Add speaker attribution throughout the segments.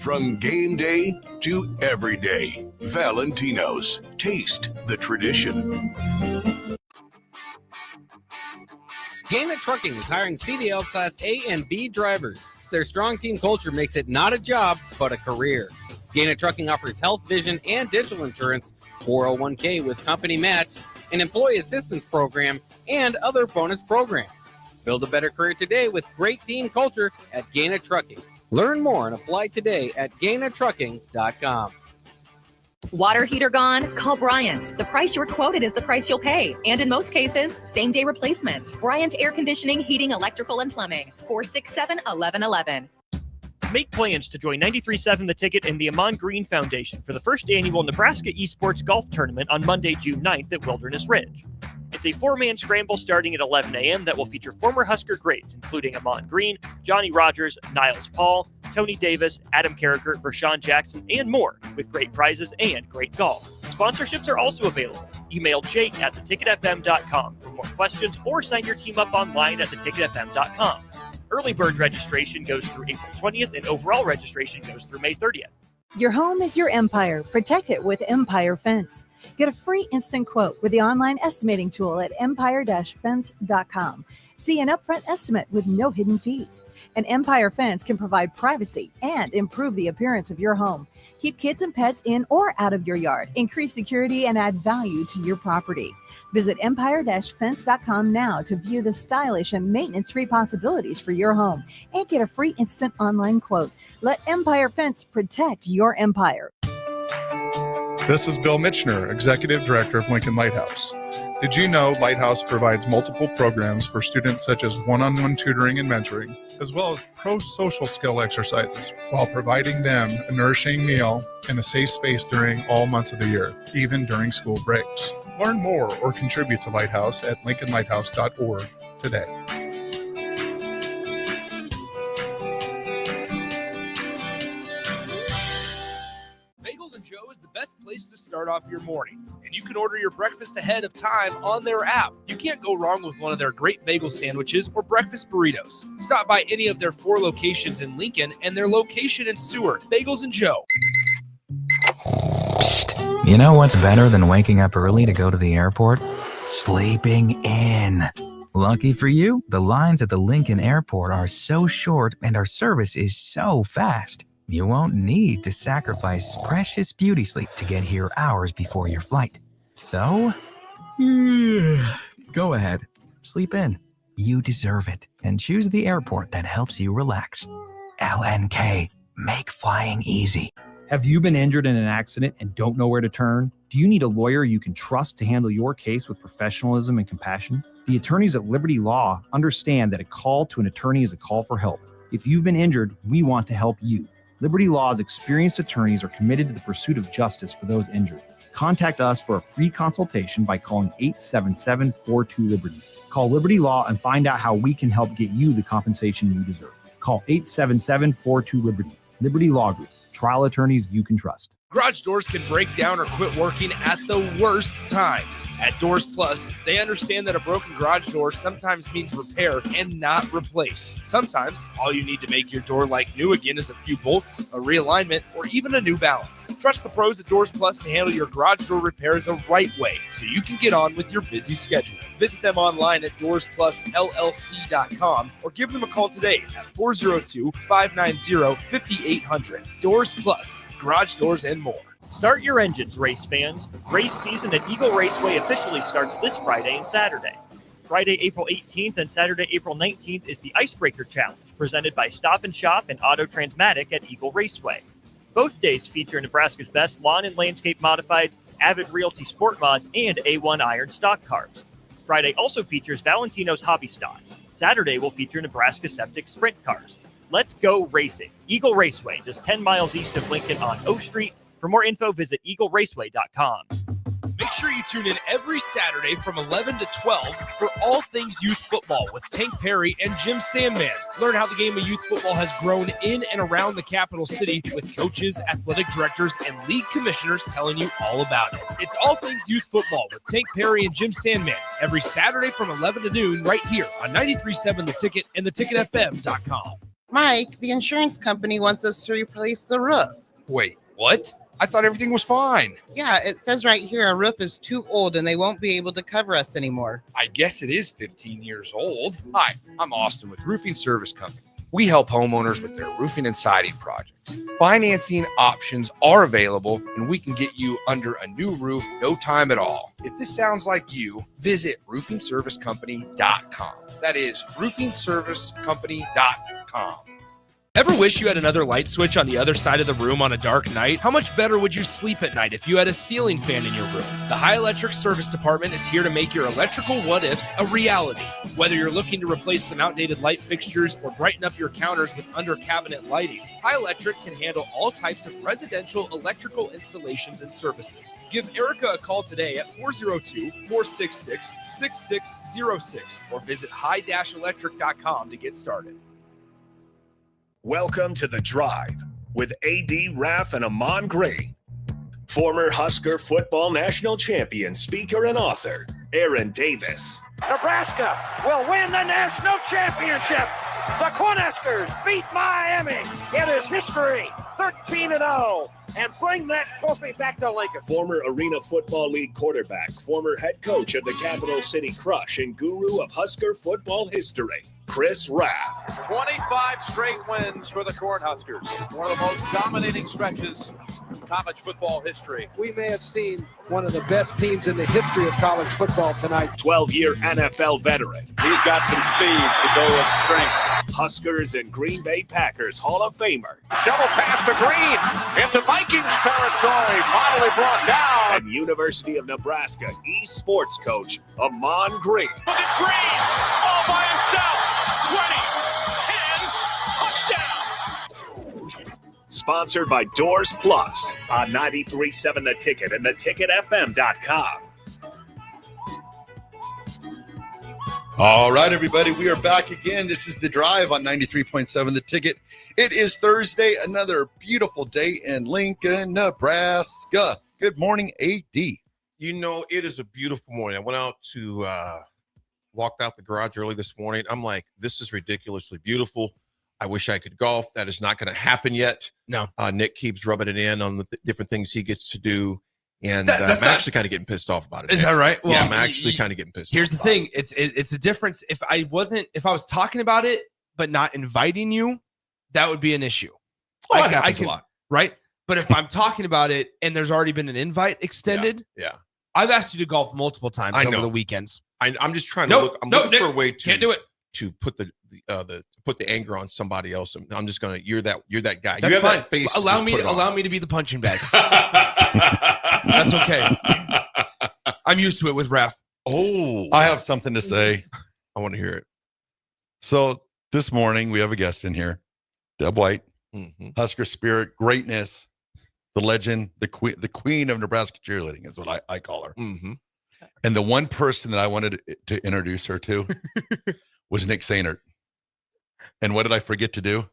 Speaker 1: From game day to every day, Valentino's. Taste the tradition.
Speaker 2: Gaina Trucking is hiring CDL Class A and B drivers. Their strong team culture makes it not a job, but a career. Gaina Trucking offers health, vision, and dental insurance, 401k with company match, an employee assistance program, and other bonus programs. Build a better career today with great team culture at Gaina Trucking. Learn more and apply today at GainaTrucking.com.
Speaker 3: Water heater gone? Call Bryant. The price you're quoted is the price you'll pay. And in most cases, same-day replacement. Bryant Air Conditioning, Heating, Electrical, and Plumbing. 467-1111.
Speaker 4: Make plans to join 93.7 The Ticket and the Ahman Green Foundation for the first annual Nebraska Esports Golf Tournament on Monday, June 9th at Wilderness Ridge. It's a four-man scramble starting at 11 a.m. that will feature former Husker greats, including Ahman Green, Johnny Rogers, Niles Paul, Tony Davis, Adam Carricker, Vershawn Jackson, and more, with great prizes and great golf. Sponsorships are also available. Email Jake at theticketfm.com for more questions or sign your team up online at theticketfm.com. Early bird registration goes through April 20th and overall registration goes through May 30th.
Speaker 5: Your home is your empire. Protect it with Empire Fence. Get a free instant quote with the online estimating tool at empire-fence.com. See an upfront estimate with no hidden fees. An Empire Fence can provide privacy and improve the appearance of your home. Keep kids and pets in or out of your yard. Increase security and add value to your property. Visit empire-fence.com now to view the stylish and maintenance-free possibilities for your home and get a free instant online quote. Let Empire Fence protect your empire.
Speaker 6: This is Bill Mitchner, Executive Director of Lincoln Lighthouse. Did you know Lighthouse provides multiple programs for students such as one-on-one tutoring and mentoring, as well as pro-social skill exercises, while providing them a nourishing meal and a safe space during all months of the year, even during school breaks? Learn more or contribute to Lighthouse at lincolnlighthouse.org today.
Speaker 7: Bagels and Joe is the best place to start off your mornings, and you can order your breakfast ahead of time on their app. You can't go wrong with one of their great bagel sandwiches or breakfast burritos. Stop by any of their 4 locations in Lincoln and their location in Seward. Bagels and Joe.
Speaker 8: Psst. You know what's better than waking up early to go to the airport? Sleeping in. Lucky for you, the lines at the Lincoln Airport are so short and our service is so fast. You won't need to sacrifice precious beauty sleep to get here hours before your flight. So, go ahead, sleep in. You deserve it, and choose the airport that helps you relax. LNK, make flying easy.
Speaker 9: Have you been injured in an accident and don't know where to turn? Do you need a lawyer you can trust to handle your case with professionalism and compassion? The attorneys at Liberty Law understand that a call to an attorney is a call for help. If you've been injured, we want to help you. Liberty Law's experienced attorneys are committed to the pursuit of justice for those injured. Contact us for a free consultation by calling 877-42-LIBERTY. Call Liberty Law and find out how we can help get you the compensation you deserve. Call 877-42-LIBERTY. Liberty Law Group. Trial attorneys you can trust.
Speaker 7: Garage doors can break down or quit working at the worst times. At Doors Plus, they understand that a broken garage door sometimes means repair and not replace. Sometimes, all you need to make your door like new again is a few bolts, a realignment, or even a new balance. Trust the pros at Doors Plus to handle your garage door repair the right way so you can get on with your busy schedule. Visit them online at DoorsPlusLLC.com or give them a call today at 402-590-5800. Doors Plus. Garage doors and more.
Speaker 4: Start your engines, race fans. Race season at Eagle Raceway officially starts this Friday and Saturday. Friday, April 18th and Saturday, April 19th is the Icebreaker Challenge, presented by Stop and Shop and Auto Transmatic at Eagle Raceway. Both days feature Nebraska's best lawn and landscape modifieds, Avid Realty Sport Mods, and A1 Iron stock cars. Friday also features Valentino's Hobby Stocks. Saturday will feature Nebraska Septic Sprint cars. Let's go racing. Eagle Raceway, just 10 miles east of Lincoln on O Street. For more info, visit eagleraceway.com.
Speaker 7: Make sure you tune in every Saturday from 11 to 12 for all things youth football with Tank Perry and Jim Sandman. Learn how the game of youth football has grown in and around the capital city with coaches, athletic directors, and league commissioners telling you all about it. It's all things youth football with Tank Perry and Jim Sandman every Saturday from 11 to noon right here on 93.7 The Ticket and theticketfm.com.
Speaker 10: Mike, the insurance company wants us to replace the roof.
Speaker 7: Wait, what? I thought everything was fine.
Speaker 10: Yeah, it says right here our roof is too old and they won't be able to cover us anymore.
Speaker 7: I guess it is 15 years old. Hi, I'm Austin with Roofing Service Company. We help homeowners with their roofing and siding projects. Financing options are available, and we can get you under a new roof no time at all. If this sounds like you, visit roofingservicecompany.com. That is roofingservicecompany.com. Ever wish you had another light switch on the other side of the room on a dark night? How much better would you sleep at night if you had a ceiling fan in your room? The High Electric Service Department is here to make your electrical what-ifs a reality. Whether you're looking to replace some outdated light fixtures or brighten up your counters with under-cabinet lighting, High Electric can handle all types of residential electrical installations and services. Give Erica a call today at 402-466-6606 or visit high-electric.com to get started.
Speaker 1: Welcome to The Drive with AD Raff and Ahman Gray. Former Husker football national champion, speaker, and author, Aaron Davis.
Speaker 11: Nebraska will win the national championship. The Cornhuskers beat Miami. It is history, 13-0, and bring that trophy back to Lincoln.
Speaker 1: Former Arena Football League quarterback, former head coach of the Capital City Crush, and guru of Husker football history, Chris Raff.
Speaker 12: 25 straight wins for the Cornhuskers. One of the most dominating stretches in college football history.
Speaker 13: We may have seen one of the best teams in the history of college football tonight.
Speaker 1: 12-year NFL veteran.
Speaker 12: He's got some speed to go with strength.
Speaker 1: Huskers and Green Bay Packers Hall of Famer.
Speaker 12: Shovel pass to Green into Vikings territory. Finally brought down.
Speaker 1: And University of Nebraska East sports coach, Ahman Gray.
Speaker 12: Look at Green all by himself. 20, 10, touchdown.
Speaker 1: Sponsored by Doors Plus on 93.7 The Ticket and theticketfm.com.
Speaker 14: All right, everybody, we are back again. This is The Drive on 93.7 The Ticket. It is Thursday, another beautiful day in Lincoln, Nebraska. Good morning, AD.
Speaker 15: You know, it is a beautiful morning. I went out to walked out the garage early this morning. I'm like, this is ridiculously beautiful. I wish I could golf. That is not going to happen yet.
Speaker 7: No.
Speaker 15: Nick keeps rubbing it in on the different things he gets to do. And I'm actually kind of getting pissed off about it.
Speaker 7: Is that right?
Speaker 15: Well, yeah, I'm actually kind of getting pissed off.
Speaker 7: Here's the thing. It's a difference. If I was talking about it, but not inviting you, that would be an issue.
Speaker 15: Oh, that happens a lot.
Speaker 7: Right? But if I'm talking about it and there's already been an invite extended,
Speaker 15: yeah.
Speaker 7: I've asked you to golf multiple times over the weekends.
Speaker 15: I'm just trying to look. I'm looking for a way to
Speaker 7: can't do it.
Speaker 15: To put the anger on somebody else. I'm just gonna. You're that guy.
Speaker 7: That's
Speaker 15: you have
Speaker 7: fine.
Speaker 15: that face.
Speaker 7: Allow me to be the punching bag. That's okay. I'm used to it with Raff.
Speaker 14: Oh, I have something to say.
Speaker 15: I want to hear it.
Speaker 14: So this morning we have a guest in here, Deb White, Husker spirit, greatness, the legend, the queen of Nebraska cheerleading is what I call her.
Speaker 15: Mm-hmm.
Speaker 14: And the one person that I wanted to introduce her to was Nick Sainert. And what did I forget to do?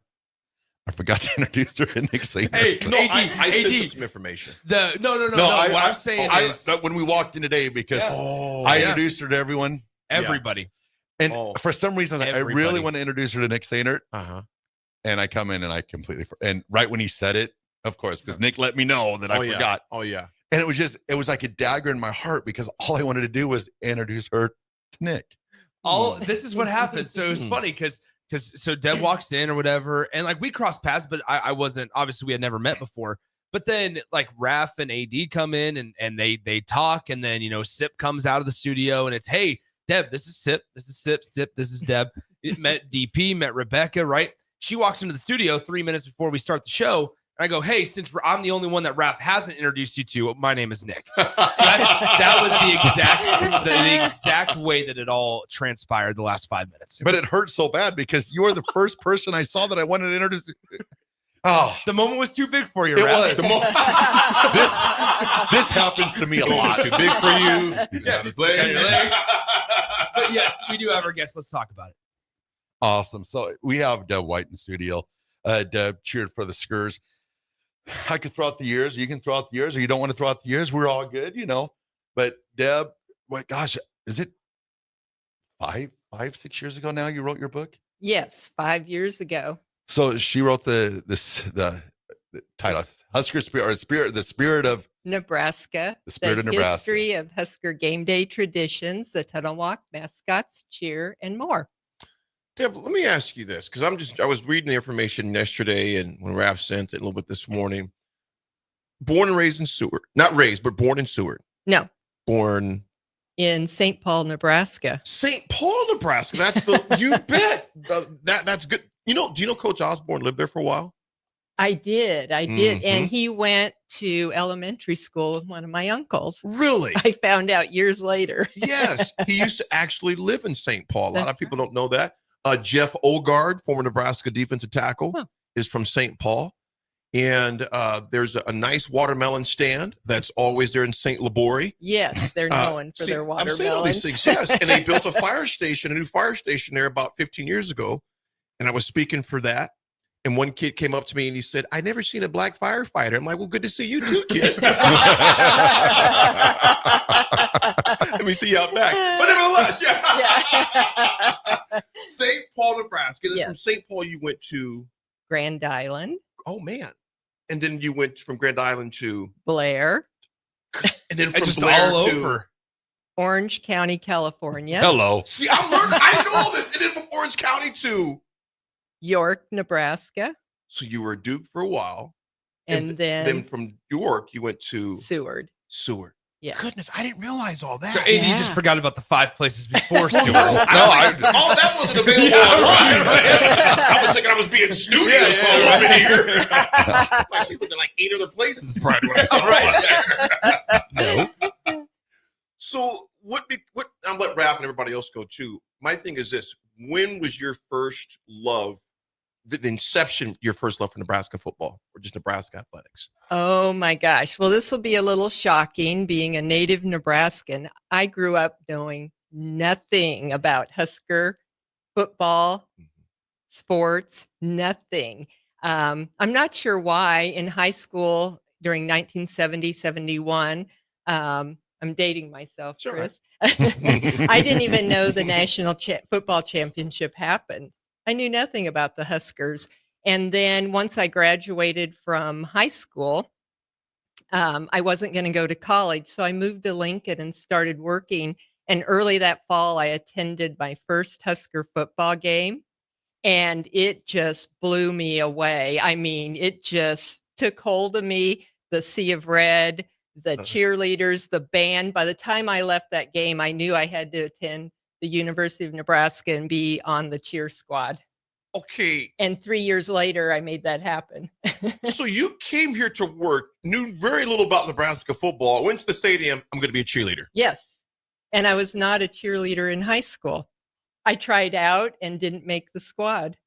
Speaker 14: I forgot to introduce her to Nick Sainert.
Speaker 15: Hey, no, I sent you some information.
Speaker 7: No. What I'm saying is
Speaker 14: when we walked in today, because I introduced her to everyone.
Speaker 7: Everybody.
Speaker 14: And for some reason, I was like, I really want to introduce her to Nick Sainert. And I come in and I completely, and right when he said it, of course, because Nick let me know that I forgot.
Speaker 15: Oh, yeah.
Speaker 14: And it was like a dagger in my heart because all I wanted to do was introduce her to Nick.
Speaker 7: This is what happened. So it was funny because Deb walks in or whatever, and like we crossed paths, but I wasn't, obviously we had never met before. But then like Raff and AD come in and they talk, and then Sip comes out of the studio and it's, hey, Deb, this is Sip, this is Deb. It met DP, met Rebecca, right? She walks into the studio 3 minutes before we start the show. I go, hey, since I'm the only one that Raff hasn't introduced you to, my name is Nick. So that was the exact way that it all transpired the last 5 minutes.
Speaker 14: But it hurt so bad because you are the first person I saw that I wanted to introduce. Oh,
Speaker 7: the moment was too big for you,
Speaker 14: it
Speaker 7: Raff.
Speaker 14: Was. This happens to me a lot.
Speaker 15: Too big for you.
Speaker 7: Yeah, but yes, we do have our guest. Let's talk about it.
Speaker 14: Awesome. So we have Deb White in the studio. Deb cheered for the Skurs. I could throw out the years. You can throw out the years, or you don't want to throw out the years. We're all good, But Deb, is it 5, 6 years ago now you wrote your book?
Speaker 16: Yes, 5 years ago.
Speaker 14: So she wrote the title, Husker Spirit, the Spirit of
Speaker 16: Nebraska.
Speaker 14: The Spirit of Nebraska.
Speaker 16: History of Husker game day traditions, the tunnel walk, mascots, cheer, and more.
Speaker 15: Deb, let me ask you this, because I was reading the information yesterday and when Raff sent it a little bit this morning. Born and raised in Seward. Not raised, but born in Seward.
Speaker 16: No.
Speaker 15: Born
Speaker 16: in St. Paul, Nebraska.
Speaker 15: St. Paul, Nebraska. That's you bet. That's good. Do you know Coach Osborne lived there for a while?
Speaker 16: I did. And he went to elementary school with one of my uncles.
Speaker 15: Really?
Speaker 16: I found out years later.
Speaker 15: Yes. He used to actually live in St. Paul. A lot of people don't know that. Jeff Ogard, former Nebraska defensive tackle, is from St. Paul. And there's a nice watermelon stand that's always there in St. Labori.
Speaker 16: Yes, they're known for their watermelons. I'm saying all these
Speaker 15: things, yes. And they built a new fire station there about 15 years ago. And I was speaking for that. And one kid came up to me and he said, "I never seen a black firefighter." I'm like, "Well, good to see you too, kid." Let me see you out back. But nevertheless, yeah. St. Paul, Nebraska. Then from St. Paul, you went to
Speaker 16: Grand Island.
Speaker 15: Oh, man. And then you went from Grand Island to
Speaker 16: Blair.
Speaker 15: And then from
Speaker 7: just
Speaker 15: Blair
Speaker 7: all
Speaker 15: to
Speaker 7: over
Speaker 16: Orange County, California.
Speaker 14: Hello.
Speaker 15: See, I'm learning. I know all this. And then from Orange County to
Speaker 16: York, Nebraska.
Speaker 15: So you were at Duke for a while.
Speaker 16: And then
Speaker 15: from York, you went to
Speaker 16: Seward. Yeah.
Speaker 15: Goodness, I didn't realize all that.
Speaker 7: So AD just forgot about the 5 places before Seward.
Speaker 15: All that wasn't available. I was thinking I was being studious all over here. Like she's looking like 8 other places prior to when I saw her. So I'll let Raff and everybody else go too. My thing is this: when was your first love? The inception, your first love for Nebraska football or just Nebraska athletics?
Speaker 16: Oh my gosh. Well, this will be a little shocking. Being a native Nebraskan, I grew up knowing nothing about Husker football, sports, nothing. I'm not sure why in high school during 1970, 71, I'm dating myself, Chris. I didn't even know the National Football Championship happened. I knew nothing about the Huskers. And then once I graduated from high school, I wasn't going to go to college. So I moved to Lincoln and started working. And early that fall, I attended my first Husker football game. And it just blew me away. I mean, it just took hold of me. The sea of red, the cheerleaders, the band. By the time I left that game, I knew I had to attend the University of Nebraska and be on the cheer squad.
Speaker 15: Okay.
Speaker 16: And 3 years later, I made that happen.
Speaker 15: So you came here to work, knew very little about Nebraska football, went to the stadium, I'm going to be a cheerleader.
Speaker 16: Yes. And I was not a cheerleader in high school. I tried out and didn't make the squad.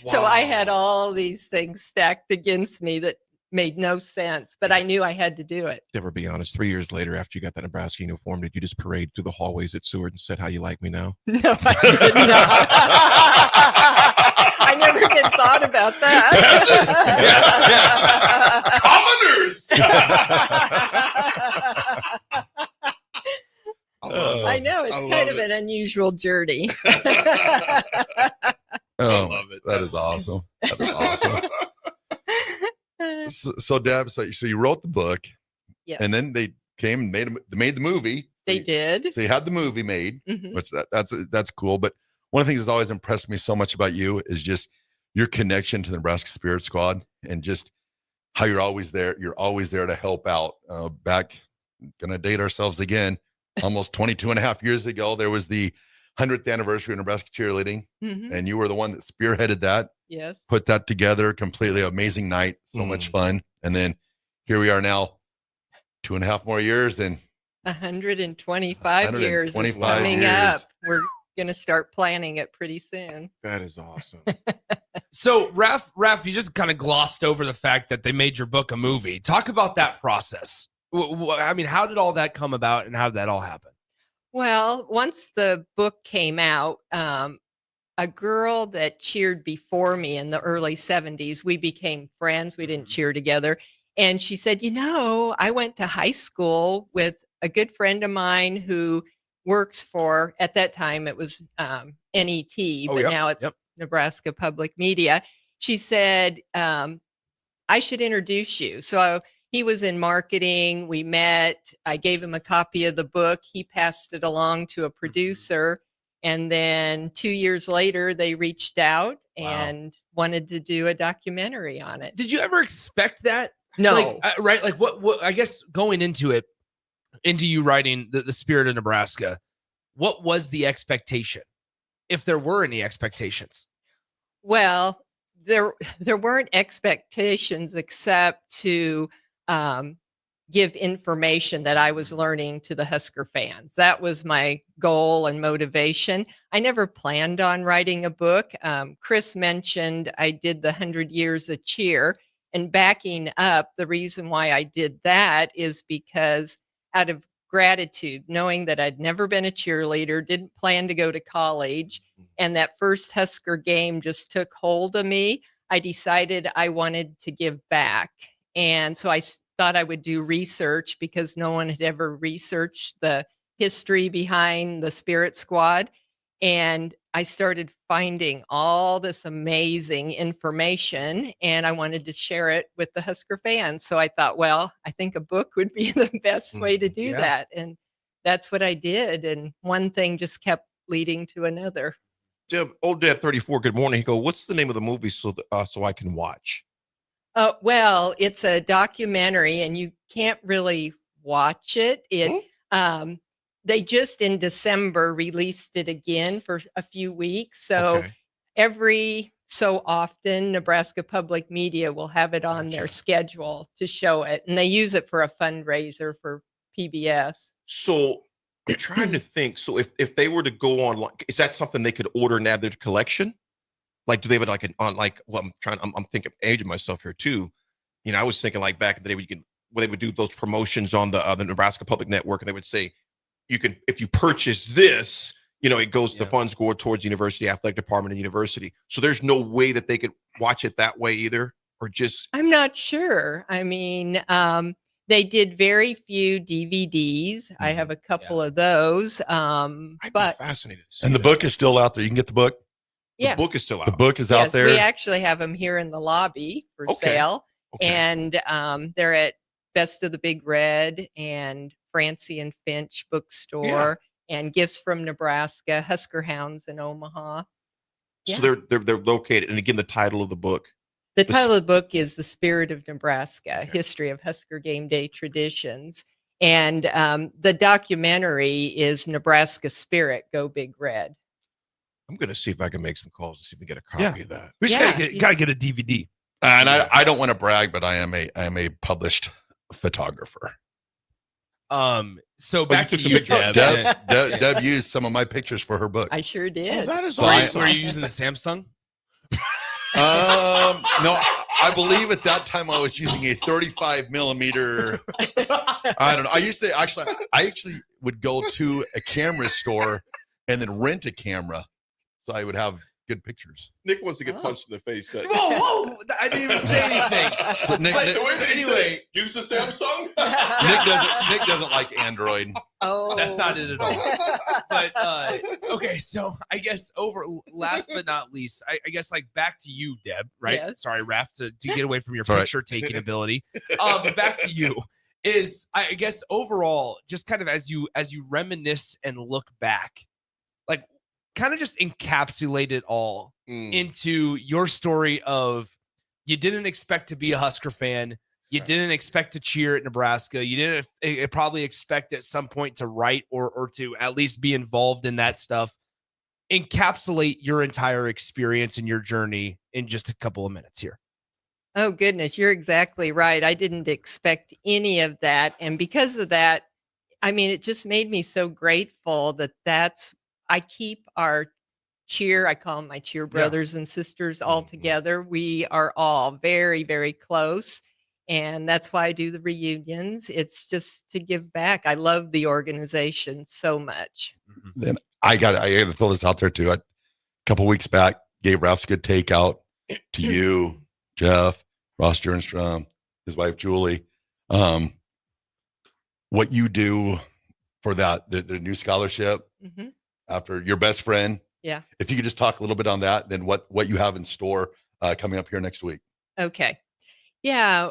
Speaker 16: So I had all these things stacked against me that made no sense, but I knew I had to do it.
Speaker 15: Never be honest. 3 years later, after you got that Nebraska uniform, did you just parade through the hallways at Seward and said, "How you like me now"?
Speaker 16: No, I did not. I never even thought about that.
Speaker 15: Commoners.
Speaker 16: I know it's kind of an unusual journey.
Speaker 14: Oh, I love it. That is awesome. That is awesome. So Deb, so you wrote the book, and then they came and made the movie.
Speaker 16: They did.
Speaker 14: So you had the movie made, which that's cool. But one of the things that's always impressed me so much about you is just your connection to the Nebraska Spirit Squad and just how you're always there. You're always there to help out. Back, gonna date ourselves again, almost 22 and a half years ago, there was the 100th anniversary of Nebraska cheerleading, and you were the one that spearheaded that.
Speaker 16: Yes.
Speaker 14: Put that together, completely amazing night, so much fun. And then here we are now, 2.5 more years and
Speaker 16: 125 years is coming up. We're going to start planning it pretty soon.
Speaker 15: That is awesome.
Speaker 7: So Raff, you just kind of glossed over the fact that they made your book a movie. Talk about that process. I mean, how did all that come about and how did that all happen?
Speaker 16: Well, once the book came out, a girl that cheered before me in the early 70s, we became friends. We didn't cheer together. And she said, I went to high school with a good friend of mine who works for, at that time, it was NET, but now it's Nebraska Public Media. She said, I should introduce you. So he was in marketing. We met. I gave him a copy of the book. He passed it along to a producer. And then 2 years later, they reached out and wanted to do a documentary on it.
Speaker 7: Did you ever expect that?
Speaker 16: No.
Speaker 7: Like, right? Like what, I guess going into you writing the Spirit of Nebraska, what was the expectation? If there were any expectations?
Speaker 16: Well, there weren't expectations except to give information that I was learning to the Husker fans. That was my goal and motivation. I never planned on writing a book. Chris mentioned I did the 100 Years of Cheer, and backing up, the reason why I did that is because out of gratitude, knowing that I'd never been a cheerleader, didn't plan to go to college, and that first Husker game just took hold of me, I decided I wanted to give back. And so I thought I would do research because no one had ever researched the history behind the Spirit Squad. And I started finding all this amazing information, and I wanted to share it with the Husker fans. So I thought, well, I think a book would be the best way to do that. And that's what I did. And one thing just kept leading to another.
Speaker 15: Deb, old Dad 34, good morning. He go, what's the name of the movie so I can watch?
Speaker 16: Well, it's a documentary, and you can't really watch it. They just in December released it again for a few weeks. So every so often, Nebraska Public Media will have it on their schedule to show it. And they use it for a fundraiser for PBS.
Speaker 15: So I'm trying to think. So if they were to go online, is that something they could order and add their collection? Like, do they have it I'm thinking, aging myself here too. You know, I was thinking like back in the day where they would do those promotions on the Nebraska Public Network, and they would say, you can, if you purchase this, you know, it goes, the funds go towards university athletic department and university. So there's no way that they could watch it that way either, or just.
Speaker 16: I'm not sure. I mean, they did very few DVDs. I have a couple of those.
Speaker 15: I'd be fascinated to see
Speaker 14: And the book is still out there. You can get the book.
Speaker 16: Yeah.
Speaker 15: The book is still out.
Speaker 14: The book is out there.
Speaker 16: We actually have them here in the lobby for sale. And they're at Best of the Big Red and Francie and Finch bookstore and Gifts from Nebraska, Husker Hounds in Omaha.
Speaker 15: So they're located. And again, the title of the book.
Speaker 16: The title of the book is The Spirit of Nebraska, History of Husker Game Day Traditions. And the documentary is Nebraska Spirit, Go Big Red.
Speaker 15: I'm going to see if I can make some calls to see if we can get a copy of that.
Speaker 7: We just gotta get a DVD.
Speaker 14: And I don't want to brag, but I am a published photographer.
Speaker 7: So back to you, Deb.
Speaker 14: Deb used some of my pictures for her book.
Speaker 16: I sure did.
Speaker 7: That is awesome. Were you using the Samsung?
Speaker 14: No, I believe at that time I was using a 35 millimeter. I don't know. I actually would go to a camera store and then rent a camera, so I would have good pictures.
Speaker 15: Nick wants to get punched in the face.
Speaker 7: Whoa! I didn't even say anything.
Speaker 14: So Nick,
Speaker 15: anyway, use the Samsung.
Speaker 14: Nick doesn't like Android.
Speaker 16: Oh,
Speaker 7: that's not it at all. But okay, so I guess last but not least, I guess like back to you, Deb. Right?
Speaker 16: Yes.
Speaker 7: Sorry, Raff, to get away from your
Speaker 14: It's all right.
Speaker 7: picture taking ability. But back to you. Is I guess overall, just kind of as you reminisce and look back, like kind of just encapsulate it all into your story of you didn't expect to be a Husker fan. You didn't expect to cheer at Nebraska. You didn't probably expect at some point to write or to at least be involved in that stuff. Encapsulate your entire experience and your journey in just a couple of minutes here.
Speaker 16: Oh, goodness. You're exactly right. I didn't expect any of that. And because of that, I mean, it just made me so grateful I keep our cheer, I call them my cheer brothers and sisters all together. We are all very, very close. And that's why I do the reunions. It's just to give back. I love the organization so much.
Speaker 14: Then I got to throw this out there too. A couple weeks back, gave Raff's good takeout to you, Jeff, Ross Jernstrom, his wife Julie. What you do for that, the new scholarship after your best friend
Speaker 16: Yeah.
Speaker 14: If you could just talk a little bit on that, then what you have in store coming up here next week.
Speaker 16: Okay. Yeah.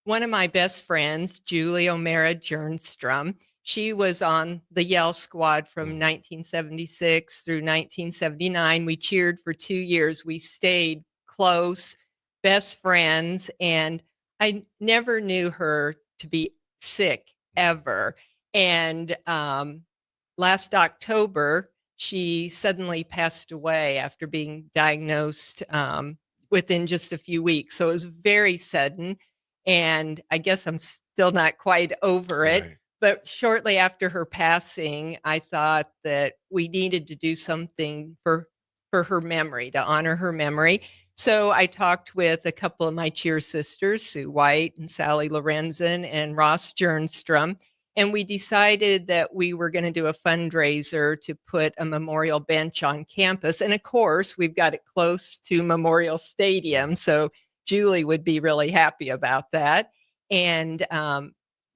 Speaker 16: One of my best friends, Julie O'Mara Jernstrom, she was on the Yell squad from 1976 through 1979. We cheered for 2 years. We stayed close, best friends, and I never knew her to be sick ever. And last October, she suddenly passed away after being diagnosed within just a few weeks. So it was very sudden. And I guess I'm still not quite over it.
Speaker 15: Right.
Speaker 16: But shortly after her passing, I thought that we needed to do something for her memory, to honor her memory. So I talked with a couple of my cheer sisters, Sue White and Sally Lorenzen and Ross Jernstrom. And we decided that we were going to do a fundraiser to put a memorial bench on campus. And of course, we've got it close to Memorial Stadium. So Julie would be really happy about that. And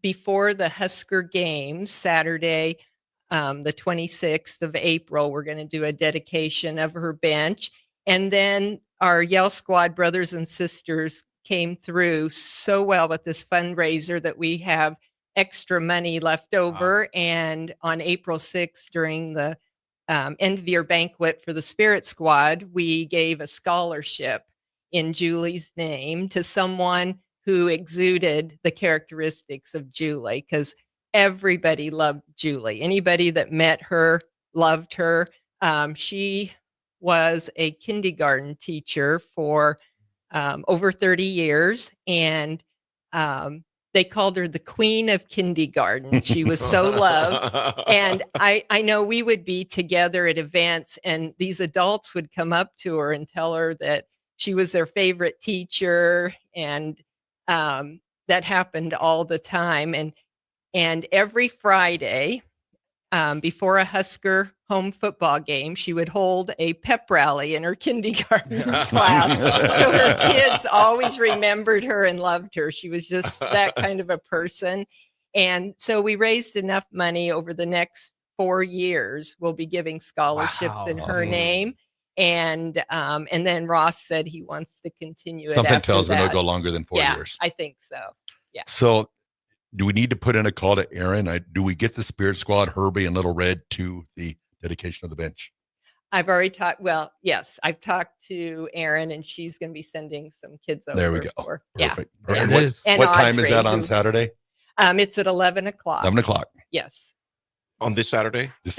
Speaker 16: before the Husker games, Saturday, the 26th of April, we're going to do a dedication of her bench. And then our Yell Squad brothers and sisters came through so well with this fundraiser that we have extra money left over. Wow. And on April 6th, during the end of year banquet for the Spirit Squad, we gave a scholarship in Julie's name to someone who exuded the characteristics of Julie, because everybody loved Julie. Anybody that met her loved her. She was a kindergarten teacher for over 30 years, and they called her the Queen of Kindergarten. She was so loved. And I know we would be together at events, and these adults would come up to her and tell her that she was their favorite teacher, and that happened all the time. And every Friday, before a Husker home football game, she would hold a pep rally in her kindergarten class. So her kids always remembered her and loved her. She was just that kind of a person. And so we raised enough money over the next 4 years. We'll be giving scholarships in her name. And then Ross said he wants to continue it.
Speaker 14: Something tells me it'll go longer than 4
Speaker 16: Yeah,
Speaker 14: years.
Speaker 16: I think so. Yeah.
Speaker 14: So do we need to put in a call to Aaron? Do we get the Spirit Squad, Herbie and Little Red, to the dedication of the bench?
Speaker 16: I've already talked. Well, yes, I've talked to Erin, and she's going to be sending some kids over.
Speaker 14: There we go.
Speaker 16: Perfect.
Speaker 14: Yeah.
Speaker 16: And
Speaker 14: What time is
Speaker 16: Audrey,
Speaker 14: that on Saturday?
Speaker 16: It's at 11 o'clock.
Speaker 14: 11 o'clock.
Speaker 16: Yes.
Speaker 15: On this Saturday?
Speaker 14: The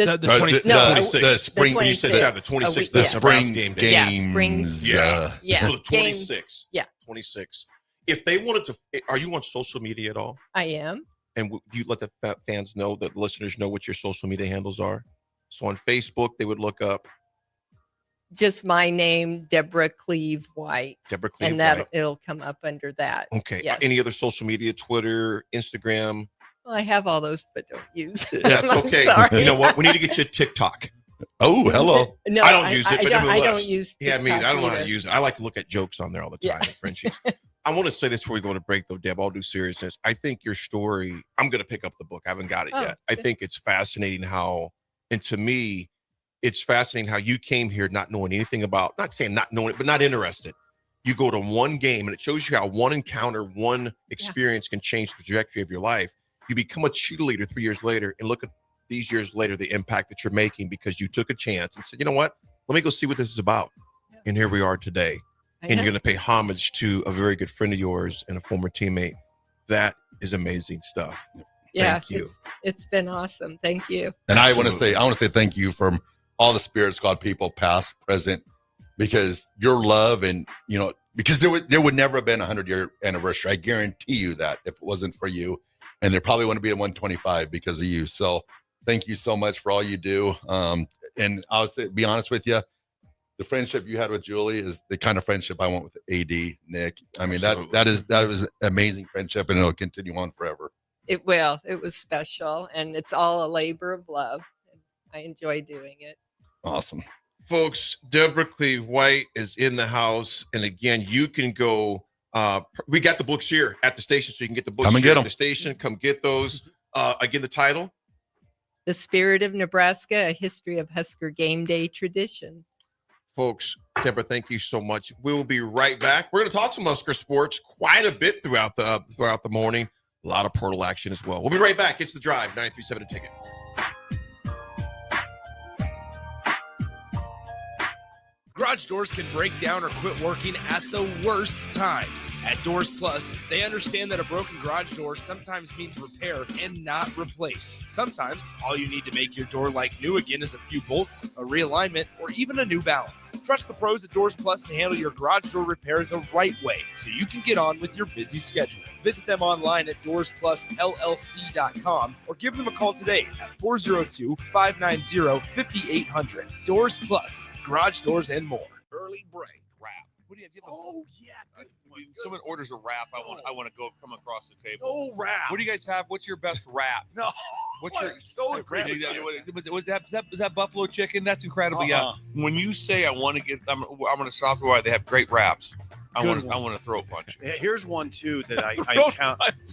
Speaker 14: spring.
Speaker 15: You said Saturday, the 26th.
Speaker 14: The spring
Speaker 15: game.
Speaker 14: games.
Speaker 16: Yeah, spring.
Speaker 15: Yeah. So the 26th.
Speaker 16: Yeah.
Speaker 15: 26th. If they wanted to, are you on social media at all?
Speaker 16: I am.
Speaker 15: And do you let the fans know, the listeners know what your social media handles are? So on Facebook, they would look up
Speaker 16: just my name, Deborah Cleve White.
Speaker 15: Deborah Cleve
Speaker 16: and
Speaker 15: White.
Speaker 16: It'll come up under that.
Speaker 15: Okay.
Speaker 16: Yes.
Speaker 15: Any other social media, Twitter, Instagram?
Speaker 16: Well, I have all those, but don't use them.
Speaker 15: That's okay.
Speaker 16: Sorry.
Speaker 15: You know what? We need to get you a TikTok.
Speaker 14: Oh, hello.
Speaker 16: No,
Speaker 15: I don't use it, but
Speaker 16: I don't use
Speaker 15: TikTok. Yeah, I don't know how
Speaker 16: either.
Speaker 15: to use it. I like to look at jokes on there all the time. Yeah. Friendships. I want to say this before we go to break, though, Deb. I'll do seriousness. I think your story, I'm going to pick up the book. I haven't got it yet. I think it's fascinating how, and to me, it's fascinating how you came here not knowing anything about, not saying not knowing it, but not interested. You go to one game, and it shows you how one encounter, one experience can change the trajectory of your life. You become a cheerleader 3 years later, and look at these years later, the impact that you're making because you took a chance and said, you know what? Let me go see what this is about. Yeah. And here we are today. And you're going to pay homage to a very good friend of yours and a former teammate. That is amazing stuff.
Speaker 16: Yeah,
Speaker 15: thank you.
Speaker 16: It's been awesome. Thank you.
Speaker 14: And I want to say thank you from all the Spirit Squad people, past, present, because your love and, because there would never have been a 100-year anniversary. I guarantee you that if it wasn't for you, and there probably wouldn't be a 125 because of you. So thank you so much for all you do. And I'll be honest with you, the friendship you had with Julie is the kind of friendship I want with AD, Nick. I mean, that was amazing friendship, and it'll continue on forever.
Speaker 16: It will. It was special, and it's all a labor of love. I enjoy doing it.
Speaker 14: Awesome.
Speaker 15: Folks, Deborah Cleve White is in the house. And again, you can go, we got the books here at the station, so you can get the books
Speaker 14: Come and
Speaker 15: here
Speaker 14: get
Speaker 15: at
Speaker 14: them.
Speaker 15: the station. Come get those. Again, the title?
Speaker 16: The Spirit of Nebraska, a history of Husker game day traditions.
Speaker 15: Folks, Deborah, thank you so much. We will be right back. We're going to talk some Husker sports quite a bit throughout the morning. A lot of portal action as well. We'll be right back. It's The Drive, 93.7 The Ticket.
Speaker 7: Garage doors can break down or quit working at the worst times. At Doors Plus, they understand that a broken garage door sometimes means repair and not replace. Sometimes, all you need to make your door like new again is a few bolts, a realignment, or even a new balance. Trust the pros at Doors Plus to handle your garage door repair the right way so you can get on with your busy schedule. Visit them online at DoorsPlusLLC.com or give them a call today at 402-590-5800. Doors Plus. Garage doors and more.
Speaker 12: Early break. Wrap.
Speaker 7: What do you have?
Speaker 12: Oh, yeah. Good one. Someone orders a wrap. I want to go come across the table.
Speaker 7: Oh, wrap.
Speaker 12: What do you guys have? What's your best wrap?
Speaker 7: No.
Speaker 12: What's your
Speaker 7: so
Speaker 12: was that buffalo chicken? That's incredible. Yeah. When you say I want to get, I'm going to South Hawaii. They have great wraps. I want to throw a punch.
Speaker 17: Here's one too that I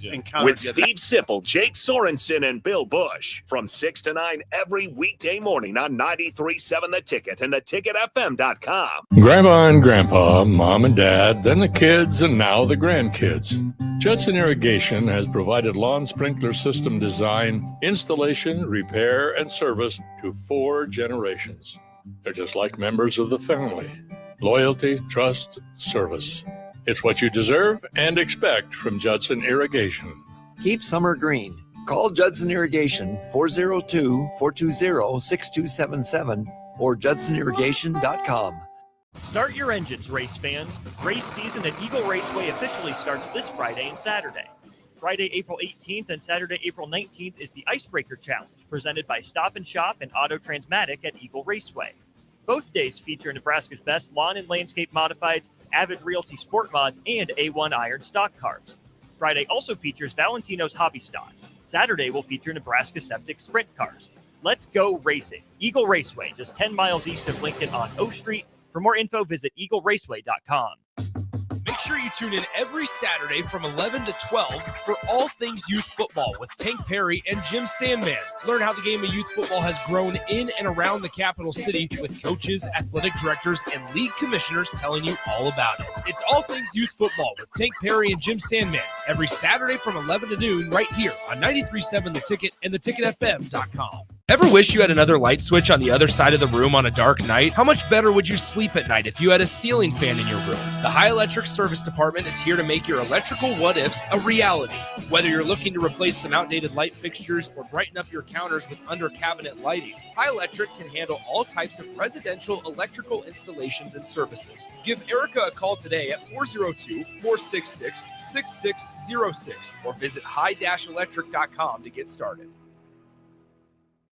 Speaker 17: encountered
Speaker 1: with Steve Sipple, Jake Sorensen, and Bill Bush from 6 to 9 every weekday morning on 93.7 The Ticket and theticketfm.com.
Speaker 18: Grandma and Grandpa, Mom and Dad, then the kids, and now the grandkids. Judson Irrigation has provided lawn sprinkler system design, installation, repair, and service to 4 generations. They're just like members of the family. Loyalty, trust, service. It's what you deserve and expect from Judson Irrigation.
Speaker 19: Keep summer green. Call Judson Irrigation 402-420-6277 or judsonirrigation.com.
Speaker 4: Start your engines, race fans. Race season at Eagle Raceway officially starts this Friday and Saturday. Friday, April 18th and Saturday, April 19th is the Icebreaker Challenge, presented by Stop and Shop and Auto Transmatic at Eagle Raceway. Both days feature Nebraska's best lawn and landscape modifieds, Avid Realty Sport Mods, and A1 Iron stock cars. Friday also features Valentino's Hobby Stocks. Saturday will feature Nebraska Septic Sprint cars. Let's go racing. Eagle Raceway, just 10 miles east of Lincoln on O Street. For more info, visit eagleraceway.com.
Speaker 7: Make sure you tune in every Saturday from 11 to 12 for all things youth football with Tank Perry and Jim Sandman. Learn how the game of youth football has grown in and around the capital city with coaches, athletic directors, and league commissioners telling you all about it. It's all things youth football with Tank Perry and Jim Sandman every Saturday from 11 to noon right here on 93.7 The Ticket and theticketfm.com. Ever wish you had another light switch on the other side of the room on a dark night? How much better would you sleep at night if you had a ceiling fan in your room? The High Electric Service Department is here to make your electrical what-ifs a reality. Whether you're looking to replace some outdated light fixtures or brighten up your counters with under-cabinet lighting, High Electric can handle all types of residential electrical installations and services. Give Erica a call today at 402-466-6606 or visit high-electric.com to get started.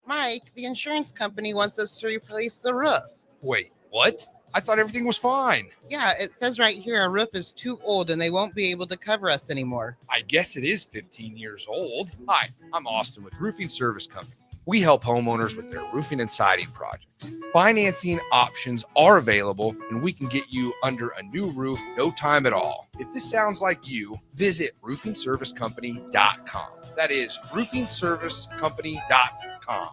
Speaker 10: Mike, the insurance company wants us to replace the roof.
Speaker 20: Wait, what? I thought everything was fine.
Speaker 10: Yeah, it says right here our roof is too old and they won't be able to cover us anymore.
Speaker 20: I guess it is 15 years old. Hi, I'm Austin with Roofing Service Company. We help homeowners with their roofing and siding projects. Financing options are available, and we can get you under a new roof no time at all. If this sounds like you, visit roofingservicecompany.com. That is roofingservicecompany.com.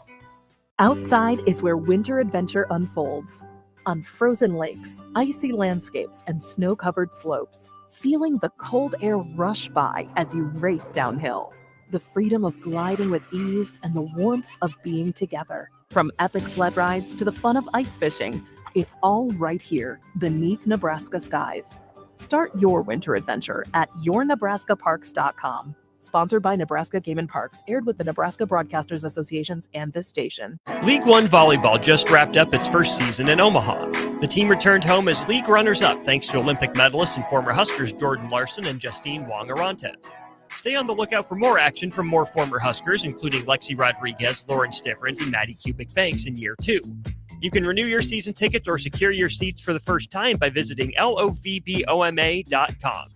Speaker 21: Outside is where winter adventure unfolds. On frozen lakes, icy landscapes, and snow-covered slopes, feeling the cold air rush by as you race downhill. The freedom of gliding with ease and the warmth of being together. From epic sled rides to the fun of ice fishing, it's all right here beneath Nebraska skies. Start your winter adventure at yournebraskaparks.com. Sponsored by Nebraska Game and Parks, aired with the Nebraska Broadcasters Associations and this station.
Speaker 4: League One Volleyball just wrapped up its first season in Omaha. The team returned home as league runners-up thanks to Olympic medalists and former Huskers Jordan Larson and Justine Wong-Arantes. Stay on the lookout for more action from more former Huskers, including Lexi Rodriguez, Lauren Stifrins, and Maddie Kubik-Banks in year 2. You can renew your season tickets or secure your seats for the first time by visiting lovboma.com.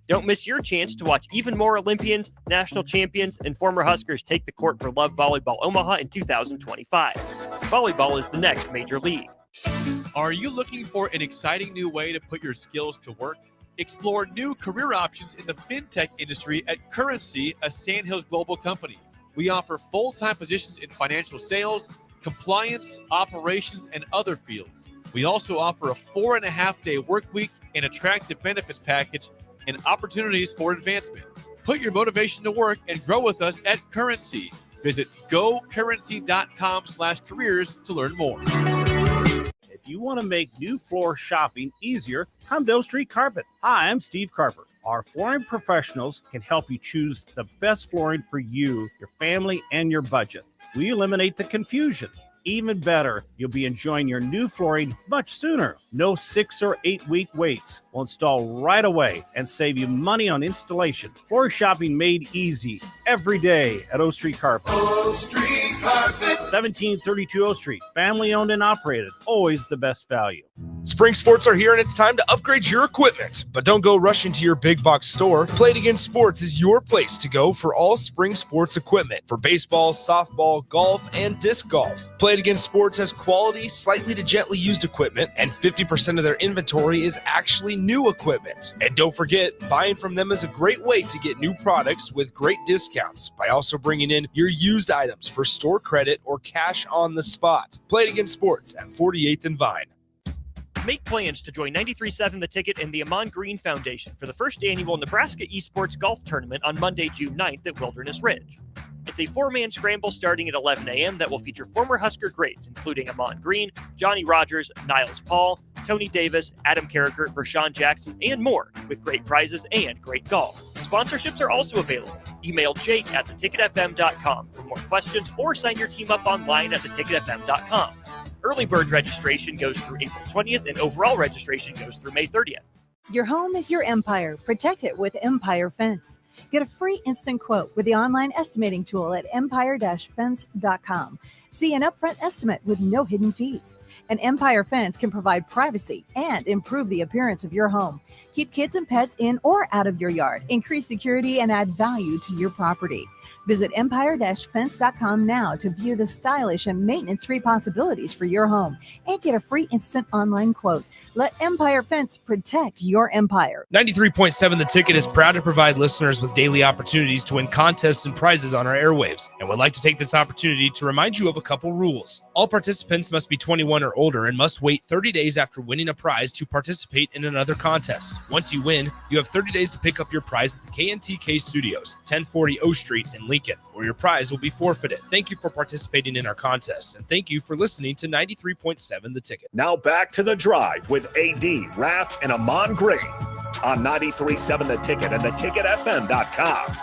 Speaker 4: Don't miss your chance to watch even more Olympians, national champions, and former Huskers take the court for Love Volleyball Omaha in 2025. Volleyball is the next major league.
Speaker 22: Are you looking for an exciting new way to put your skills to work? Explore new career options in the fintech industry at Currency, a Sandhills global company. We offer full-time positions in financial sales, compliance, operations, and other fields. We also offer a 4.5-day work week, an attractive benefits package, and opportunities for advancement. Put your motivation to work and grow with us at Currency. Visit gocurrency.com/careers to learn more.
Speaker 2: If you want to make new floor shopping easier, come to O Street Carpet. Hi, I'm Steve Carper. Our flooring professionals can help you choose the best flooring for you, your family, and your budget. We eliminate the confusion. Even better, you'll be enjoying your new flooring much sooner. No 6 or 8 week waits. We'll install right away and save you money on installation. Floor shopping made easy every day at O Street Carpet.
Speaker 3: O Street Carpet.
Speaker 2: 1732 O Street. Family owned and operated. Always the best value.
Speaker 7: Spring sports are here and it's time to upgrade your equipment. But don't go rushing to your big box store. Play It Again Sports is your place to go for all spring sports equipment for baseball, softball, golf, and disc golf. Play It Again Sports has quality, slightly to gently used equipment, and 50% of their inventory is actually new equipment. And don't forget, buying from them is a great way to get new products with great discounts by also bringing in your used items for store credit or cash on the spot. Play It Again Sports at 48th and Vine.
Speaker 4: Make plans to join 93.7 The Ticket and the Ahman Green Foundation for the first annual Nebraska Esports Golf Tournament on Monday, June 9th at Wilderness Ridge. It's a 4-man scramble starting at 11 a.m. that will feature former Husker greats, including Ahman Green, Johnny Rogers, Niles Paul, Tony Davis, Adam Carricker, Vershawn Jackson, and more, with great prizes and great golf. Sponsorships are also available. Email Jake at theticketfm.com for more questions or sign your team up online at theticketfm.com. Early bird registration goes through April 20th and overall registration goes through May 30th.
Speaker 5: Your home is your empire. Protect it with Empire Fence. Get a free instant quote with the online estimating tool at empire-fence.com. See an upfront estimate with no hidden fees. An Empire Fence can provide privacy and improve the appearance of your home. Keep kids and pets in or out of your yard. Increase security and add value to your property. Visit empire-fence.com now to view the stylish and maintenance-free possibilities for your home and get a free instant online quote. Let Empire Fence protect your empire.
Speaker 7: 93.7 The Ticket is proud to provide listeners with daily opportunities to win contests and prizes on our airwaves, and would like to take this opportunity to remind you of a couple rules. All participants must be 21 or older and must wait 30 days after winning a prize to participate in another contest. Once you win, you have 30 days to pick up your prize at the KNTK Studios, 1040 O Street in Lincoln, or your prize will be forfeited. Thank you for participating in our contest, and thank you for listening to 93.7 The Ticket.
Speaker 1: Now back to The Drive with AD, Raff, and Ahman Gray on 93.7 The Ticket and theticketfm.com.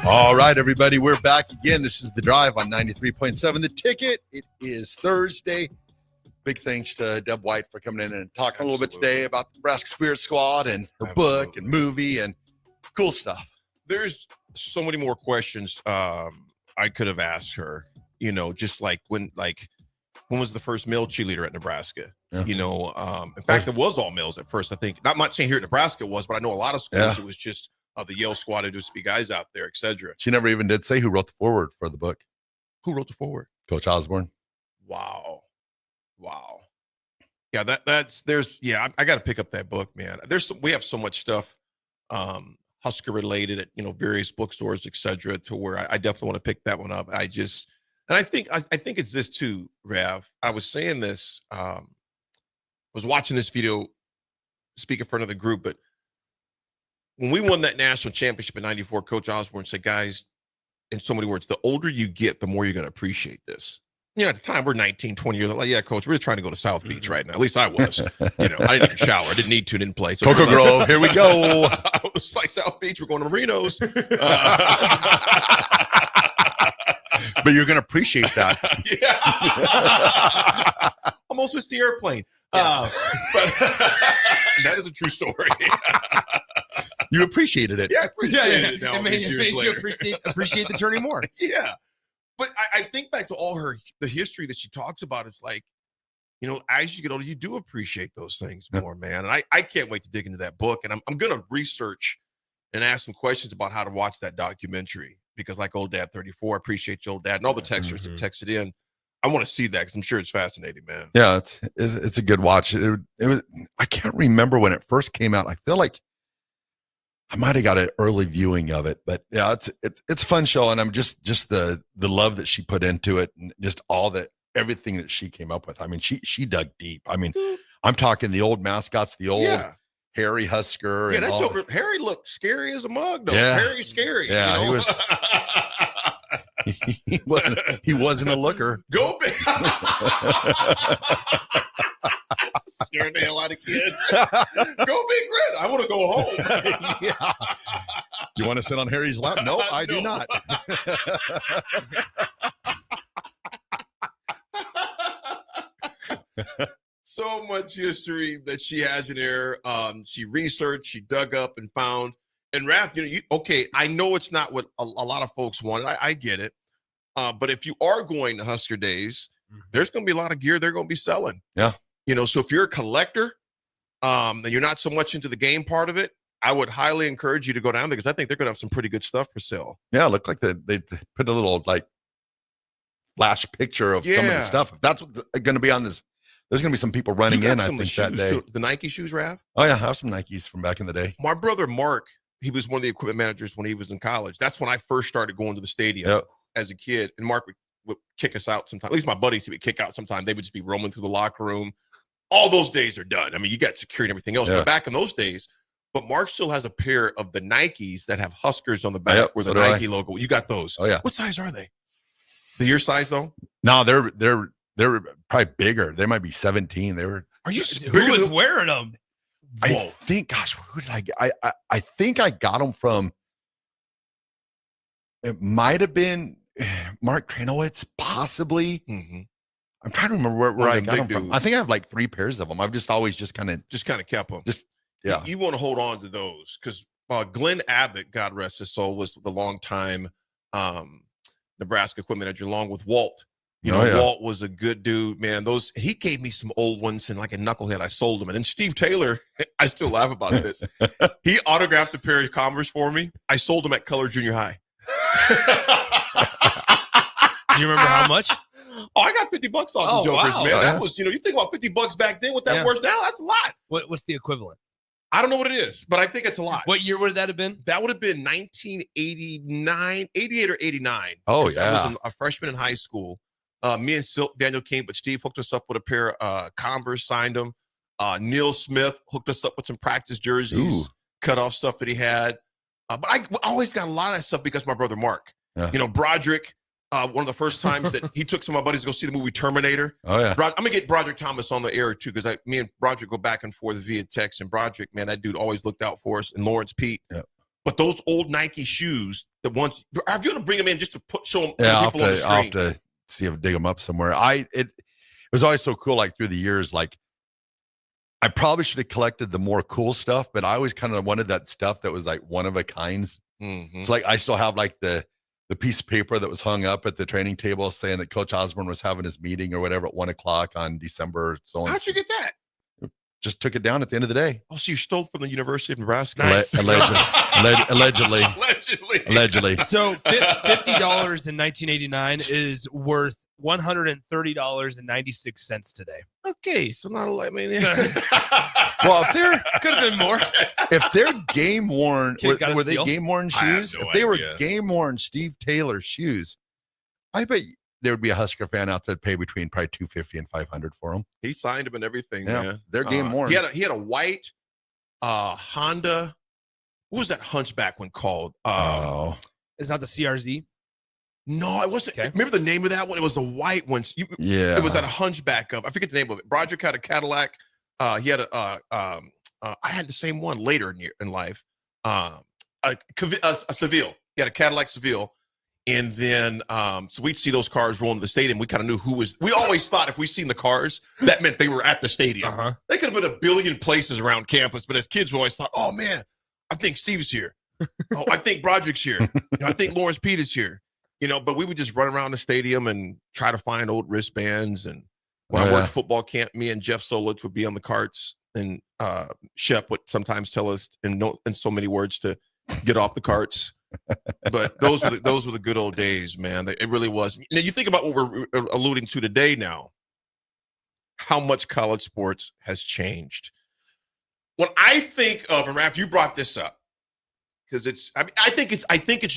Speaker 14: All right, everybody, we're back again. This is The Drive on 93.7 The Ticket. It is Thursday. Big thanks to Deb White for coming in and talking a little bit today about the Nebraska Spirit Squad and her book and movie and cool stuff.
Speaker 15: There's so many more questions I could have asked her, you know, just like when was the first male cheerleader at Nebraska? Yeah. You know, in fact, it was all males at first, I think. Not much saying here at Nebraska it was, but I know a lot of schools it was just the Yale squad, to just be guys out there, etc.
Speaker 14: She never even did say who wrote the foreword for the book.
Speaker 15: Who wrote the foreword?
Speaker 14: Coach Osborne.
Speaker 15: Wow. Yeah, I got to pick up that book, man. We have so much stuff, Husker related at, you know, various bookstores, etc., to where I definitely want to pick that one up. I think it's this too, Rav. I was saying this, was watching this video, speak in front of the group, but when we won that national championship in '94, Coach Osborne said, guys, in so many words, the older you get, the more you're going to appreciate this. You know, at the time, we're 19, 20 years old. Like, yeah, Coach, we're just trying to go to South Beach right now. At least I was. You know, I didn't even shower. I didn't need to, didn't play. So
Speaker 14: Cocoa Grove, here we go.
Speaker 15: I was like, South Beach, we're going to Marinos.
Speaker 14: But you're going to appreciate that.
Speaker 15: Yeah. Almost missed the airplane. But that is a true story.
Speaker 14: You appreciated it.
Speaker 15: Yeah, I appreciated it. Now,
Speaker 7: It made you appreciate the journey more.
Speaker 15: Yeah. But I think back to all the history that she talks about. It's like, as you get older, you do appreciate those things more, man. And I can't wait to dig into that book. And I'm going to research and ask some questions about how to watch that documentary, because like Old Dad 34, I appreciate you, Old Dad, and all the texters that texted in. I want to see that because I'm sure it's fascinating, man.
Speaker 14: Yeah, it's a good watch. It was. I can't remember when it first came out. I feel like I might have got an early viewing of it, but yeah, it's a fun show, and I'm just the love that she put into it, and just everything that she came up with. I mean, she dug deep. I mean, I'm talking the old mascots, the old Harry Husker.
Speaker 15: Yeah,
Speaker 14: and
Speaker 15: that Joker, Harry looked scary as a mug, though.
Speaker 14: Yeah.
Speaker 15: Harry's scary.
Speaker 14: Yeah, he was. He wasn't a looker.
Speaker 15: Go big. Scaring the hell out of kids. Go Big Red. I want to go home.
Speaker 14: Yeah. You want to sit on Harry's lap? No, I do not.
Speaker 15: So much history that she has in there. She researched, she dug up and found. And Raff, I know it's not what a lot of folks want. I get it. But if you are going to Husker Days, there's going to be a lot of gear they're going to be selling.
Speaker 14: Yeah.
Speaker 15: So if you're a collector, and you're not so much into the game part of it, I would highly encourage you to go down there, because I think they're going to have some pretty good stuff for sale.
Speaker 14: Yeah, it looked like they put a little flash picture of some of the stuff. That's going to be on this. There's going to be some people running in, I think, that day.
Speaker 15: The Nike shoes, Raff?
Speaker 14: Oh, yeah, I have some Nikes from back in the day.
Speaker 15: My brother, Mark, he was one of the equipment managers when he was in college. That's when I first started going to the stadium as a kid. And Mark would kick us out sometimes. At least my buddies, he would kick out sometimes. They would just be roaming through the locker room. All those days are done. I mean, you got security and everything else. But back in those days, but Mark still has a pair of the Nikes that have Huskers on the back with the Nike logo. You got those.
Speaker 14: Oh, yeah.
Speaker 15: What size are they? Your size, though?
Speaker 14: No, they're probably bigger. They might be 17. They were.
Speaker 15: Are you?
Speaker 2: Who was wearing them?
Speaker 14: I think. Gosh, who did I get? I think I got them from. It might have been Mark Tranowitz, possibly.
Speaker 15: Mm-hmm.
Speaker 14: I'm trying to remember where I got them from. I think I have like 3 pairs of them. I've just always kind of
Speaker 15: kept them.
Speaker 14: Yeah.
Speaker 15: You want to hold on to those, because Glenn Abbott, God rest his soul, was the longtime Nebraska equipment manager, along with Walt. Walt was a good dude, man. He gave me some old ones, and like a knucklehead, I sold them. And then Steve Taylor, I still laugh about this. He autographed a pair of Converse for me. I sold them at Color Junior High.
Speaker 2: Do you remember how much?
Speaker 15: Oh, I got $50 off the Jokers, man. That was, you think about $50 back then, what that worth now, that's a lot.
Speaker 2: What's the equivalent?
Speaker 15: I don't know what it is, but I think it's a lot.
Speaker 2: What year would that have been?
Speaker 15: That would have been 1989, 88 or 89.
Speaker 14: Oh, yeah.
Speaker 15: I was a freshman in high school. Me and Daniel King, but Steve hooked us up with a pair of Converse, signed them. Neil Smith hooked us up with some practice jerseys, cut off stuff that he had. But I always got a lot of that stuff because my brother Mark. Yeah. Broderick, one of the first times that he took some of my buddies to go see the movie Terminator.
Speaker 14: Oh, yeah.
Speaker 15: I'm going to get Broderick Thomas on the air, too, because me and Broderick go back and forth via text. And Broderick, man, that dude always looked out for us. And Lawrence Pete.
Speaker 14: Yeah.
Speaker 15: But those old Nike shoes, the ones, have you to bring them in just to show them
Speaker 14: to
Speaker 15: people on the screen?
Speaker 14: I'll have to see if I dig them up somewhere. It was always so cool, like through the years, like I probably should have collected the more cool stuff, but I always kind of wanted that stuff that was like one of a kinds.
Speaker 15: Mm-hmm.
Speaker 14: So like I still have like the piece of paper that was hung up at the training table saying that Coach Osborne was having his meeting or whatever at 1:00 on December. So
Speaker 15: how'd you get that?
Speaker 14: Just took it down at the end of the day.
Speaker 15: Oh, so you stole from the University of Nebraska?
Speaker 2: Nice.
Speaker 14: Allegedly.
Speaker 2: So $50 in 1989 is worth $130.96 today.
Speaker 15: Okay, so not a lot. I mean,
Speaker 14: well, if they're
Speaker 2: could have been more.
Speaker 14: If they're game worn, were they game worn shoes?
Speaker 15: No
Speaker 14: if they
Speaker 15: idea.
Speaker 14: were game worn Steve Taylor shoes, I bet there would be a Husker fan out there to pay between probably $250 and $500 for them.
Speaker 15: He signed them and everything.
Speaker 14: Yeah,
Speaker 15: man.
Speaker 14: they're game worn.
Speaker 15: He had a white Honda. What was that Hunchback one called?
Speaker 2: It's not the CRZ.
Speaker 15: No, it wasn't. Okay. Remember the name of that one? It was a white one.
Speaker 14: Yeah,
Speaker 15: it was that Hunchback of. I forget the name of it. Broderick had a Cadillac. He had I had the same one later in life. A Seville. He had a Cadillac Seville. And then, so we'd see those cars rolling to the stadium. We kind of knew who was. We always thought if we seen the cars, that meant they were at the stadium. They could have been a billion places around campus, but as kids, we always thought, "Oh man, I think Steve's here. Oh, I think Broderick's here. I think Lawrence Pete is here." But we would just run around the stadium and try to find old wristbands and When I worked football camp, me and Jeff Solich would be on the carts, and Shep would sometimes tell us in so many words to get off the carts. But those were the good old days, man. It really was. Now you think about what we're alluding to today now, how much college sports has changed. When I think of, and Raff, you brought this up, because I think it's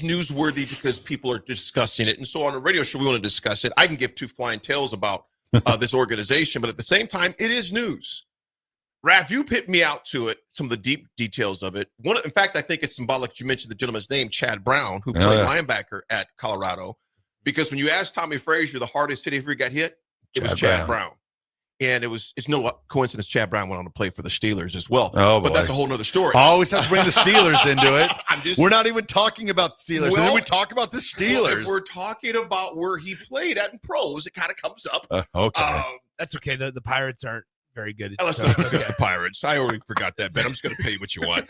Speaker 15: newsworthy because people are discussing it. And so on a radio show, we want to discuss it. I can give two flying tails about this organization, but at the same time, it is news. Raff, you hit me out to it, some of the deep details of it. In fact, I think it's symbolic that you mentioned the gentleman's name, Chad Brown, who played linebacker at Colorado. Because when you asked Tommy Frazier the hardest hit ever got hit, it was Chad Brown. And it's no coincidence Chad Brown went on to play for the Steelers as well.
Speaker 14: Oh,
Speaker 15: but that's a whole nother story.
Speaker 14: I always have to bring the Steelers into it. We're not even talking about the Steelers. And then we talk about the Steelers.
Speaker 15: Well, if we're talking about where he played at in pros, it kind of comes up.
Speaker 14: Okay.
Speaker 7: That's okay. The Pirates aren't very good.
Speaker 15: Let's not discuss the Pirates. I already forgot that, Ben. I'm just going to pay you what you want.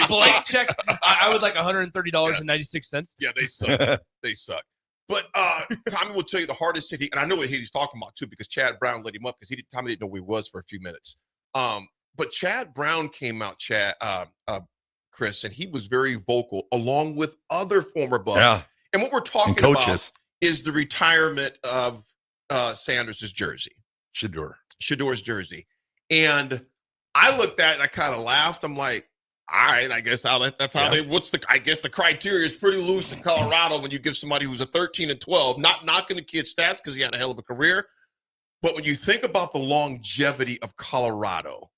Speaker 7: Blank check. I would like $130.96.
Speaker 15: Yeah, they suck. They suck. But Tommy will tell you the hardest hit, and I know what he's talking about too, because Chad Brown let him up because Tommy didn't know where he was for a few minutes. But Chad Brown came out, Chris, and he was very vocal along with other former Bucks.
Speaker 14: Yeah.
Speaker 15: And what we're talking about is the retirement of Sanders' jersey. Shador's jersey. And I looked at it and I kind of laughed. I'm like, all right, I guess that's how I guess the criteria is pretty loose in Colorado when you give somebody who's a 13-12, not knocking the kid's stats because he had a hell of a career. But when you think about the longevity of Colorado,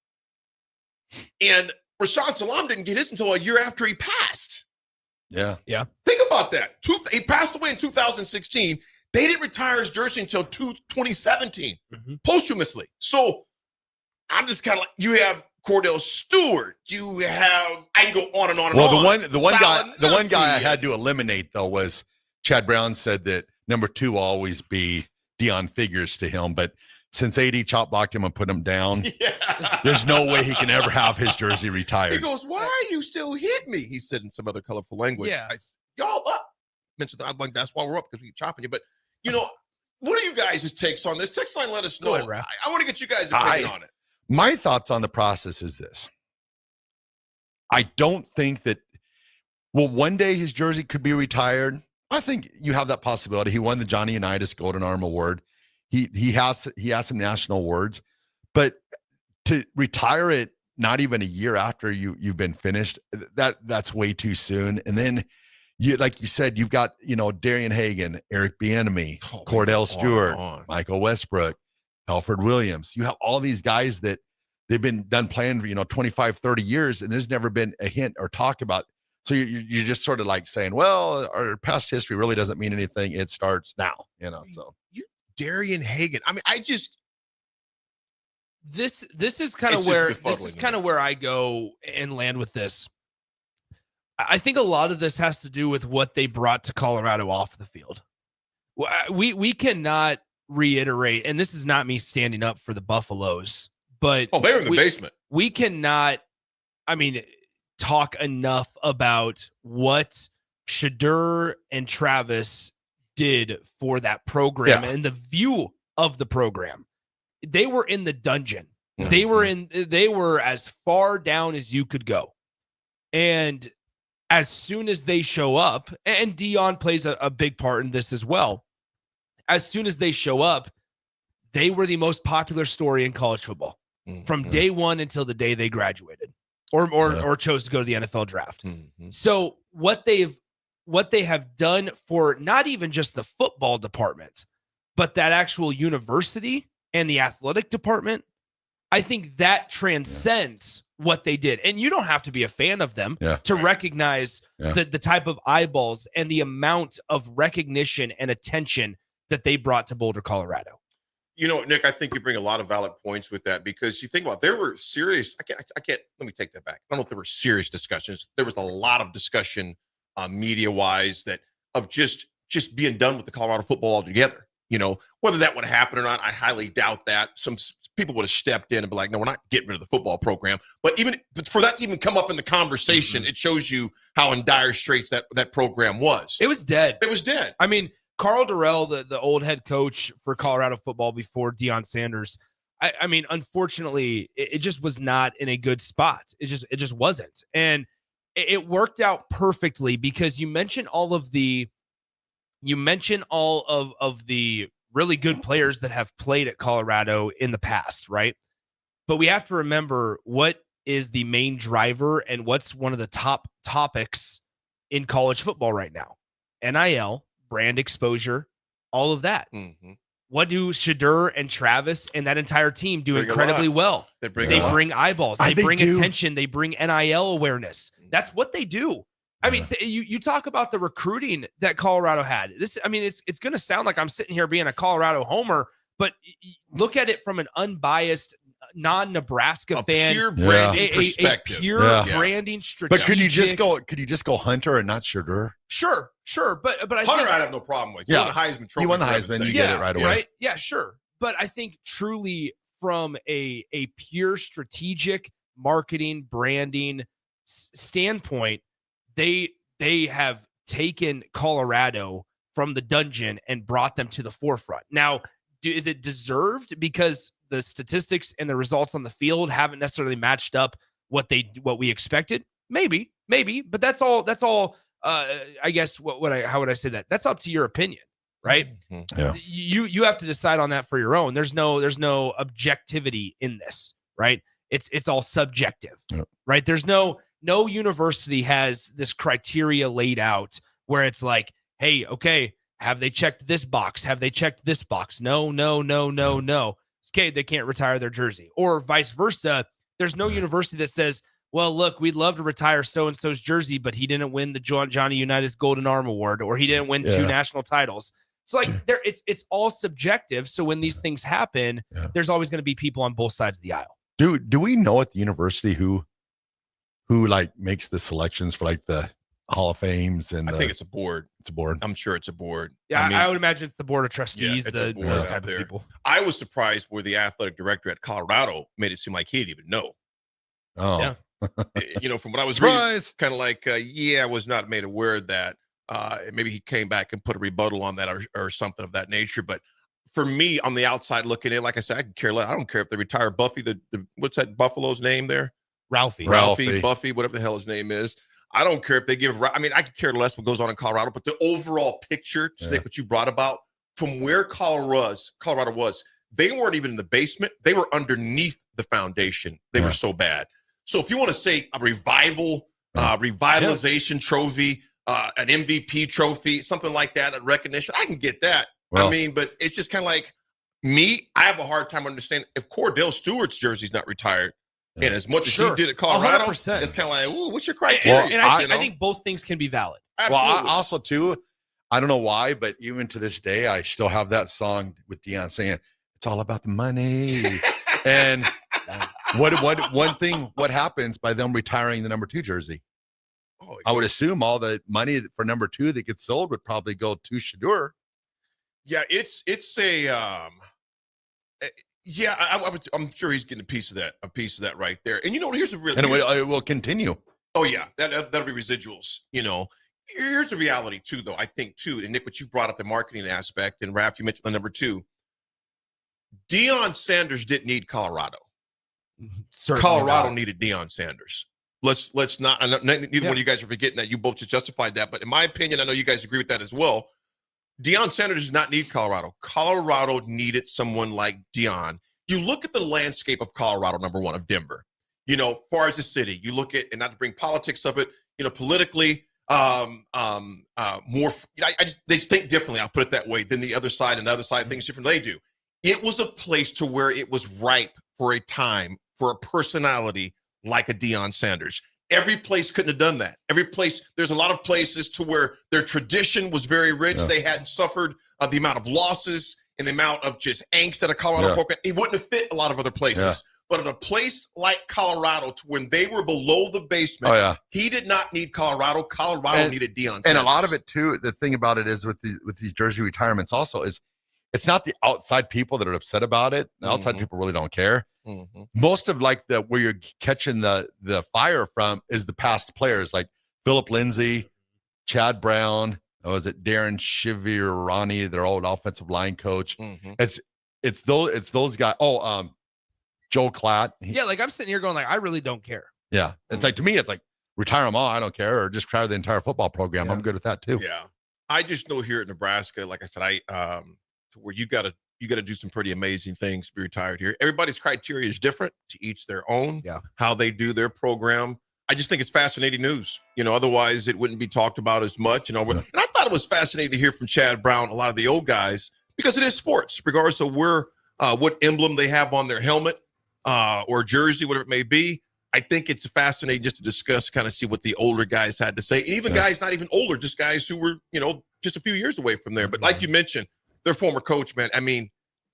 Speaker 15: and Rashawn Salam didn't get his until a year after he passed.
Speaker 14: Yeah.
Speaker 15: Think about that. He passed away in 2016. They didn't retire his jersey until 2017, posthumously. So I'm just kind of like, you have Cordell Stewart. I can go on and on and on.
Speaker 14: Well, the one guy I had to eliminate though was Chad Brown said that number 2 will always be Deion Figures to him, but since AD chop blocked him and put him down, there's no way he can ever have his jersey retired.
Speaker 15: He goes, "Why are you still hitting me?" He said in some other colorful language.
Speaker 7: Yeah.
Speaker 15: Y'all up. Mentioned that, like, that's why we're up, because we keep chopping you. But what are you guys' takes on this? Text line, let us know.
Speaker 7: Go ahead,
Speaker 15: I want to get you guys' opinion on it.
Speaker 14: My thoughts on the process is this. I don't think that, one day his jersey could be retired. I think you have that possibility. He won the Johnny Unitas Golden Arm Award. He has some national awards, but to retire it not even a year after you've been finished, that's way too soon. And then like you said, you've got, Darian Hagan, Eric Bieniemy, Cordell Stewart, Michael Westbrook, Alfred Williams. You have all these guys that they've been done playing for, 25, 30 years, and there's never been a hint or talk about. So you're just sort of like saying, well, our past history really doesn't mean anything. It starts now, so.
Speaker 15: Darian Hagan. I mean,
Speaker 7: This is kind of where I go and land with this. I think a lot of this has to do with what they brought to Colorado off the field. We cannot reiterate, and this is not me standing up for the Buffaloes, but
Speaker 15: they were in the basement.
Speaker 7: We cannot, talk enough about what Shedeur and Travis did for that program and the view of the program. They were in the dungeon.
Speaker 14: Mm-hmm.
Speaker 7: They were as far down as you could go. And as soon as they show up, and Deion plays a big part in this as well, as soon as they show up, they were the most popular story in college football from day one until the day they graduated or chose to go to the NFL draft. So what they have done for not even just the football department, but that actual university and the athletic department, I think that transcends what they did. And you don't have to be a fan of them to recognize the type of eyeballs and the amount of recognition and attention that they brought to Boulder, Colorado.
Speaker 15: Nick, I think you bring a lot of valid points with that, because you think about, there were serious, let me take that back. I don't know if there were serious discussions. There was a lot of discussion media-wise of just being done with the Colorado football altogether. Whether that would happen or not, I highly doubt that. Some people would have stepped in and be like, no, we're not getting rid of the football program. But for that to even come up in the conversation, it shows you how in dire straits that program was.
Speaker 7: It was dead.
Speaker 15: It was dead.
Speaker 7: Carl Durrell, the old head coach for Colorado football before Deion Sanders, I mean, unfortunately, it just was not in a good spot. It just wasn't. And it worked out perfectly because you mentioned all of the really good players that have played at Colorado in the past, right? But we have to remember what is the main driver and what's one of the top topics in college football right now. NIL, brand exposure, all of that.
Speaker 15: Mm-hmm.
Speaker 7: What do Shadur and Travis and that entire team do incredibly well?
Speaker 15: They bring
Speaker 7: eyeballs. They bring attention. They bring NIL awareness. That's what they do. I mean, you talk about the recruiting that Colorado had. It's going to sound like I'm sitting here being a Colorado homer, but look at it from an unbiased, non-Nebraska fan,
Speaker 15: pure branding perspective.
Speaker 7: A pure branding strategy.
Speaker 14: But could you just go Hunter and not Shadur?
Speaker 7: Sure. But I
Speaker 15: Hunter,
Speaker 7: think,
Speaker 15: I have no problem with. He won the Heisman Trophy.
Speaker 14: He won the Heisman. You get it right away.
Speaker 7: Right? Yeah, sure. But I think truly from a pure strategic marketing, branding standpoint, they have taken Colorado from the dungeon and brought them to the forefront. Now, is it deserved because the statistics and the results on the field haven't necessarily matched up what we expected? Maybe, but that's all. I guess how would I say that? That's up to your opinion, right?
Speaker 14: Mm-hmm. Yeah.
Speaker 7: You have to decide on that for your own. There's no objectivity in this, right? It's all subjective, right? There's no university has this criteria laid out where it's like, hey, okay, have they checked this box? Have they checked this box? No. Okay, they can't retire their jersey, or vice versa. There's no university that says, well, look, we'd love to retire so-and-so's jersey, but he didn't win the Johnny Unitas Golden Arm Award, or he didn't win 2 national titles. So like it's all subjective. So when these things happen, there's always going to be people on both sides of the aisle.
Speaker 14: Do we know at the university who like makes the selections for like the Hall of Fames? And
Speaker 15: I think it's a board.
Speaker 14: It's a board.
Speaker 15: I'm sure it's a board.
Speaker 7: Yeah, I would imagine it's the board of trustees. Those type of people.
Speaker 15: I was surprised where the athletic director at Colorado made it seem like he didn't even know.
Speaker 14: Oh,
Speaker 7: yeah.
Speaker 15: From what I was reading, kind of like, I was not made aware of that. Maybe he came back and put a rebuttal on that or something of that nature. But for me, on the outside looking in, like I said, I could care less. I don't care if they retire Buffy, the what's that Buffalo's name there?
Speaker 7: Ralphie,
Speaker 15: Buffy, whatever the hell his name is. I don't care if they give. I mean, I could care less what goes on in Colorado, but the overall picture, Nick, what you brought about from where Colorado was, they weren't even in the basement. They were underneath the foundation. They were so bad. So if you want to say a revitalization trophy, an MVP trophy, something like that, a recognition, I can get that. Well, I mean, but it's just kind of like me. I have a hard time understanding if Cordell Stewart's jersey's not retired. And as much as he did at Colorado, 100%. It's kind of like, ooh, what's your criteria?
Speaker 7: And I think both things can be valid.
Speaker 15: Absolutely.
Speaker 14: Well, I also, too, I don't know why, but even to this day, I still have that song with Deion saying, it's all about the money. And what happens by them retiring the number 2 jersey? I would assume all the money for number 2 that gets sold would probably go to Shadur.
Speaker 15: Yeah, it's I'm sure he's getting a piece of that right there. And here's the real.
Speaker 14: And it will continue.
Speaker 15: Oh yeah, that'll be residuals. Here's the reality too, though. I think too, and Nick, what you brought up the marketing aspect, and Raff, you mentioned the number 2. Deion Sanders didn't need Colorado.
Speaker 7: Certainly
Speaker 15: Colorado
Speaker 7: not.
Speaker 15: needed Deion Sanders. Let's not. Neither one of you guys are forgetting that. You both just justified that. But in my opinion, I know you guys agree with that as well. Deion Sanders does not need Colorado. Colorado needed someone like Deion. You look at the landscape of Colorado, number 1, of Denver. Far as the city, you look at, and not to bring politics of it, politically, more. They think differently. I'll put it that way than the other side, and the other side thinks differently. They do. It was a place to where it was ripe for a time for a personality like a Deion Sanders. Every place couldn't have done that. Every place, there's a lot of places to where their tradition was very rich. Yeah. They hadn't suffered the amount of losses and the amount of just angst at a Colorado program. It wouldn't have fit a lot of other places. Yeah. But at a place like Colorado, to when they were below the basement, he did not need Colorado. Colorado needed Deion Sanders.
Speaker 14: And a lot of it, too, the thing about it is with these jersey retirements also is it's not the outside people that are upset about it. The outside people really don't care. Mm-hmm. Most of like where you're catching the fire from is the past players like Philip Lindsay, Chad Brown, is it Darren Shivirani, their old offensive line coach. It's those guys. Joe Klatt.
Speaker 7: Yeah, like I'm sitting here going like, I really don't care.
Speaker 14: Yeah. It's like, to me, it's like, retire them all. I don't care. Or just retire the entire football program.
Speaker 15: Yeah.
Speaker 14: I'm good with that too.
Speaker 15: Yeah. I just know here at Nebraska, like I said, where you got to do some pretty amazing things to be retired here. Everybody's criteria is different, to each their own.
Speaker 7: Yeah.
Speaker 15: How they do their program. I just think it's fascinating news. Otherwise it wouldn't be talked about as much. And I thought it was fascinating to hear from Chad Brown, a lot of the old guys, because it is sports, regardless of what emblem they have on their helmet or jersey, whatever it may be. I think it's fascinating just to discuss, kind of see what the older guys had to say. And even guys not even older, just guys who were, just a few years away from there. But like you mentioned, their former coach, man, I mean,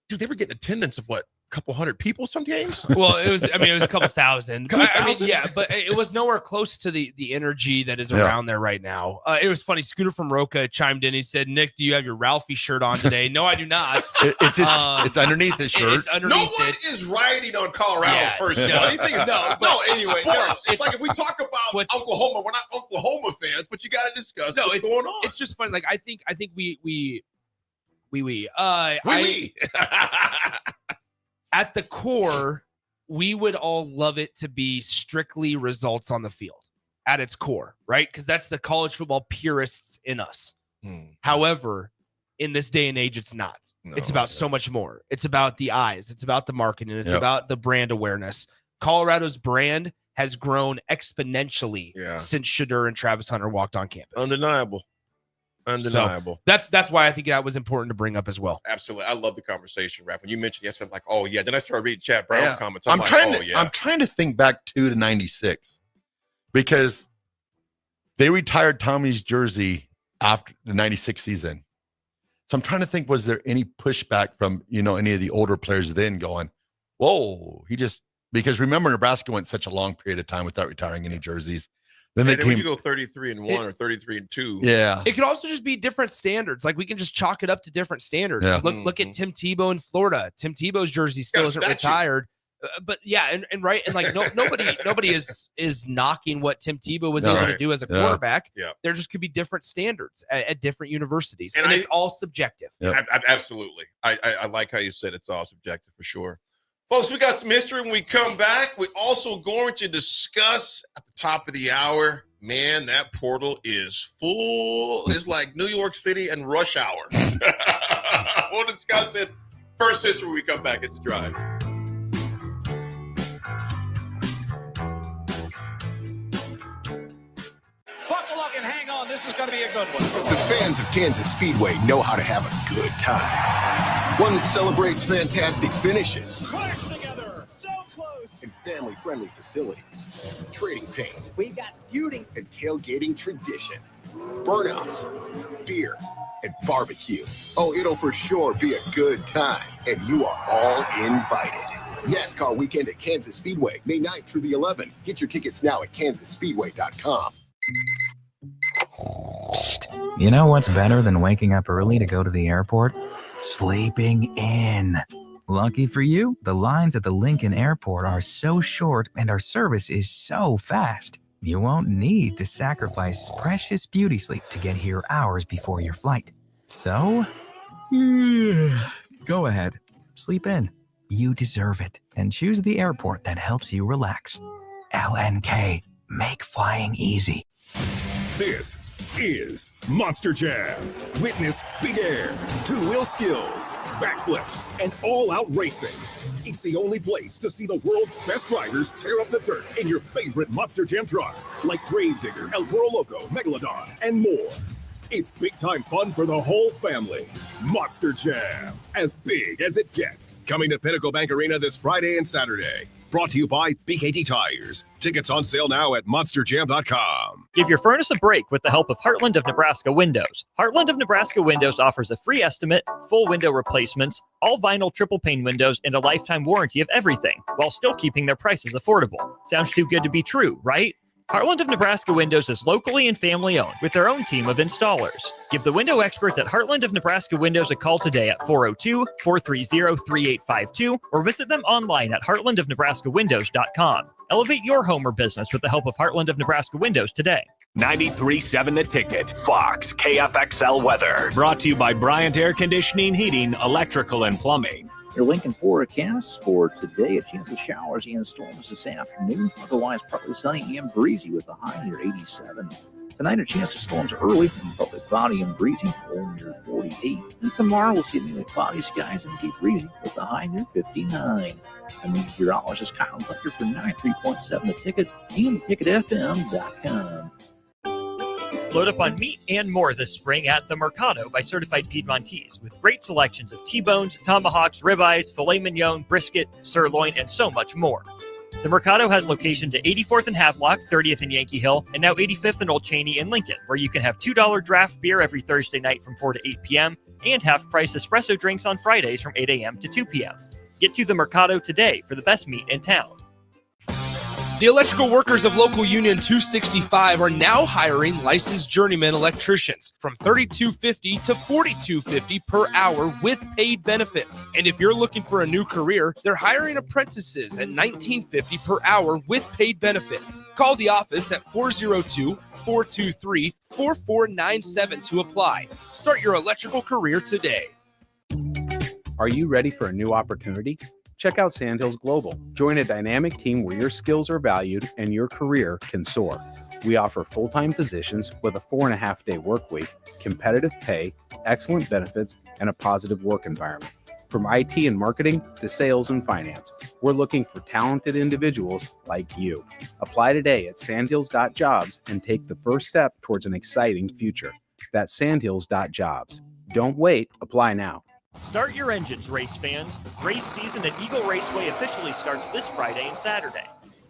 Speaker 15: dude, they were getting attendance of what? A couple hundred people some games?
Speaker 7: Well, it was a couple thousand. Yeah, but it was nowhere close to the energy that is around there right now. It was funny. Scooter from Roca chimed in. He said, Nick, do you have your Ralphie shirt on today? No, I do not.
Speaker 14: It's underneath his shirt.
Speaker 15: No one is riding on Colorado first of all. Anything anyway. It's like if we talk about Oklahoma, we're not Oklahoma fans, but you got to discuss what's going on.
Speaker 7: It's just funny. Like I think we at the core, we would all love it to be strictly results on the field at its core, right? Because that's the college football purists in us. However, in this day and age, it's not. It's about so much more. It's about the eyes. It's about the marketing. It's about the brand awareness. Colorado's brand has grown exponentially since Shedeur and Travis Hunter walked on campus.
Speaker 15: Undeniable.
Speaker 7: So that's why I think that was important to bring up as well.
Speaker 15: Absolutely. I love the conversation, Raff. When you mentioned yesterday, I'm like, oh yeah. Then I started reading Chad Brown's comments. I'm
Speaker 14: trying to think back to 96 because they retired Tommy's jersey after the 96 season. So I'm trying to think, was there any pushback from, any of the older players then going, whoa, because remember, Nebraska went such a long period of time without retiring any jerseys. Then
Speaker 15: when you go 33-1 or 33-2.
Speaker 14: Yeah.
Speaker 7: It could also just be different standards. Like we can just chalk it up to different standards.
Speaker 14: Yeah.
Speaker 7: Look at Tim Tebow in Florida. Tim Tebow's jersey still isn't retired. But yeah, and like nobody is knocking what Tim Tebow was able to do as a quarterback.
Speaker 15: Yeah.
Speaker 7: There just could be different standards at different universities. And it's all subjective.
Speaker 15: Absolutely. I like how you said it's all subjective for sure. Folks, we got some history. When we come back, we're also going to discuss at the top of the hour, man, that portal is full. It's like New York City and rush hour. We'll discuss it. First history when we come back. It's a drive.
Speaker 11: Buckle up and hang on. This is going to be a good one.
Speaker 6: The fans of Kansas Speedway know how to have a good time. One that celebrates fantastic finishes.
Speaker 11: Crash together. So close.
Speaker 6: And family-friendly facilities. Trading paint.
Speaker 11: We've got feuding.
Speaker 6: And tailgating tradition. Burnouts. Beer. And barbecue. Oh, it'll for sure be a good time. And you are all invited. NASCAR weekend at Kansas Speedway, May 9th through the 11th. Get your tickets now at kansasspeedway.com.
Speaker 8: Psst. You know what's better than waking up early to go to the airport? Sleeping in. Lucky for you, the lines at the Lincoln Airport are so short and our service is so fast. You won't need to sacrifice precious beauty sleep to get here hours before your flight. So, go ahead. Sleep in. You deserve it. And choose the airport that helps you relax. LNK. Make flying easy.
Speaker 23: This is Monster Jam. Witness big air, two-wheel skills, backflips, and all-out racing. It's the only place to see the world's best drivers tear up the dirt in your favorite Monster Jam trucks, like Gravedigger, El Toro Loco, Megalodon, and more. It's big-time fun for the whole family. Monster Jam, as big as it gets. Coming to Pinnacle Bank Arena this Friday and Saturday. Brought to you by BKT Tires. Tickets on sale now at monsterjam.com.
Speaker 4: Give your furnace a break with the help of Heartland of Nebraska Windows. Heartland of Nebraska Windows offers a free estimate, full window replacements, all vinyl triple pane windows, and a lifetime warranty of everything, while still keeping their prices affordable. Sounds too good to be true, right? Heartland of Nebraska Windows is locally and family owned with their own team of installers. Give the window experts at Heartland of Nebraska Windows a call today at 402-430-3852 or visit them online at heartlandofnebraskawindows.com. Elevate your home or business with the help of Heartland of Nebraska Windows today.
Speaker 1: 93.7 The Ticket, Fox, KFXL weather. Brought to you by Bryant Air Conditioning, Heating, Electrical, and Plumbing.
Speaker 9: Your Lincoln forecast for today, a chance of showers and storms this afternoon. Otherwise, partly sunny and breezy with a high near 87. Tonight, a chance of storms early and partly cloudy and breezy, low near 48. And tomorrow, we'll see mainly cloudy skies and deep breezy with a high near 59. The meteorologist Kyle Tucker for 93.7 The Ticket and theticketfm.com.
Speaker 4: Load up on meat and more this spring at The Mercado by Certified Piedmontese with great selections of T-bones, tomahawks, ribeyes, filet mignon, brisket, sirloin, and so much more. The Mercado has locations at 84th and Havelock, 30th and Yankee Hill, and now 85th and Old Cheney in Lincoln, where you can have $2 draft beer every Thursday night from 4 to 8 p.m. and half-price espresso drinks on Fridays from 8 a.m. to 2 p.m. Get to The Mercado today for the best meat in town.
Speaker 7: The electrical workers of Local Union 265 are now hiring licensed journeyman electricians from $32.50 to $42.50 per hour with paid benefits. And if you're looking for a new career, they're hiring apprentices at $19.50 per hour with paid benefits. Call the office at 402-423-4497 to apply. Start your electrical career today.
Speaker 13: Are you ready for a new opportunity? Check out Sandhills Global. Join a dynamic team where your skills are valued and your career can soar. We offer full-time positions with a 4.5-day work week, competitive pay, excellent benefits, and a positive work environment. From IT and marketing to sales and finance, we're looking for talented individuals like you. Apply today at sandhills.jobs and take the first step towards an exciting future. That's sandhills.jobs. Don't wait. Apply now.
Speaker 4: Start your engines, race fans. Race season at Eagle Raceway officially starts this Friday and Saturday.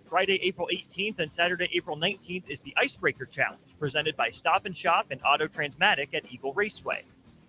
Speaker 4: Friday, April 18th and Saturday, April 19th is the Icebreaker Challenge, presented by Stop and Shop and Auto Transmatic at Eagle Raceway.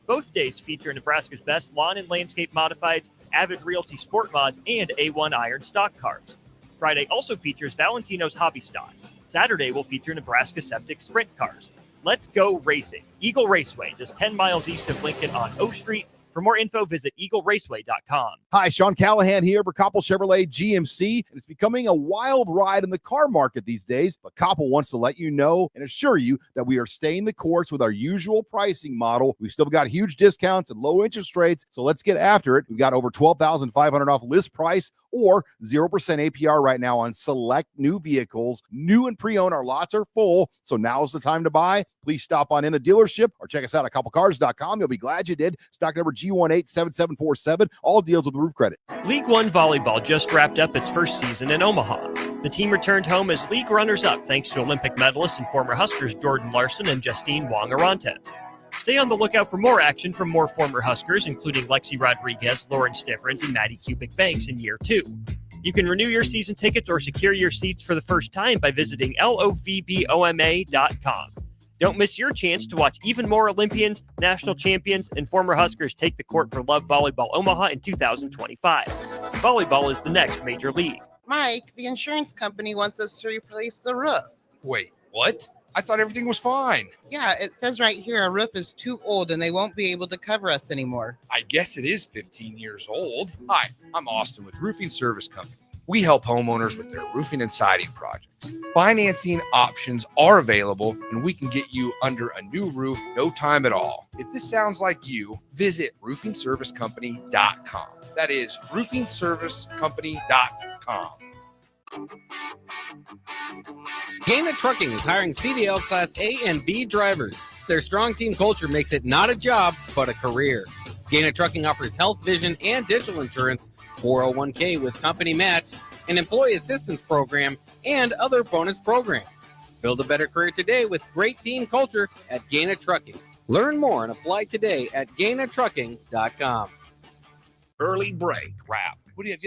Speaker 4: Both days feature Nebraska's best lawn and landscape modifieds, Avid Realty Sport Mods, and A1 Iron stock cars. Friday also features Valentino's Hobby Stocks. Saturday will feature Nebraska Septic Sprint cars. Let's go racing. Eagle Raceway, just 10 miles east of Lincoln on O Street. For more info, visit eagleraceway.com.
Speaker 16: Hi, Sean Callahan here for Koppel Chevrolet GMC, and it's becoming a wild ride in the car market these days, but Koppel wants to let you know and assure you that we are staying the course with our usual pricing model. We've still got huge discounts and low interest rates, so let's get after it. We've got over $12,500 off list price or 0% APR right now on select new vehicles. New and pre-owned, our lots are full, so now's the time to buy. Please stop on in the dealership or check us out at koppelcars.com. You'll be glad you did. Stock number G187747. All deals with roof credit.
Speaker 4: League One Volleyball just wrapped up its first season in Omaha. The team returned home as league runners-up thanks to Olympic medalists and former Huskers Jordan Larson and Justine Wong-Arantes. Stay on the lookout for more action from more former Huskers, including Lexi Rodriguez, Lauren Stiffrens, and Maddie Kubik-Banks in year 2. You can renew your season ticket or secure your seats for the first time by visiting lovboma.com. Don't miss your chance to watch even more Olympians, national champions, and former Huskers take the court for Love Volleyball Omaha in 2025. Volleyball is the next major league.
Speaker 10: Mike, the insurance company wants us to replace the roof.
Speaker 20: Wait, what? I thought everything was fine.
Speaker 10: Yeah, it says right here our roof is too old and they won't be able to cover us anymore.
Speaker 20: I guess it is 15 years old. Hi, I'm Austin with Roofing Service Company. We help homeowners with their roofing and siding projects. Financing options are available, and we can get you under a new roof no time at all. If this sounds like you, visit roofingservicecompany.com. That is roofingservicecompany.com.
Speaker 24: Gaina Trucking is hiring CDL Class A and B drivers. Their strong team culture makes it not a job, but a career. Gaina Trucking offers health, vision, and dental insurance, 401k with company match, an employee assistance program, and other bonus programs. Build a better career today with great team culture at Gaina Trucking. Learn more and apply today at GainaTrucking.com.
Speaker 1: Early break.
Speaker 12: Wrap. What do you have?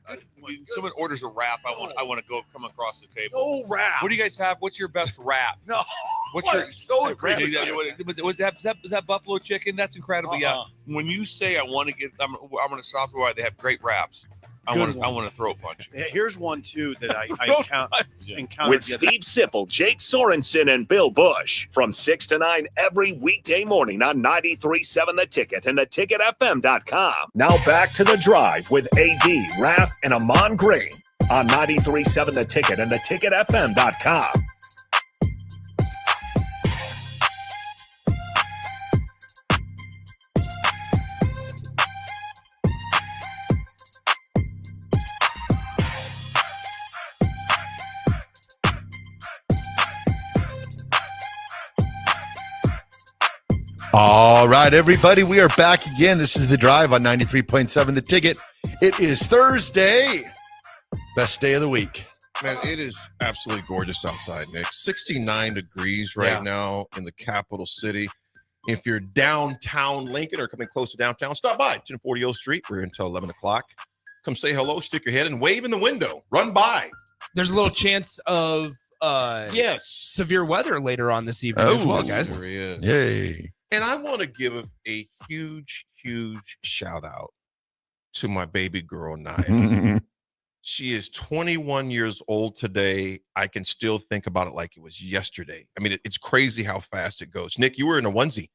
Speaker 15: Good.
Speaker 12: Someone orders a wrap. I want to go come across the table.
Speaker 15: Oh, wrap.
Speaker 12: What do you guys have? What's your best wrap?
Speaker 15: No.
Speaker 12: What's your
Speaker 15: so
Speaker 12: aggressive? Was that buffalo chicken? That's incredible. Yeah. When you say I want to get, I'm going to stop where they have great wraps. I want to throw a punch.
Speaker 17: Here's one too that I encountered
Speaker 1: with Steve Sipple, Jake Sorensen, and Bill Bush from 6 to 9 every weekday morning on 93.7 The Ticket and theticketfm.com. Now back to the drive with AD, Raff, and Ahman Green on 93.7 The Ticket and theticketfm.com.
Speaker 14: All right, everybody, we are back again. This is The Drive on 93.7 The Ticket. It is Thursday. Best day of the week.
Speaker 15: Man, it is absolutely gorgeous outside, Nick. 69 degrees right now in the capital city. If you're downtown Lincoln or coming close to downtown, stop by 1040 O Street. We're here until 11 o'clock. Come say hello, stick your head, and wave in the window. Run by.
Speaker 7: There's a little chance of severe weather later on this evening as well, guys.
Speaker 15: There he is.
Speaker 14: Yay.
Speaker 15: And I want to give a huge, huge shout out to my baby girl, Naya. She is 21 years old today. I can still think about it like it was yesterday. I mean, it's crazy how fast it goes. Nick, you were in a onesie.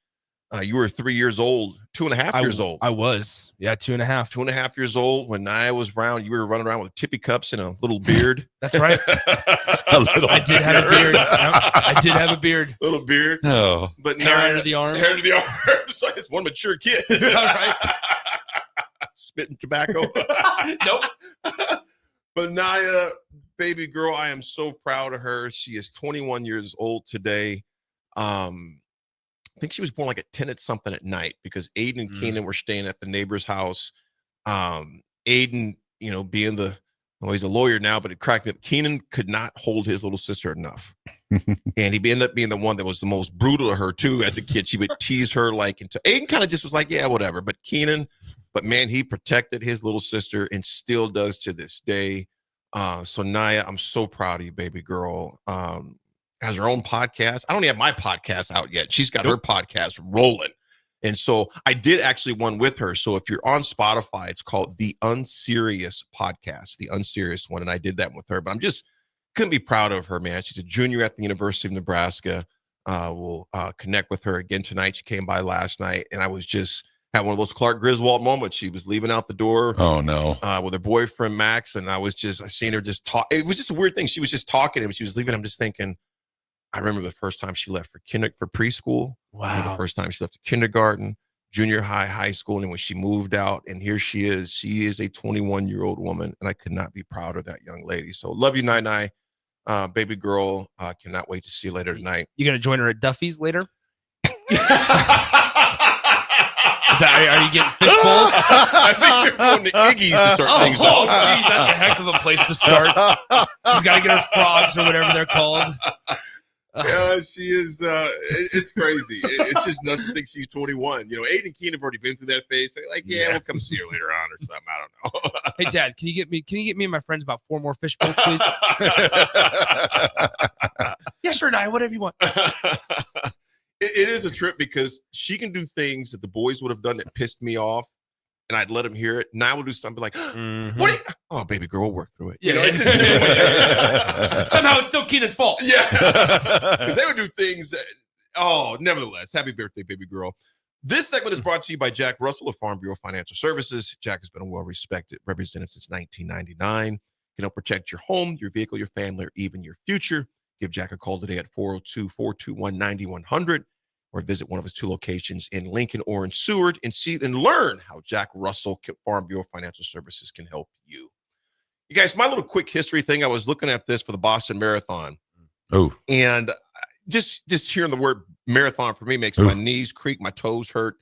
Speaker 15: You were 3 years old, 2.5 years old.
Speaker 7: I was. Yeah, 2.5.
Speaker 15: 2.5 years old. When Naya was around, you were running around with tippy cups and a little beard.
Speaker 7: That's right. I did have a beard. I did have a beard.
Speaker 15: Little beard.
Speaker 14: Oh.
Speaker 15: But
Speaker 7: hair
Speaker 15: Naya,
Speaker 7: under the arms.
Speaker 15: Hair under the arms. Like it's one mature kid.
Speaker 7: All right.
Speaker 15: Spitting tobacco.
Speaker 7: Nope.
Speaker 15: But Naya, baby girl, I am so proud of her. She is 21 years old today. I think she was born like at 10 at something at night because Aiden and Keenan were staying at the neighbor's house. Aiden, being he's a lawyer now, but it cracked me up. Keenan could not hold his little sister enough. And he ended up being the one that was the most brutal to her too. As a kid, she would tease her Aiden kind of just was like, yeah, whatever. But man, he protected his little sister and still does to this day. So Naya, I'm so proud of you, baby girl. Has her own podcast. I don't even have my podcast out yet. She's got her podcast rolling. And so I did actually one with her. So if you're on Spotify, it's called The Unserious Podcast, The Unserious one. And I did that with her, but I'm just couldn't be proud of her, man. She's a junior at the University of Nebraska. We'll connect with her again tonight. She came by last night and I was just had one of those Clark Griswold moments. She was leaving out the door.
Speaker 14: Oh no.
Speaker 15: With her boyfriend, Max. And I seen her just talk. It was just a weird thing. She was just talking and she was leaving. I'm just thinking, I remember the first time she left for preschool.
Speaker 7: Wow.
Speaker 15: The first time she left kindergarten, junior high, high school. And when she moved out, and here she is a 21-year-old woman. And I could not be prouder of that young lady. So love you, Nai. Baby girl. Cannot wait to see you later tonight.
Speaker 7: You going to join her at Duffy's later? Are you getting fish bowls?
Speaker 15: I think they're going to Iggy's to start things off.
Speaker 7: Oh, geez, that's a heck of a place to start. She's got to get her frogs or whatever they're called.
Speaker 15: Yeah, she is. It's crazy. It's just nuts to think she's 21. Aiden and Keenan have already been through that phase. They're like, yeah, we'll come see her later on or something. I don't know.
Speaker 7: Hey, Dad, can you get me and my friends about 4 more fish bowls, please? Yeah, sure, Naya, whatever you want.
Speaker 15: It is a trip because she can do things that the boys would have done that pissed me off, and I'd let them hear it. And I would do something like, what? Oh, baby girl, we'll work through it.
Speaker 7: Yeah.
Speaker 15: It's just different.
Speaker 7: Somehow it's still Keenan's fault.
Speaker 15: Yeah. Because they would do things that, nevertheless, happy birthday, baby girl. This segment is brought to you by Jack Russell of Farm Bureau Financial Services. Jack has been a well-respected representative since 1999. You can help protect your home, your vehicle, your family, or even your future. Give Jack a call today at 402-421-9100 or visit one of his 2 locations in Lincoln or in Seward and see and learn how Jack Russell Farm Bureau Financial Services can help you. You guys, my little quick history thing, I was looking at this for the Boston Marathon.
Speaker 14: Oh.
Speaker 15: And just hearing the word marathon for me makes my knees creak, my toes hurt,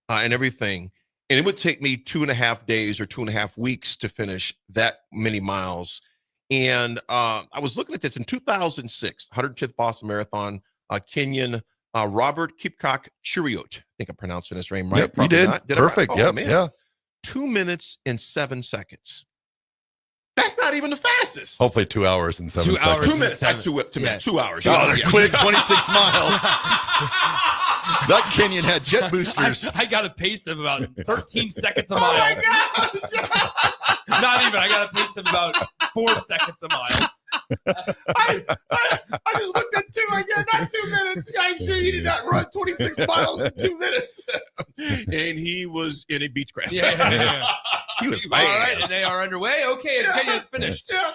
Speaker 15: and everything. And it would take me 2.5 days or 2.5 weeks to finish that many miles. And I was looking at this in 2006, 105th Boston Marathon, Kenyan Robert Kipchoge Cheruiyot. I think I'm pronouncing his name right.
Speaker 14: Yep, you did. Perfect. Yeah.
Speaker 15: 2 minutes and 7 seconds. That's not even the fastest.
Speaker 14: Hopefully 2 hours and 7 seconds.
Speaker 15: 2 minutes. 2 hours.
Speaker 14: Oh, quick, 26 miles. That Kenyan had jet boosters.
Speaker 7: I got a pace of about 13 seconds a mile.
Speaker 15: Oh my gosh.
Speaker 7: Not even. I got a pace of about 4 seconds a mile.
Speaker 15: I just looked at 2. Not 2 minutes. Yeah, I'm sure he did not run 26 miles in 2 minutes. And he was in a Beechcraft.
Speaker 7: Yeah.
Speaker 15: He was
Speaker 7: all right, and they are underway. Okay, and Kenya's finished.
Speaker 15: Yeah.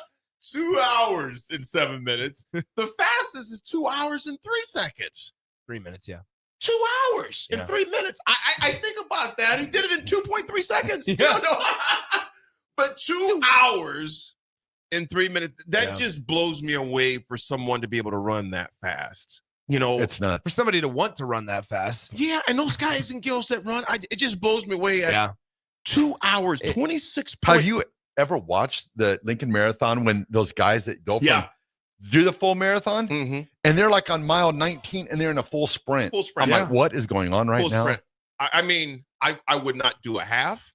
Speaker 15: 2 hours and 7 minutes. The fastest is 2 hours and 3 seconds.
Speaker 7: 3 minutes, yeah.
Speaker 15: 2 hours and 3 minutes. I think about that. He did it in 2.3 seconds.
Speaker 7: Yeah.
Speaker 15: But 2 hours and 3 minutes, that just blows me away for someone to be able to run that fast.
Speaker 14: it's nuts
Speaker 7: for somebody to want to run that fast.
Speaker 15: Yeah, and those guys and girls that run, it just blows me away. At 2 hours, 26.
Speaker 14: Have you ever watched the Lincoln Marathon when those guys that go do the full marathon and they're like on mile 19 and they're in a full sprint? I'm like, what is going on right now?
Speaker 15: Sprint. I mean, I would not do a half.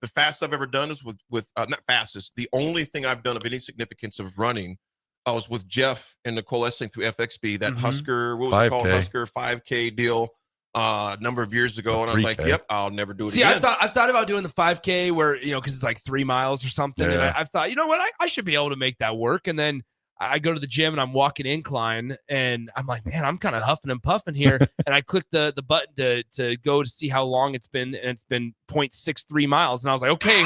Speaker 15: The fastest I've ever done is with not fastest. The only thing I've done of any significance of running, I was with Jeff and Nicole Essling through FXB, that Husker, what was it called? Husker 5K deal a number of years ago. And I was like, yep, I'll never do it again.
Speaker 7: I've thought about doing the 5K where, because it's like 3 miles or something. And I've thought, you know what, I should be able to make that work. And then I go to the gym and I'm walking incline and I'm like, man, I'm kind of huffing and puffing here. And I click the button to go to see how long it's been. And it's been 0.63 miles. And I was like, okay,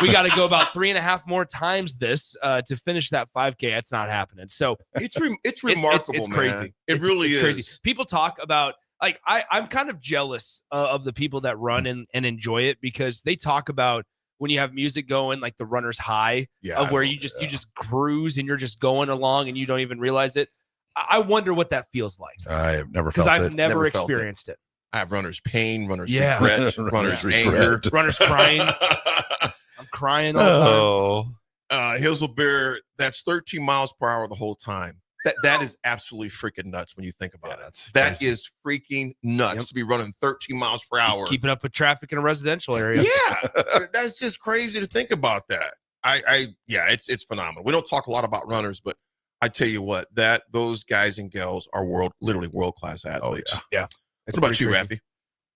Speaker 7: we got to go about 3.5 more times this to finish that 5K. That's not happening. So
Speaker 15: it's remarkable.
Speaker 7: It's crazy.
Speaker 15: Man. It really is
Speaker 7: crazy. People talk about, like, I'm kind of jealous of the people that run and enjoy it, because they talk about when you have music going, like the runner's high of where you just cruise and you're just going along and you don't even realize it. I wonder what that feels like.
Speaker 14: I've never felt it.
Speaker 7: Because I've never experienced it.
Speaker 15: I have runner's pain, runner's regret, runner's anger,
Speaker 7: runner's crying. I'm crying all the time.
Speaker 15: Hazel Bear, that's 13 miles per hour the whole time. That is absolutely freaking nuts when you think about it. That is freaking nuts to be running 13 miles per hour.
Speaker 7: Keeping up with traffic in a residential area.
Speaker 15: Yeah, that's just crazy to think about that. It's phenomenal. We don't talk a lot about runners, but I tell you what, those guys and gals are literally world-class athletes.
Speaker 7: Yeah.
Speaker 15: What about you, Raffy?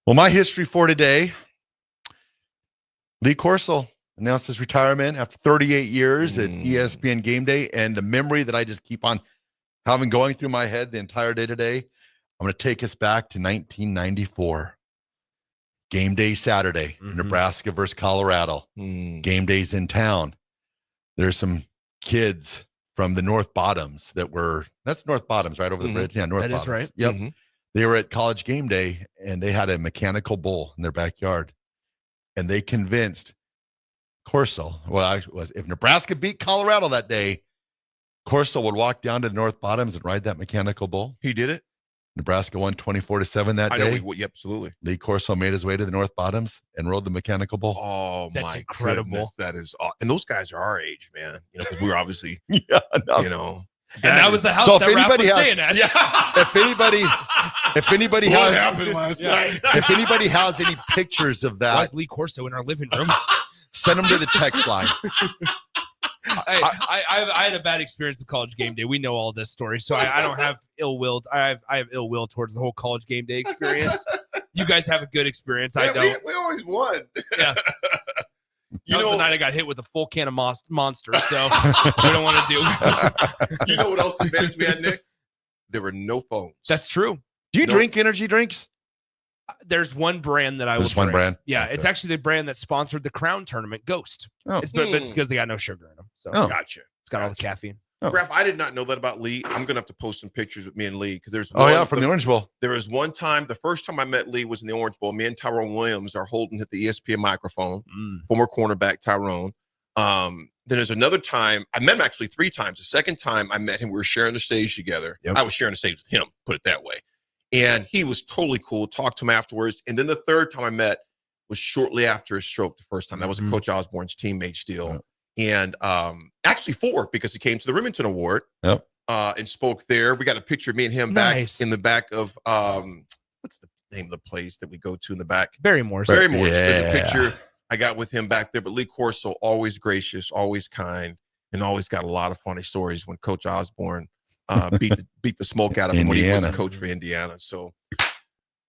Speaker 14: Well, my history for today, Lee Corso announced his retirement after 38 years at ESPN Game Day, and the memory that I just keep on having going through my head the entire day today, I'm going to take us back to 1994. Game day Saturday, Nebraska versus Colorado. Game day's in town. There's some kids from the North Bottoms that's North Bottoms, right over the bridge. Yeah, North Bottoms.
Speaker 7: That is right.
Speaker 14: Yep. They were at College Game Day, and they had a mechanical bull in their backyard. And they convinced Corso, if Nebraska beat Colorado that day, Corso would walk down to the North Bottoms and ride that mechanical bull.
Speaker 15: He did it.
Speaker 14: Nebraska won 24-7 that day.
Speaker 15: I know. Absolutely.
Speaker 14: Lee Corso made his way to the North Bottoms and rode the mechanical bull.
Speaker 15: Oh,
Speaker 7: that's
Speaker 15: my
Speaker 7: incredible.
Speaker 15: Goodness, that is, and those guys are our age, man. Because we were obviously,
Speaker 14: and
Speaker 7: that was the house
Speaker 14: so
Speaker 7: that Raff was staying at.
Speaker 14: If anybody
Speaker 15: what
Speaker 14: has
Speaker 15: happened last night?
Speaker 14: If anybody has any pictures of that,
Speaker 7: why is Lee Corso in our living room?
Speaker 14: Send them to the text line.
Speaker 7: I had a bad experience with College Game Day. We know all this story, so I don't have ill will. I have ill will towards the whole College Game Day experience. You guys have a good experience. I don't.
Speaker 15: We always won.
Speaker 7: Yeah. That was the night I got hit with a full can of Monster, so we don't want to do.
Speaker 15: You know what else advantage we had, Nick? There were no phones.
Speaker 7: That's true.
Speaker 14: Do you drink energy drinks?
Speaker 7: There's one brand that I will
Speaker 14: There's one
Speaker 7: drink.
Speaker 14: brand?
Speaker 7: Yeah,
Speaker 14: Okay.
Speaker 7: it's actually the brand that sponsored the Crown tournament, Ghost.
Speaker 14: Oh.
Speaker 7: It's but because they got no sugar in them. So
Speaker 15: Gotcha.
Speaker 7: It's got all the caffeine.
Speaker 15: Raph, I did not know that about Lee. I'm gonna have to post some pictures with me and Lee because there's
Speaker 14: from the Orange Bowl.
Speaker 15: There was one time, the first time I met Lee was in the Orange Bowl. Me and Tyrone Williams are holding at the ESPN microphone. Former cornerback Tyrone. Then there's another time I met him actually 3 times. The second time I met him, we were sharing the stage together. I was sharing the stage with him, put it that way. And he was totally cool. Talked to him afterwards. And then the third time I met was shortly after his stroke. The first time that was Coach Osborne's teammate still. And actually 4 because he came to the Remington Award and spoke there. We got a picture of me and him back in the back of what's the name of the place that we go to in the back?
Speaker 7: Barrymore's.
Speaker 15: Barrymore's. There's a picture I got with him back there. But Lee Corso, always gracious, always kind, and always got a lot of funny stories when Coach Osborne beat the smoke out of him when he was a coach for Indiana. So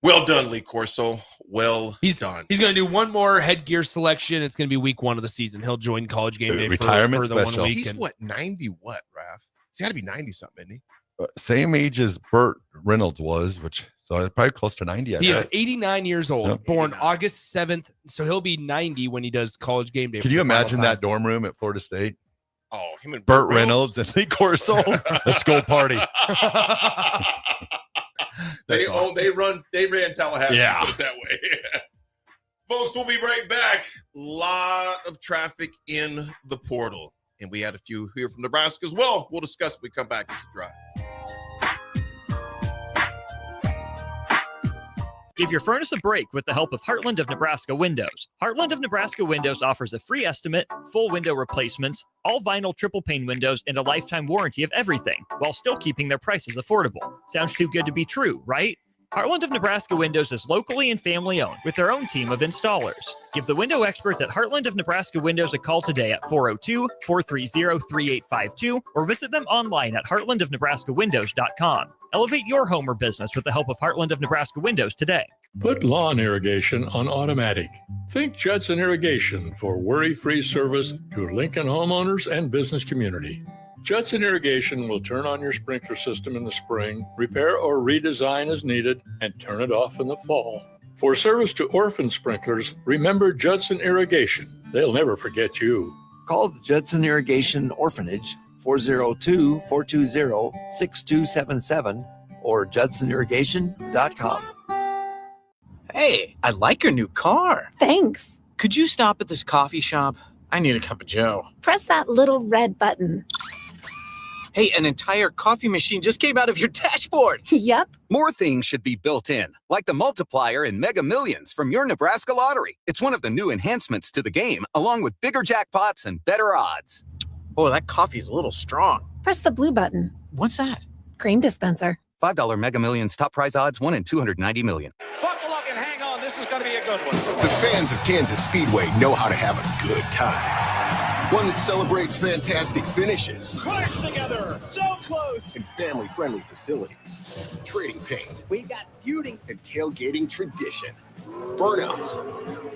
Speaker 15: well done, Lee Corso. Well done.
Speaker 7: He's going to do one more headgear selection. It's going to be week 1 of the season. He'll join College Game Day
Speaker 14: retirement
Speaker 7: for the
Speaker 14: special.
Speaker 7: 1 week.
Speaker 15: He's what, 90 what, Raph? He's got to be 90 something, isn't he?
Speaker 14: Same age as Burt Reynolds was, so probably close to 90.
Speaker 7: He is 89 years old,
Speaker 14: Yep.
Speaker 7: born August 7th. So he'll be 90 when he does College Game Day.
Speaker 14: Could you imagine that dorm room at Florida State?
Speaker 15: Oh, him and
Speaker 14: Burt Reynolds and Lee Corso. Let's go party.
Speaker 15: They ran Tallahassee.
Speaker 14: Yeah.
Speaker 15: Put it that way. Folks, we'll be right back. Lot of traffic in the portal. And we had a few here from Nebraska as well. We'll discuss when we come back. It's a drive.
Speaker 4: Give your furnace a break with the help of Heartland of Nebraska Windows. Heartland of Nebraska Windows offers a free estimate, full window replacements, all vinyl triple pane windows, and a lifetime warranty of everything, while still keeping their prices affordable. Sounds too good to be true, right? Heartland of Nebraska Windows is locally and family owned with their own team of installers. Give the window experts at Heartland of Nebraska Windows a call today at 402-430-3852 or visit them online at heartlandofnebraskawindows.com. Elevate your home or business with the help of Heartland of Nebraska Windows today.
Speaker 18: Put lawn irrigation on automatic. Think Judson Irrigation for worry-free service to Lincoln homeowners and business community. Judson Irrigation will turn on your sprinkler system in the spring, repair or redesign as needed, and turn it off in the fall. For service to orphan sprinklers, remember Judson Irrigation. They'll never forget you.
Speaker 19: Call the Judson Irrigation Orphanage 402-420-6277 or judsonirrigation.com.
Speaker 21: Hey, I like your new car.
Speaker 22: Thanks.
Speaker 21: Could you stop at this coffee shop? I need a cup of joe.
Speaker 22: Press that little red button.
Speaker 21: Hey, an entire coffee machine just came out of your dashboard.
Speaker 22: Yep.
Speaker 25: More things should be built in, like the multiplier in Mega Millions from your Nebraska Lottery. It's one of the new enhancements to the game, along with bigger jackpots and better odds.
Speaker 21: Oh, that coffee is a little strong.
Speaker 22: Press the blue button.
Speaker 21: What's that?
Speaker 22: Cream dispenser.
Speaker 25: $5 Mega Millions top prize odds, 1 in 290 million.
Speaker 11: Buckle up and hang on. This is going to be a good one.
Speaker 6: The fans of Kansas Speedway know how to have a good time. One that celebrates fantastic finishes.
Speaker 11: Cars together, so close.
Speaker 6: And family-friendly facilities. Trading paint.
Speaker 11: We got feuding.
Speaker 6: And tailgating tradition. Burnouts,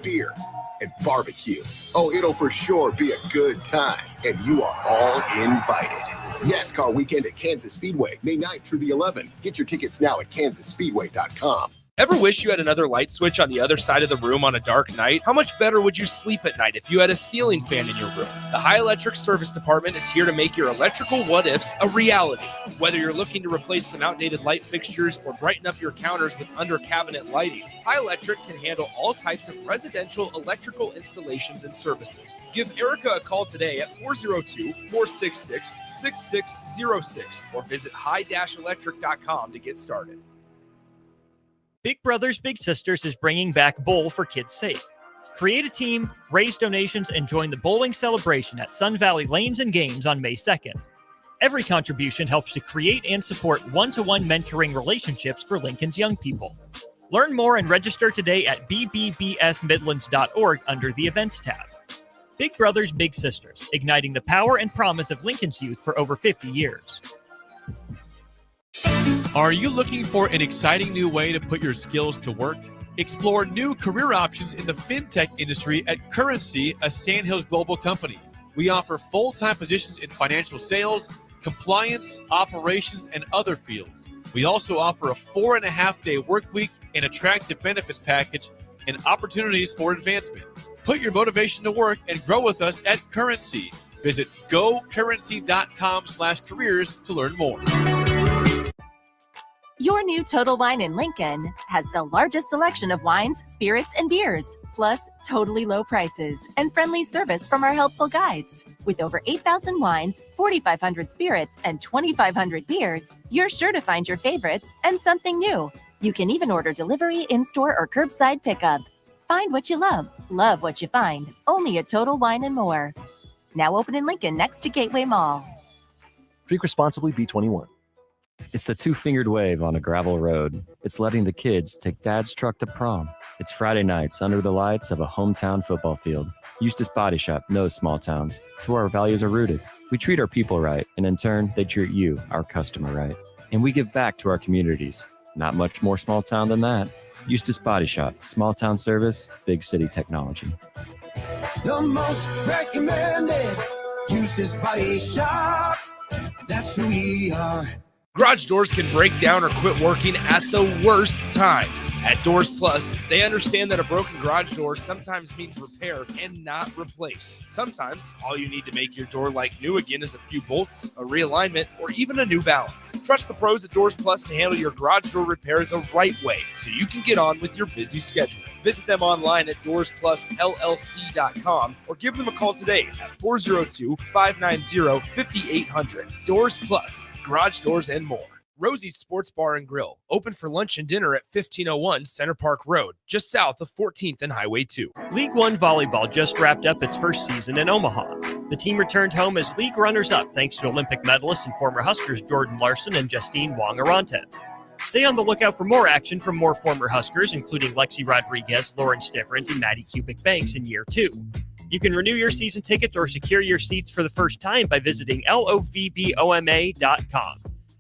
Speaker 6: beer, and barbecue. Oh, it'll for sure be a good time. And you are all invited. NASCAR weekend at Kansas Speedway, May 9th through the 11th. Get your tickets now at kansasspeedway.com.
Speaker 7: Ever wish you had another light switch on the other side of the room on a dark night? How much better would you sleep at night if you had a ceiling fan in your room? The High Electric Service Department is here to make your electrical what-ifs a reality. Whether you're looking to replace some outdated light fixtures or brighten up your counters with under-cabinet lighting, High Electric can handle all types of residential electrical installations and services. Give Erica a call today at 402-466-6606 or visit high-electric.com to get started.
Speaker 4: Big Brothers Big Sisters is bringing back Bowl for Kids' Sake. Create a team, raise donations, and join the bowling celebration at Sun Valley Lanes and Games on May 2nd. Every contribution helps to create and support one-to-one mentoring relationships for Lincoln's young people. Learn more and register today at bbbsmidlands.org under the Events tab. Big Brothers Big Sisters, igniting the power and promise of Lincoln's youth for over 50 years.
Speaker 26: Are you looking for an exciting new way to put your skills to work? Explore new career options in the fintech industry at Currency, a Sandhills global company. We offer full-time positions in financial sales, compliance, operations, and other fields. We also offer a 4.5-day work week, an attractive benefits package, and opportunities for advancement. Put your motivation to work and grow with us at Currency. Visit gocurrency.com/careers to learn more.
Speaker 27: Your new Total Wine in Lincoln has the largest selection of wines, spirits, and beers, plus totally low prices and friendly service from our helpful guides. With over 8,000 wines, 4,500 spirits, and 2,500 beers, you're sure to find your favorites and something new. You can even order delivery, in-store, or curbside pickup. Find what you love what you find, only at Total Wine and More. Now open in Lincoln next to Gateway Mall.
Speaker 28: Drink responsibly, B21.
Speaker 29: It's the two-fingered wave on a gravel road. It's letting the kids take dad's truck to prom. It's Friday nights under the lights of a hometown football field. Eustace Body Shop knows small towns. It's where our values are rooted. We treat our people right, and in turn, they treat you, our customer, right. And we give back to our communities. Not much more small town than that. Eustace Body Shop, small town service, big city technology.
Speaker 3: The most recommended Eustace Body Shop. That's who we are.
Speaker 7: Garage doors can break down or quit working at the worst times. At Doors Plus, they understand that a broken garage door sometimes means repair and not replace. Sometimes, all you need to make your door like new again is a few bolts, a realignment, or even a new balance. Trust the pros at Doors Plus to handle your garage door repair the right way so you can get on with your busy schedule. Visit them online at DoorsPlusLLC.com or give them a call today at 402-590-5800. Doors Plus. Garage doors and more. Rosie's Sports Bar and Grill, open for lunch and dinner at 1501 Center Park Road, just south of 14th and Highway 2.
Speaker 4: League One Volleyball just wrapped up its first season in Omaha. The team returned home as league runners-up thanks to Olympic medalists and former Huskers Jordan Larson and Justine Wong-Arantes. Stay on the lookout for more action from more former Huskers, including Lexi Rodriguez, Lauren Stiffrins, and Maddie Cubic Banks in year 2. You can renew your season ticket or secure your seats for the first time by visiting lovboma.com.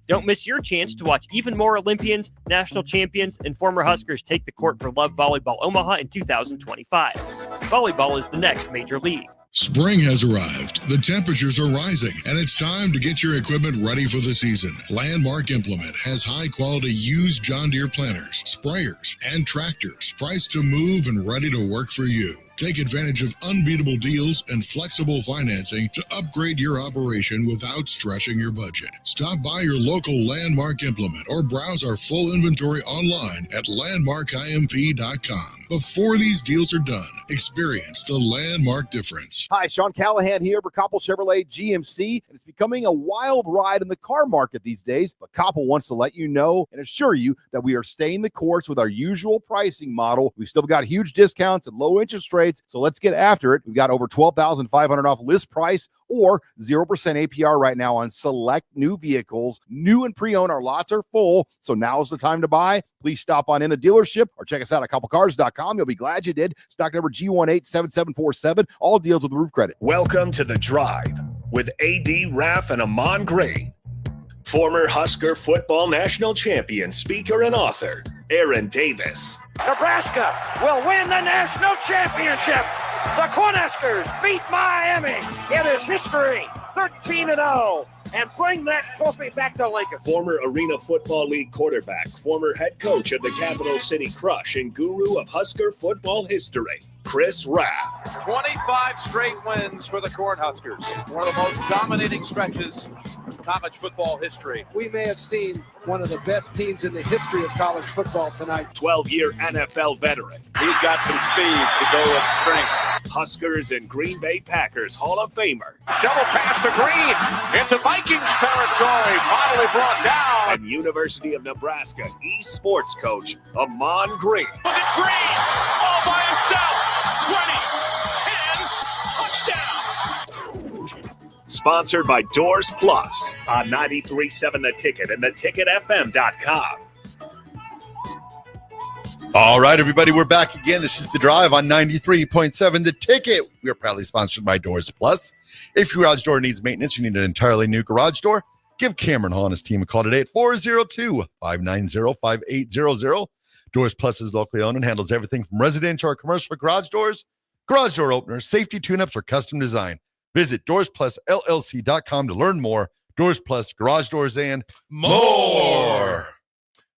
Speaker 4: Don't miss your chance to watch even more Olympians, national champions, and former Huskers take the court for Love Volleyball Omaha in 2025. Volleyball is the next major league.
Speaker 2: Spring has arrived, the temperatures are rising, and it's time to get your equipment ready for the season. Landmark Implement has high-quality used John Deere planters, sprayers, and tractors, priced to move and ready to work for you. Take advantage of unbeatable deals and flexible financing to upgrade your operation without stretching your budget. Stop by your local Landmark Implement or browse our full inventory online at landmarkimp.com. Before these deals are done, experience the Landmark difference.
Speaker 5: Hi, Sean Callahan here for Koppel Chevrolet GMC, and it's becoming a wild ride in the car market these days, but Koppel wants to let you know and assure you that we are staying the course with our usual pricing model. We've still got huge discounts and low interest rates, so let's get after it. We've got over $12,500 off list price or 0% APR right now on select new vehicles. New and pre-owned, our lots are full, so now's the time to buy. Please stop on in the dealership or check us out at koppelcars.com. You'll be glad you did. Stock number G187747. All deals with roof credit.
Speaker 1: Welcome to The Drive with AD Raff and Ahman Green. Former Husker football national champion, speaker, and author, Aaron Davis.
Speaker 11: Nebraska will win the national championship. The Cornhuskers beat Miami. It is history, 13-0, and bring that trophy back to Lincoln.
Speaker 1: Former Arena Football League quarterback, former head coach of the Capital City Crush, and guru of Husker football history, Chris Raff.
Speaker 8: 25 straight wins for the Cornhuskers. One of the most dominating stretches in college football history.
Speaker 9: We may have seen one of the best teams in the history of college football tonight.
Speaker 1: 12-year NFL veteran.
Speaker 8: He's got some speed to go with strength.
Speaker 1: Huskers and Green Bay Packers Hall of Famer.
Speaker 8: Shovel pass to Green into Vikings territory. Finally brought down.
Speaker 1: And University of Nebraska East sports coach, Ahman Green.
Speaker 8: Look at Green all by himself. 20, 10, touchdown.
Speaker 1: Sponsored by Doors Plus on 93.7 The Ticket and theticketfm.com.
Speaker 14: All right, everybody, we're back again. This is The Drive on 93.7 The Ticket. We are proudly sponsored by Doors Plus. If your garage door needs maintenance, you need an entirely new garage door, give Cameron Hall and his team a call today at 402-590-5800. Doors Plus is locally owned and handles everything from residential or commercial garage doors, garage door openers, safety tune-ups, or custom design. Visit DoorsPlusLLC.com to learn more. Doors Plus, garage doors, and more.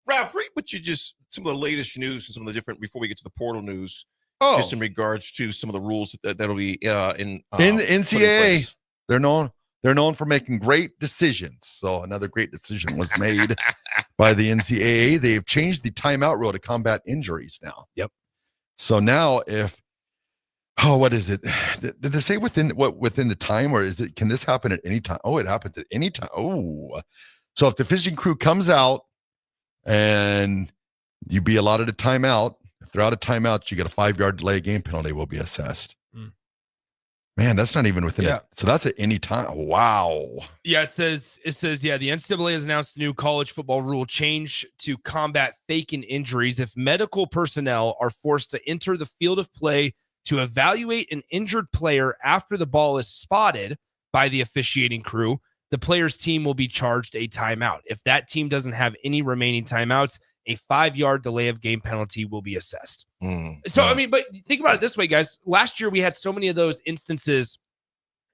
Speaker 15: Raff, read what you just, some of the latest news and some of the different, before we get to the portal news, just in regards to some of the rules that'll be in
Speaker 14: the NCAA. They're known for making great decisions. So another great decision was made by the NCAA. They've changed the timeout rule to combat injuries now.
Speaker 7: Yep.
Speaker 14: So now what is it? Did they say within the time, or can this happen at any time? Oh, it happens at any time. Oh, so if the fishing crew comes out and you be allotted a timeout, if they're out of timeouts, you get a 5-yard delay game penalty will be assessed. Man, that's not even within it. So that's at any time. Wow.
Speaker 7: Yeah, it says, the NCAA has announced a new college football rule change to combat faking injuries. If medical personnel are forced to enter the field of play to evaluate an injured player after the ball is spotted by the officiating crew, the player's team will be charged a timeout. If that team doesn't have any remaining timeouts, a 5-yard delay of game penalty will be assessed. So, I mean, but think about it this way, guys. Last year, we had so many of those instances,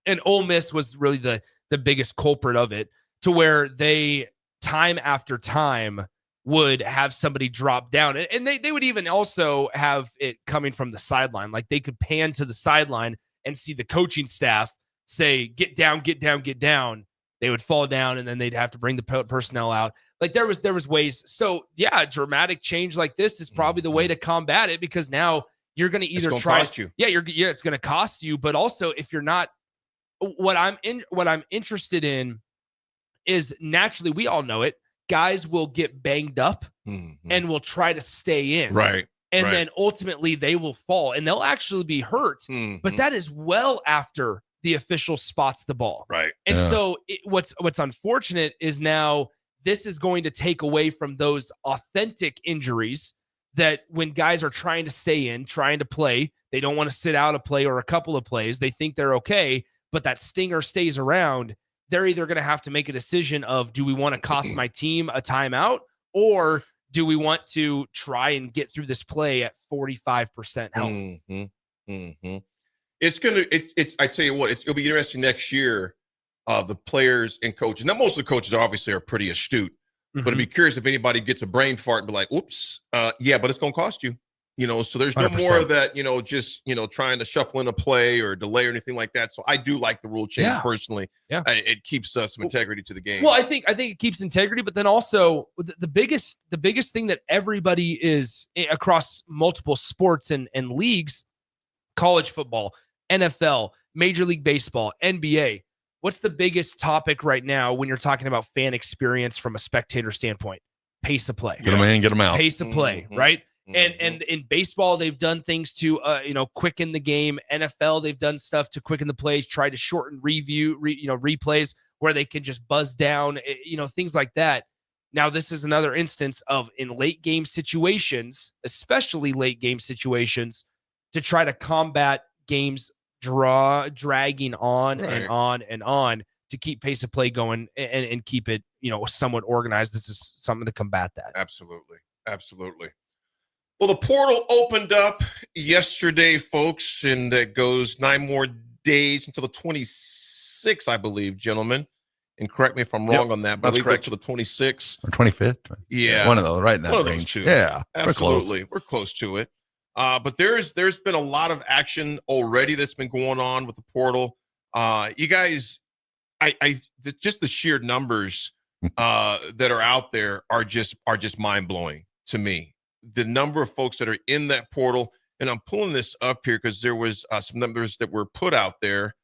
Speaker 7: and Ole Miss was really the biggest culprit of it, to where they, time after time, would have somebody drop down. And they would even also have it coming from the sideline. Like, they could pan to the sideline and see the coaching staff say, get down, get down, get down. They would fall down, and then they'd have to bring the personnel out. Like, there was ways. So yeah, a dramatic change like this is probably the way to combat it, because now you're going to either try.
Speaker 15: Cost you.
Speaker 7: Yeah, it's going to cost you. But also, if you're not, what I'm interested in is, naturally, we all know it. guys will get banged up and will try to stay in.
Speaker 15: Right.
Speaker 7: And then ultimately they will fall and they'll actually be hurt. But that is well after the official spots the ball.
Speaker 15: Right.
Speaker 7: And so what's unfortunate is now this is going to take away from those authentic injuries that when guys are trying to stay in, trying to play, they don't want to sit out a play or a couple of plays. They think they're okay, but that stinger stays around. They're either going to have to make a decision of, do we want to cost my team a timeout, or do we want to try and get through this play at 45% health?
Speaker 15: It's I tell you what, it'll be interesting next year. The players and coaches. Now, most of the coaches obviously are pretty astute, but I'd be curious if anybody gets a brain fart and be like, "Oops, yeah, but it's going to cost you." So there's no 100%. More of that, just trying to shuffle in a play or delay or anything like that. So I do like the rule change personally.
Speaker 7: Yeah,
Speaker 15: it keeps some integrity to the game.
Speaker 7: Well, I think it keeps integrity, but then also the biggest thing that everybody is across multiple sports and leagues, college football, NFL, Major League Baseball, NBA. What's the biggest topic right now when you're talking about fan experience from a spectator standpoint? Pace of play.
Speaker 14: Get them in, get them out.
Speaker 7: Pace of play, right? And in baseball, they've done things to quicken the game. NFL, they've done stuff to quicken the plays, try to shorten replays where they can just buzz down, things like that. Now, this is another instance of in late game situations, especially late game situations, to try to combat games dragging on and on and on to keep pace of play going and keep it, somewhat organized. This is something to combat that.
Speaker 15: Absolutely. Well, the portal opened up yesterday, folks, and that goes 9 more days until the 26th, I believe, gentlemen. And correct me if I'm wrong on that, but
Speaker 14: that's correct.
Speaker 15: To the 26th
Speaker 14: or 25th.
Speaker 15: Yeah,
Speaker 14: one of those, right in that
Speaker 15: one
Speaker 14: range.
Speaker 15: Of those two.
Speaker 14: Yeah,
Speaker 15: absolutely. We're close to it. But there's been a lot of action already that's been going on with the portal. You guys, I just the sheer numbers that are out there are just mind blowing to me. The number of folks that are in that portal, and I'm pulling this up here because there was some numbers that were put out there.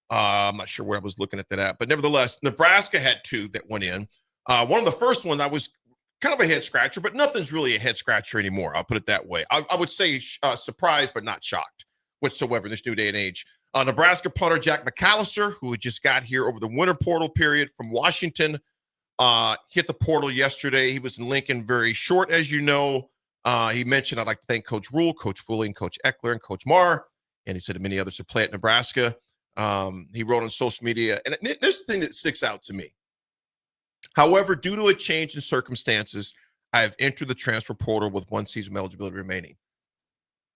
Speaker 15: I'm not sure where I was looking at that at, but nevertheless, Nebraska had 2 that went in. One of the first ones I was kind of a head scratcher, but nothing's really a head scratcher anymore. I'll put it that way. I would say surprised, but not shocked whatsoever in this new day and age. Nebraska punter Jack McAllister, who had just got here over the winter portal period from Washington, hit the portal yesterday. He was in Lincoln very short, as you know. He mentioned, I'd like to thank Coach Rule, Coach Foley, and Coach Eckler, and Coach Marr. And he said many others who play at Nebraska. He wrote on social media, and this is the thing that sticks out to me. However, due to a change in circumstances, I have entered the transfer portal with 1 season of eligibility remaining.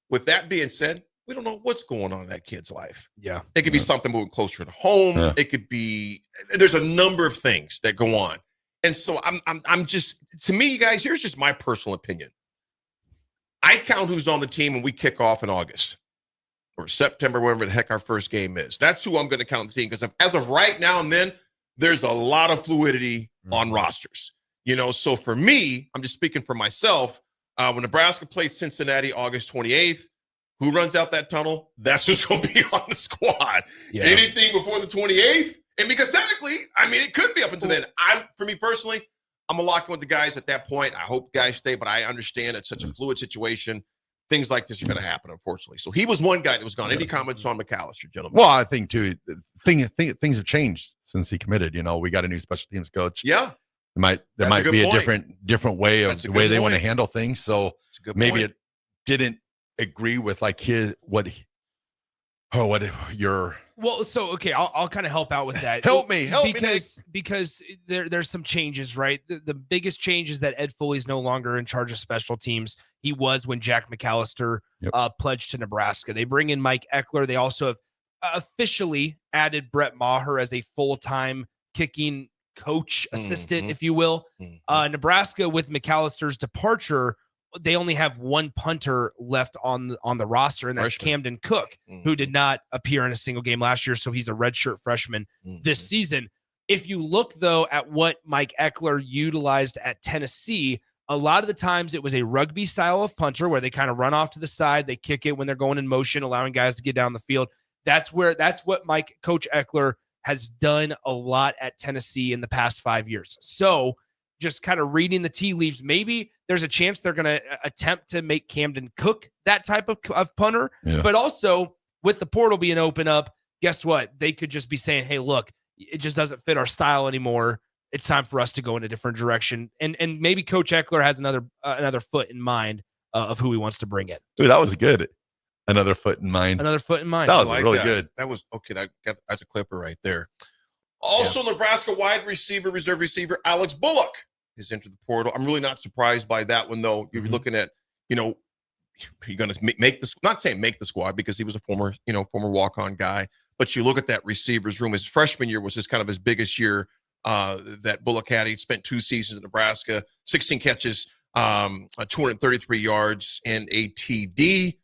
Speaker 15: With that being said, we don't know what's going on in that kid's life.
Speaker 7: Yeah.
Speaker 15: It could be something moving closer to home. Yeah. It could be, there's a number of things that go on. And so I'm just, to me, you guys, here's just my personal opinion. I count who's on the team when we kick off in August or September, wherever the heck our first game is. That's who I'm going to count the team. Because as of right now and then, there's a lot of fluidity on rosters. So for me, I'm just speaking for myself. When Nebraska plays Cincinnati August 28th, who runs out that tunnel? That's who's going to be on the squad. Yeah. Anything before the 28th? And because technically, it could be up until then. For me personally, I'm going to lock in with the guys at that point. I hope guys stay, but I understand it's such a fluid situation. Things like this are going to happen, unfortunately. So he was one guy that was gone. Any comments on McAllister, gentlemen?
Speaker 14: Well, I think, too, things have changed since he committed. We got a new special teams coach.
Speaker 15: Yeah.
Speaker 14: There might be a different way of the way they want to handle things. So maybe it didn't agree with
Speaker 7: Well, so okay, I'll kind of help out with that.
Speaker 14: help me,
Speaker 7: because there's some changes, right? The biggest change is that Ed Foley's no longer in charge of special teams. He was when Jack McAllister pledged to Nebraska. They bring in Mike Eckler. They also have officially added Brett Maher as a full-time kicking coach assistant, if you will. Nebraska, with McAllister's departure, they only have 1 punter left on the roster, and that's Camden Cook, who did not appear in a single game last year, so he's a redshirt freshman this season. If you look, though, at what Mike Eckler utilized at Tennessee, a lot of the times it was a rugby style of punter where they kind of run off to the side, they kick it when they're going in motion, allowing guys to get down the field. That's what Coach Eckler has done a lot at Tennessee in the past 5 years. So just kind of reading the tea leaves, maybe there's a chance they're going to attempt to make Camden Cook that type of punter.
Speaker 14: Yeah.
Speaker 7: But also with the portal being open up, guess what? They could just be saying, hey, look, it just doesn't fit our style anymore. It's time for us to go in a different direction. And maybe Coach Eckler has another foot in mind of who he wants to bring in.
Speaker 14: Dude, that was good. Another foot in mind.
Speaker 7: Another foot in mind.
Speaker 14: That was
Speaker 15: I like
Speaker 14: really
Speaker 15: that.
Speaker 14: good.
Speaker 15: That was okay. That's a clipper right there. Also, Nebraska wide receiver, reserve receiver Alex Bullock has entered the portal. I'm really not surprised by that one, though. You're looking at, you're going to make this, not saying make the squad because he was a former walk-on guy, but you look at that receivers room. His freshman year was just kind of his biggest year that Bullock had. He spent 2 seasons in Nebraska, 16 catches, 233 yards, and a TD.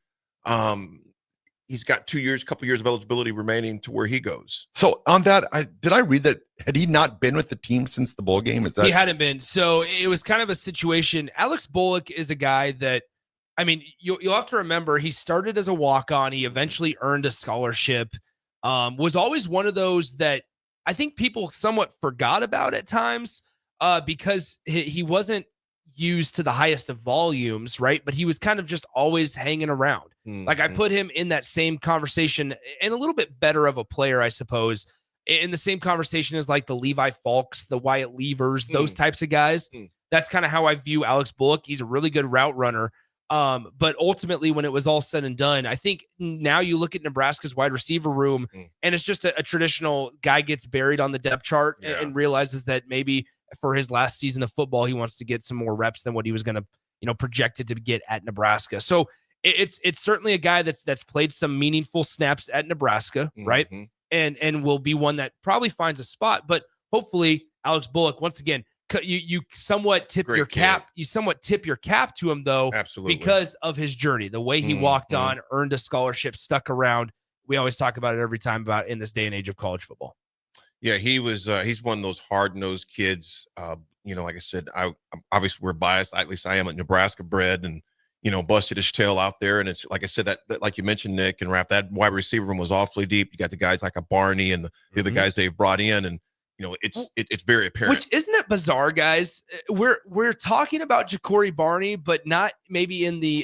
Speaker 15: He's got couple years of eligibility remaining to where he goes.
Speaker 14: So on that, did I read that had he not been with the team since the bowl game?
Speaker 7: He hadn't been. So it was kind of a situation. Alex Bullock is a guy that, I mean, you'll have to remember he started as a walk-on. He eventually earned a scholarship. Was always one of those that I think people somewhat forgot about at times because he wasn't used to the highest of volumes, right? But he was kind of just always hanging around. Like I put him in that same conversation and a little bit better of a player, I suppose, in the same conversation as like the Levi Falks, the Wyatt Levers, those types of guys. That's kind of how I view Alex Bullock. He's a really good route runner. But ultimately, when it was all said and done, I think now you look at Nebraska's wide receiver room and it's just a traditional guy gets buried on the depth chart and realizes that maybe for his last season of football, he wants to get some more reps than what he was going to, projected to get at Nebraska. So it's certainly a guy that's played some meaningful snaps at Nebraska, right? And will be one that probably finds a spot. But hopefully, Alex Bullock, once again, you somewhat tip your cap. You somewhat tip your cap to him, though,
Speaker 15: absolutely,
Speaker 7: because of his journey, the way he walked on, earned a scholarship, stuck around. We always talk about it every time about in this day and age of college football.
Speaker 15: Yeah, he was. He's one of those hard-nosed kids. Like I said, I obviously we're biased. At least I am, a Nebraska bred, and busted his tail out there. And it's like I said that like you mentioned, Nick and Raff, that wide receiver room was awfully deep. You got the guys like a Barney and the other guys they've brought in, and it's very apparent.
Speaker 7: Which isn't it bizarre, guys? We're talking about Ja'Cory Barney, but not maybe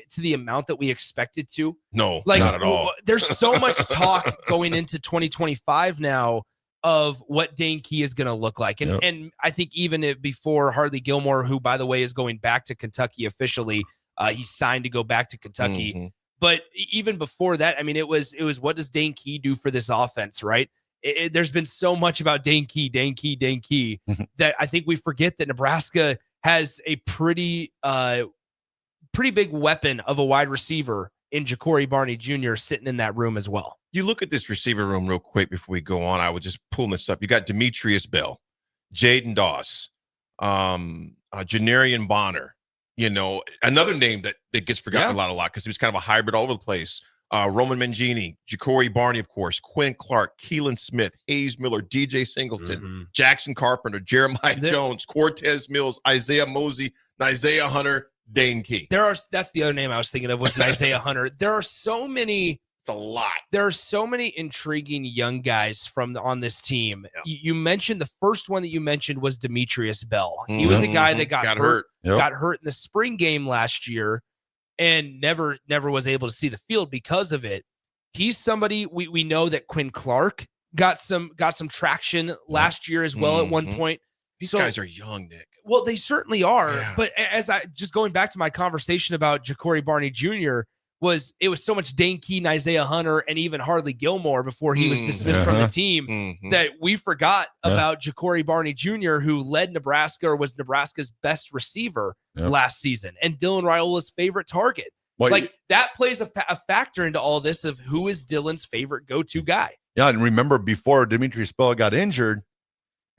Speaker 7: to the amount that we expected to.
Speaker 15: No,
Speaker 7: like
Speaker 15: not at all.
Speaker 7: There's so much talk going into 2025 now of what Dane Key is going to look like. And I think even before Harley Gilmore, who, by the way, is going back to Kentucky officially, he signed to go back to Kentucky. But even before that, I mean, it was what does Dane Key do for this offense, right? There's been so much about Dane Key that I think we forget that Nebraska has a pretty big weapon of a wide receiver in Ja'Cory Barney Jr. sitting in that room as well.
Speaker 15: You look at this receiver room real quick before we go on. I would just pull this up. You got Demetrius Bell, Jaden Doss, Janarian Bonner. Another name that gets forgotten a lot because he was kind of a hybrid all over the place. Roman Mangini, Ja'Cory Barney, of course, Quinn Clark, Keelan Smith, Hayes Miller, DJ Singleton, Jackson Carpenter, Jeremiah Jones, Cortez Mills, Isaiah Mosey, Isaiah Hunter, Dane Key.
Speaker 7: That's the other name I was thinking of was Isaiah Hunter. There are so many.
Speaker 15: It's a lot.
Speaker 7: There are so many intriguing young guys on this team. Yeah. You mentioned the first one that you mentioned was Demetrius Bell. He was the guy that got hurt. Got hurt in the spring game last year and never was able to see the field because of it. He's somebody we know that Quinn Clark got some traction last year as well at one point.
Speaker 15: These guys are young, Nick.
Speaker 7: Well, they certainly are. Yeah. But as I just going back to my conversation about Ja'Cory Barney Jr., it was so much Dane Key, Isaiah Hunter, and even Harley Gilmore before he was dismissed from the team that we forgot about Ja'Cory Barney Jr., who led Nebraska or was Nebraska's best receiver last season and Dylan Raiola's favorite target. Well, that plays a factor into all this of who is Dylan's favorite go-to guy.
Speaker 14: Yeah, and remember before Demetrius Bell got injured,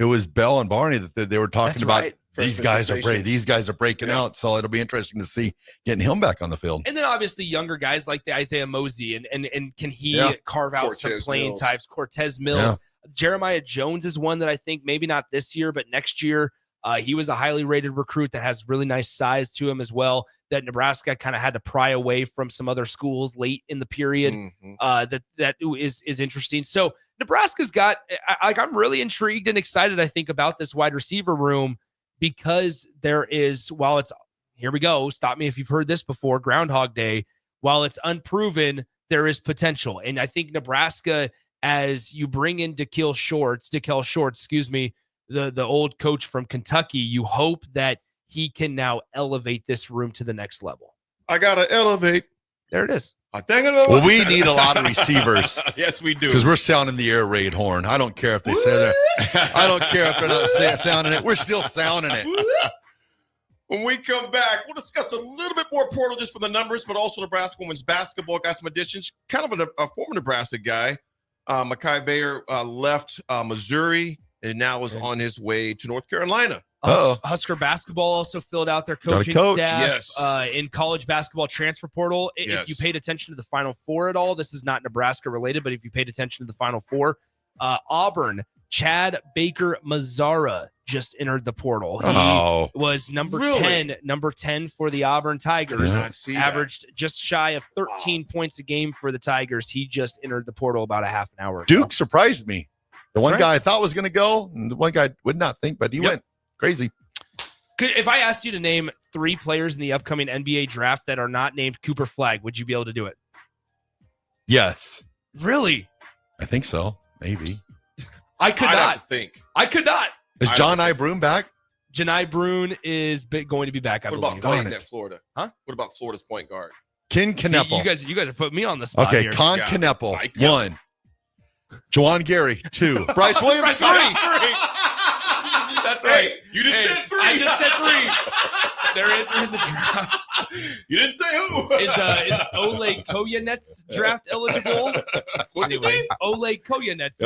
Speaker 14: it was Bell and Barney that they were talking about. Right. These guys are great. These guys are breaking out. So it'll be interesting to see getting him back on the field.
Speaker 7: And then obviously younger guys like the Isaiah Mosey and can he carve out some playing types? Cortez Mills. Jeremiah Jones is one that I think maybe not this year, but next year. He was a highly rated recruit that has really nice size to him as well, that Nebraska kind of had to pry away from some other schools late in the period. That is interesting. So Nebraska's got, I'm really intrigued and excited, I think, about this wide receiver room because there is, while it's, here we go, stop me if you've heard this before, Groundhog Day, while it's unproven, there is potential. And I think Nebraska, as you bring in Dikell Shorts, the old coach from Kentucky, you hope that he can now elevate this room to the next level.
Speaker 15: I got to elevate.
Speaker 7: There it is.
Speaker 14: Well, we need a lot of receivers.
Speaker 15: Yes, we do.
Speaker 14: Because we're sounding the air raid horn. I don't care if they say that. I don't care if they're not sounding it. We're still sounding it.
Speaker 15: When we come back, we'll discuss a little bit more portal just for the numbers, but also Nebraska women's basketball. Got some additions. Kind of a former Nebraska guy. Mekhi Bayer left Missouri and now is on his way to North Carolina.
Speaker 7: Husker basketball also filled out their coaching staff.
Speaker 15: Yes.
Speaker 7: In college basketball transfer portal. If you paid attention to the Final Four at all, this is not Nebraska related, but if you paid attention to the Final Four, Auburn, Chad Baker Mazzara just entered the portal. He was number 10 for the Auburn Tigers. Averaged just shy of 13 points a game for the Tigers. He just entered the portal about a half an hour ago.
Speaker 14: Duke surprised me. The one guy I thought was going to go, and the one guy would not think, but he went. Crazy.
Speaker 7: If I asked you to name 3 players in the upcoming NBA draft that are not named Cooper Flagg, would you be able to do it?
Speaker 14: Yes.
Speaker 7: Really?
Speaker 14: I think so. Maybe.
Speaker 7: I could not.
Speaker 15: I
Speaker 7: could not.
Speaker 14: Is John I. Broom back?
Speaker 7: Janai Bruin is going to be back, I
Speaker 15: believe.
Speaker 7: believe.
Speaker 15: What about Clayton at Florida?
Speaker 7: Huh?
Speaker 15: What about Florida's point guard?
Speaker 14: Ken Kneppel.
Speaker 7: You guys are putting me on the spot
Speaker 14: Okay,
Speaker 7: here.
Speaker 14: Con Kneppel, 1. Juwan Gary, 2. Bryce Williams, 3.
Speaker 7: That's right.
Speaker 15: You just said 3.
Speaker 7: I just said 3. They're in the draft.
Speaker 15: You didn't say who.
Speaker 7: Is Ole Koyanets draft eligible?
Speaker 15: What's his name?
Speaker 7: Ole Koyanets. He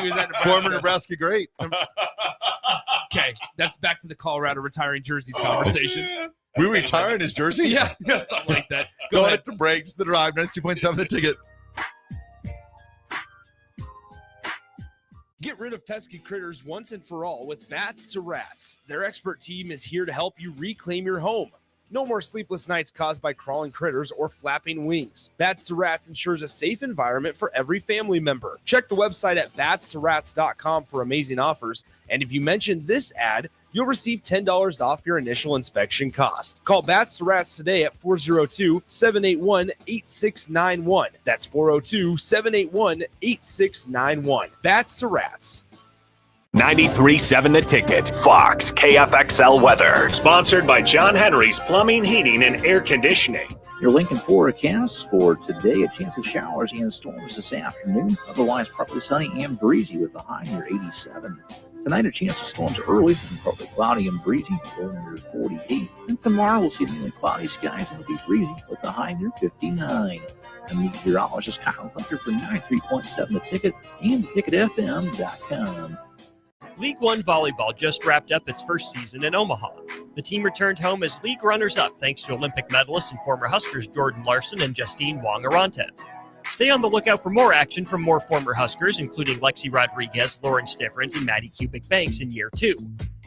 Speaker 7: was at
Speaker 14: former Nebraska great.
Speaker 7: Okay, that's back to the Colorado retiring jerseys conversation.
Speaker 14: We retiring his jersey?
Speaker 7: Yeah, something like that.
Speaker 14: Going at the breaks, the drive, 92.7 the ticket.
Speaker 7: Get rid of pesky critters once and for all with Bats to Rats. Their expert team is here to help you reclaim your home. No more sleepless nights caused by crawling critters or flapping wings. Bats to Rats ensures a safe environment for every family member. Check the website at batstoRats.com for amazing offers. And if you mention this ad, you'll receive $10 off your initial inspection cost. Call Bats to Rats today at 402-781-8691. That's 402-781-8691. Bats to Rats.
Speaker 1: 93.7 The Ticket, Fox, KFXL weather. Sponsored by John Henry's Plumbing, Heating, and Air Conditioning.
Speaker 10: Your Lincoln forecast for today, a chance of showers and storms this afternoon. Otherwise, partly sunny and breezy with a high near 87. Tonight, a chance of storms early and partly cloudy and breezy, low near 48. And tomorrow, we'll see mainly cloudy skies and it'll be breezy with a high near 59. The meteorologist Kyle Hunter for 93.7 The Ticket and theticketfm.com.
Speaker 4: League One Volleyball just wrapped up its first season in Omaha. The team returned home as league runners-up thanks to Olympic medalists and former Huskers Jordan Larson and Justine Wong-Arantes. Stay on the lookout for more action from more former Huskers, including Lexi Rodriguez, Lauren Stivrins, and Maddie Kubik Banks in Year 2.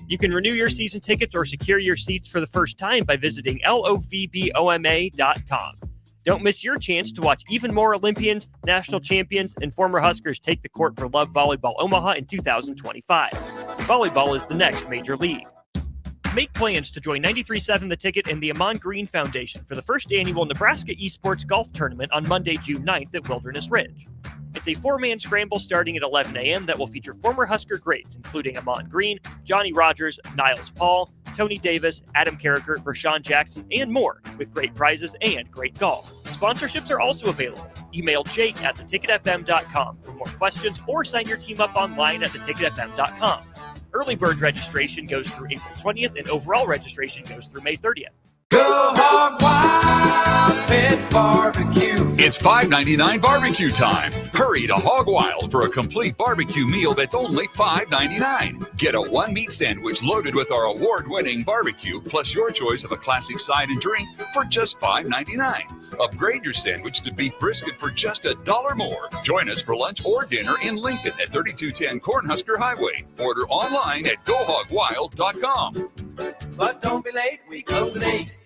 Speaker 4: You can renew your season tickets or secure your seats for the first time by visiting lovboma.com. Don't miss your chance to watch even more Olympians, national champions, and former Huskers take the court for Love Volleyball Omaha in 2025. Volleyball is the next major league. Make plans to join 93.7 The Ticket and the Ahman Green Foundation for the first annual Nebraska Esports Golf Tournament on Monday, June 9th at Wilderness Ridge. It's a 4-man scramble starting at 11 a.m. that will feature former Husker greats, including Ahman Green, Johnny Rogers, Niles Paul, Tony Davis, Adam Carricker, Vershawn Jackson, and more, with great prizes and great golf. Sponsorships are also available. Email Jake at theticketfm.com for more questions or sign your team up online at theticketfm.com. Early bird registration goes through April 20th and overall registration goes through May 30th.
Speaker 3: Go hog wild with barbecue.
Speaker 12: It's $5.99 barbecue time. Hurry to Hog Wild for a complete barbecue meal that's only $5.99. Get a one-meat sandwich loaded with our award-winning barbecue, plus your choice of a classic side and drink for just $5.99. Upgrade your sandwich to beef brisket for just $1 more. Join us for lunch or dinner in Lincoln at 3210 Cornhusker Highway. Order online at gohogwild.com.
Speaker 3: But don't be late, we close at 8.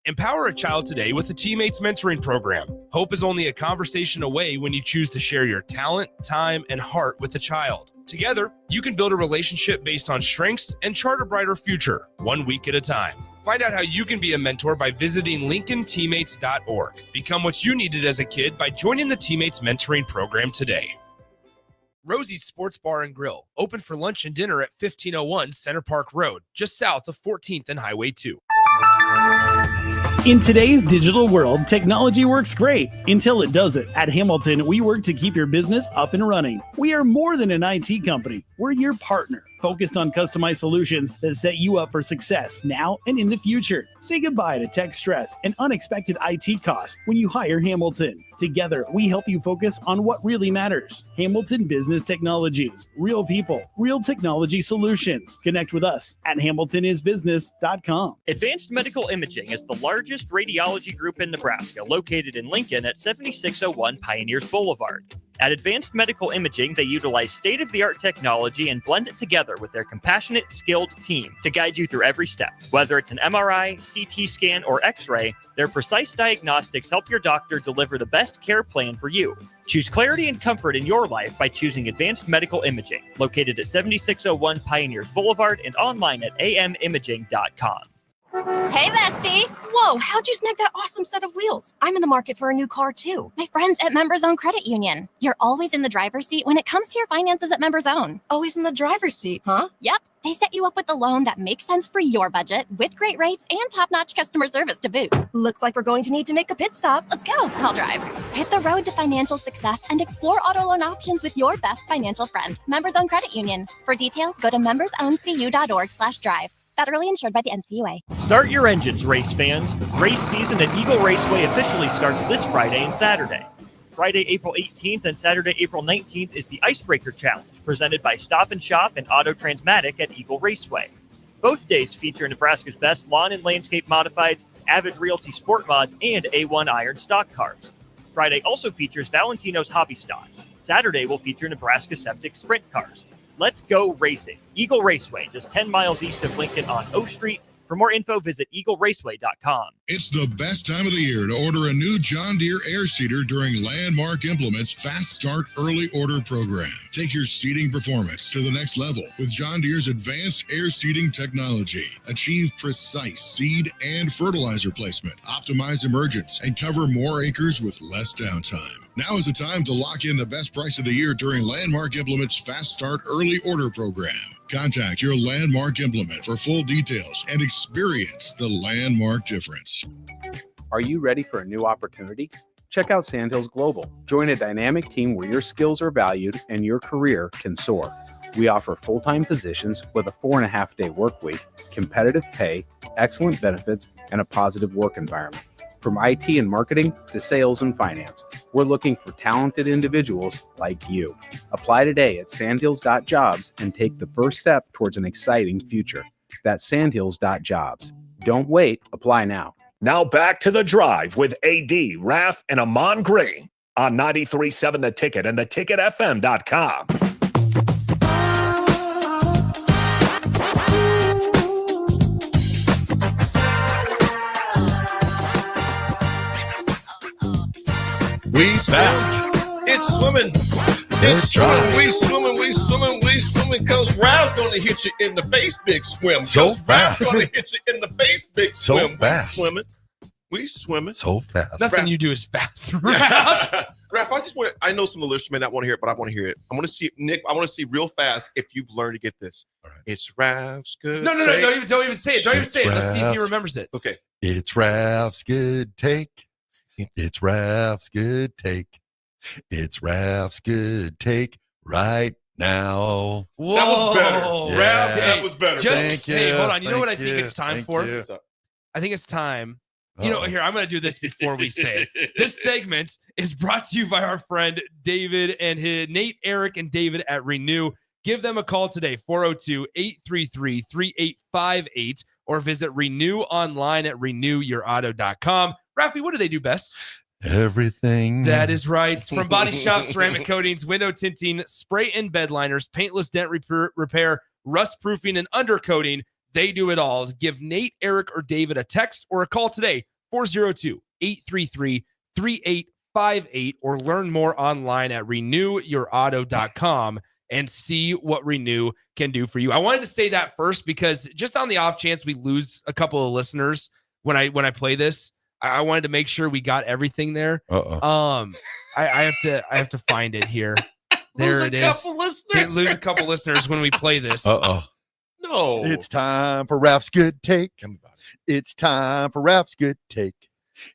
Speaker 7: Empower a child today with the Teammates Mentoring Program. Hope is only a conversation away when you choose to share your talent, time, and heart with a child. Together, you can build a relationship based on strengths and chart a brighter future, 1 week at a time. Find out how you can be a mentor by visiting LincolnTeammates.org. Become what you needed as a kid by joining the Teammates Mentoring Program today. Rosie's Sports Bar and Grill, open for lunch and dinner at 1501 Center Park Road, just south of 14th and Highway 2.
Speaker 13: In today's digital world, technology works great until it doesn't. At Hamilton, we work to keep your business up and running. We are more than an IT company. We're your partner, focused on customized solutions that set you up for success now and in the future. Say goodbye to tech stress and unexpected IT costs when you hire Hamilton. Together, we help you focus on what really matters. Hamilton Business Technologies. Real people, real technology solutions. Connect with us at hamiltonisbusiness.com.
Speaker 4: Advanced Medical Imaging is the largest radiology group in Nebraska, located in Lincoln at 7601 Pioneers Boulevard. At Advanced Medical Imaging, they utilize state-of-the-art technology and blend it together with their compassionate, skilled team to guide you through every step. Whether it's an MRI, CT scan, or X-ray, their precise diagnostics help your doctor deliver the best care plan for you. Choose clarity and comfort in your life by choosing Advanced Medical Imaging, located at 7601 Pioneers Boulevard and online at amimaging.com.
Speaker 16: Hey, bestie! Whoa, how'd you snag that awesome set of wheels? I'm in the market for a new car, too. My friends at Members Own Credit Union. You're always in the driver's seat when it comes to your finances at Members Own. Always in the driver's seat, huh? Yep. They set you up with a loan that makes sense for your budget with great rates and top-notch customer service to boot. Looks like we're going to need to make a pit stop. Let's go. I'll drive. Hit the road to financial success and explore auto loan options with your best financial friend, Members Own Credit Union. For details, go to membersowncu.org/drive. Federally insured by the NCUA.
Speaker 4: Start your engines, race fans. Race season at Eagle Raceway officially starts this Friday and Saturday. Friday, April 18th and Saturday, April 19th is the Icebreaker Challenge, presented by Stop and Shop and Auto Transmatic at Eagle Raceway. Both days feature Nebraska's best lawn and landscape modifieds, Avid Realty Sport Mods, and A1 Iron stock cars. Friday also features Valentino's Hobby Stocks. Saturday will feature Nebraska Septic Sprint cars. Let's go racing. Eagle Raceway, just 10 miles east of Lincoln on O Street. For more info, visit eagleraceway.com.
Speaker 2: It's the best time of the year to order a new John Deere air seeder during Landmark Implement's Fast Start Early Order program. Take your seeding performance to the next level with John Deere's advanced air seeding technology. Achieve precise seed and fertilizer placement, optimize emergence, and cover more acres with less downtime. Now is the time to lock in the best price of the year during Landmark Implement's Fast Start Early Order program. Contact your Landmark Implement for full details and experience the Landmark difference.
Speaker 17: Are you ready for a new opportunity? Check out Sandhills Global. Join a dynamic team where your skills are valued and your career can soar. We offer full-time positions with a 4.5-day work week, competitive pay, excellent benefits, and a positive work environment. From IT and marketing to sales and finance, we're looking for talented individuals like you. Apply today at sandhills.jobs and take the first step towards an exciting future. That's sandhills.jobs. Don't wait. Apply now.
Speaker 1: Now back to The Drive with AD, Raff, and Ahman Green on 93.7 The Ticket and theticketfm.com.
Speaker 15: We swim. It's swimming. It's swimming. We swimming. We swimming. We swimming. Cause Raff's gonna hit you in the face, big swim.
Speaker 14: So fast.
Speaker 15: Raff's gonna hit you in the face, big
Speaker 14: So
Speaker 15: swim.
Speaker 14: fast.
Speaker 15: We swimming. We swimming.
Speaker 14: So fast.
Speaker 7: Nothing you do is fast.
Speaker 15: Raff, I just want I know some of the listeners may not want to hear it, but I want to hear it. I want to see Nick. I want to see real fast if you've learned to get this. All right. It's Raff's good.
Speaker 7: No. Don't even say it. Don't even say it. Let's see if he remembers it.
Speaker 15: Okay.
Speaker 14: It's Raff's good take. It's Raff's good take. It's Raff's good take right now.
Speaker 7: Whoa.
Speaker 15: That was better.
Speaker 14: Yeah.
Speaker 15: Raff, that was better.
Speaker 14: Thank you.
Speaker 7: Hey, hold on. You know what I
Speaker 14: Thank
Speaker 7: think
Speaker 14: you.
Speaker 7: it's time
Speaker 14: Thank
Speaker 7: for?
Speaker 14: you.
Speaker 7: I think it's time. You know, here, I'm going to do this before we say it. This segment is brought to you by our friend David and Nate, Eric, and David at Renew. Give them a call today, 402-833-3858, or visit Renew online at renewyourauto.com. Raffy, what do they do best?
Speaker 14: Everything.
Speaker 7: That is right. From body shop, ceramic coatings, window tinting, spray and bed liners, paintless dent repair, rust proofing, and undercoating, they do it all. Give Nate, Eric, or David a text or a call today, 402-833-3858, or learn more online at renewyourauto.com. and see what Renew can do for you. I wanted to say that first because just on the off chance we lose a couple of listeners when I play this, I wanted to make sure we got everything there. I have to find it here. There it is. Lose a couple listeners when we play this.
Speaker 15: No.
Speaker 5: It's time for Raff's Good Take. It's time for Raff's Good Take.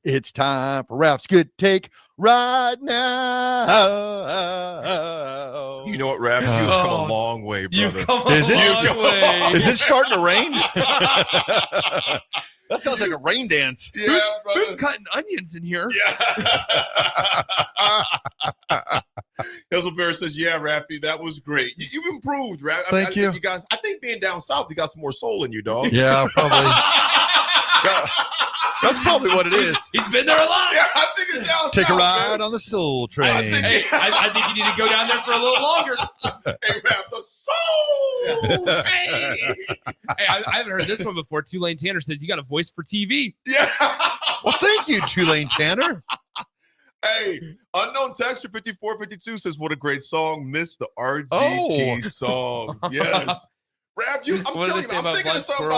Speaker 5: It's time for Raff's Good Take right now.
Speaker 15: You know what, Raff? You've come a long way, brother.
Speaker 5: Is it starting to rain?
Speaker 14: That sounds like a rain dance.
Speaker 15: Yeah,
Speaker 7: who's cutting onions in here?
Speaker 15: Hazel Bear says, yeah, Raffy, that was great. You've improved, Raff.
Speaker 14: Thank you.
Speaker 15: You guys, I think being down south, you got some more soul in you, dog.
Speaker 14: Yeah, probably. That's probably what it is.
Speaker 7: He's been there a lot.
Speaker 15: Yeah, I think it's down
Speaker 14: Take
Speaker 15: south,
Speaker 14: a ride
Speaker 15: man.
Speaker 14: on the soul train.
Speaker 7: I think you need to go down there for a little longer.
Speaker 15: Hey, Raff, the soul train.
Speaker 7: Hey, I haven't heard this one before. Tulane Tanner says you got a voice for TV.
Speaker 15: Yeah.
Speaker 14: Well, thank you, Tulane Tanner.
Speaker 15: Hey, unknown texture 5452 says, what a great song. Miss the RGT song. Yes. Raff, I'm telling you, I'm thinking something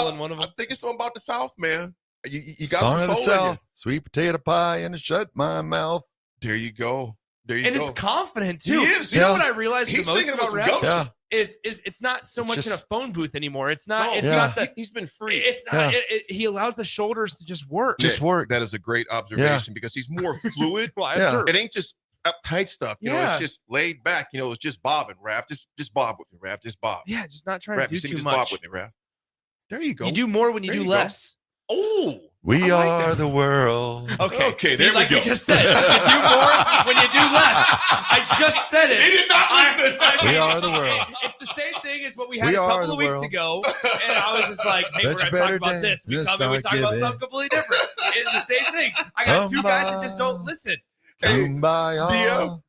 Speaker 15: about the South, man. You got
Speaker 14: Song
Speaker 15: some
Speaker 14: of the
Speaker 15: soul in you.
Speaker 14: South, sweet potato pie, and it shut my mouth.
Speaker 15: There you go.
Speaker 7: And it's confident too.
Speaker 15: He is.
Speaker 7: You know what I realized
Speaker 15: He's
Speaker 7: the most
Speaker 15: singing
Speaker 7: about
Speaker 15: some
Speaker 7: Raff
Speaker 15: ghost.
Speaker 7: is it's not so much in a phone booth anymore. It's not.
Speaker 15: No.
Speaker 7: It's
Speaker 15: Yeah.
Speaker 7: not that
Speaker 15: He's been free.
Speaker 7: It's not. He allows the shoulders to just work.
Speaker 15: Nick, that is a great observation because he's more fluid.
Speaker 7: Well,
Speaker 15: It ain't just uptight stuff. You know, it's just laid back. You know, it's just bobbing, Raff. Just bob with me, Raff. Just bob.
Speaker 7: Yeah, just not trying
Speaker 15: Raff,
Speaker 7: to
Speaker 15: you
Speaker 7: do
Speaker 15: see me
Speaker 7: too
Speaker 15: just
Speaker 7: much.
Speaker 15: bob with me, Raff. There you go.
Speaker 7: You do more when you
Speaker 15: There
Speaker 7: do
Speaker 15: you
Speaker 7: less.
Speaker 15: Oh,
Speaker 14: we
Speaker 15: I like
Speaker 14: are
Speaker 15: that.
Speaker 14: the world.
Speaker 15: Okay,
Speaker 7: See,
Speaker 15: there
Speaker 7: like
Speaker 15: we go.
Speaker 7: you just said, you do more when you do less. I just said it.
Speaker 15: He did not listen.
Speaker 14: We are the world.
Speaker 7: It's the same thing as what we had
Speaker 14: We
Speaker 7: a
Speaker 14: are
Speaker 7: couple
Speaker 14: the
Speaker 7: of weeks
Speaker 14: world.
Speaker 7: ago, and I was just like, "Hey,
Speaker 14: Bet
Speaker 7: we're
Speaker 14: you
Speaker 7: gonna talk
Speaker 14: better
Speaker 7: about this." We
Speaker 14: just
Speaker 7: come in, we
Speaker 14: start
Speaker 7: talk about
Speaker 14: giving.
Speaker 7: something completely different. It's the same thing. I got two guys that just don't listen.
Speaker 14: Kumbaya.
Speaker 15: DM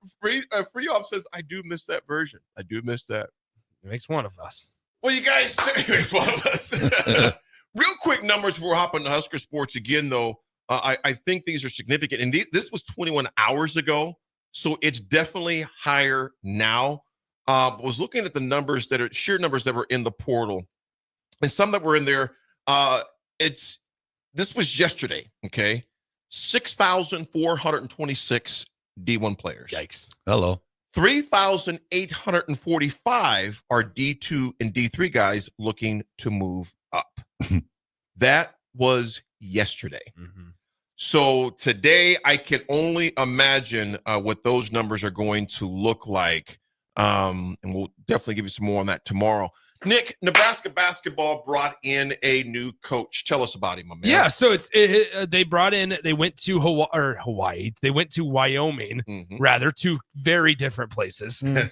Speaker 15: Free Off says, I do miss that version. I do miss that.
Speaker 7: It makes one of us.
Speaker 15: Well, you guys, it makes one of us. Real quick numbers before we hop into Husker Sports again, though. I think these are significant. And this was 21 hours ago, so it's definitely higher now. Was looking at the numbers that are sheer numbers that were in the portal, and some that were in there. This was yesterday. Okay, 6,426 D1 players.
Speaker 7: Yikes!
Speaker 14: Hello.
Speaker 15: 3,845 are D2 and D3 guys looking to move up. That was yesterday. So today, I can only imagine what those numbers are going to look like. And we'll definitely give you some more on that tomorrow. Nick, Nebraska basketball brought in a new coach. Tell us about him, my man.
Speaker 7: Yeah, so they went to Hawaii. They went to Wyoming, rather, two very different places. And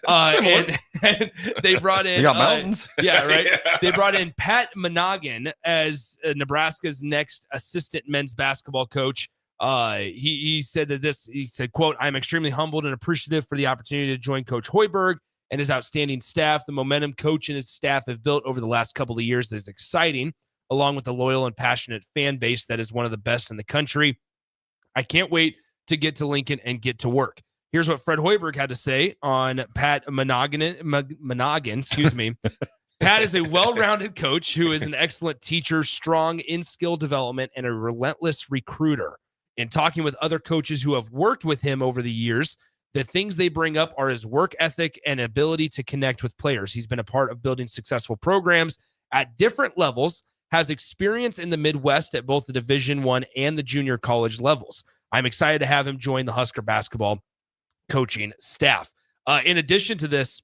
Speaker 7: they brought in
Speaker 14: They got mountains.
Speaker 7: Yeah, right. They brought in Pat Monaghan as Nebraska's next assistant men's basketball coach. He said he said, quote, "I'm extremely humbled and appreciative for the opportunity to join Coach Hoiberg and his outstanding staff. The momentum coach and his staff have built over the last couple of years is exciting, along with the loyal and passionate fan base that is one of the best in the country. I can't wait to get to Lincoln and get to work." Here's what Fred Hoiberg had to say on Pat Monaghan, excuse me. Pat is a well-rounded coach who is an excellent teacher, strong in skill development, and a relentless recruiter. In talking with other coaches who have worked with him over the years, the things they bring up are his work ethic and ability to connect with players. He's been a part of building successful programs at different levels, has experience in the Midwest at both the Division I and the junior college levels. I'm excited to have him join the Husker basketball coaching staff. In addition to this,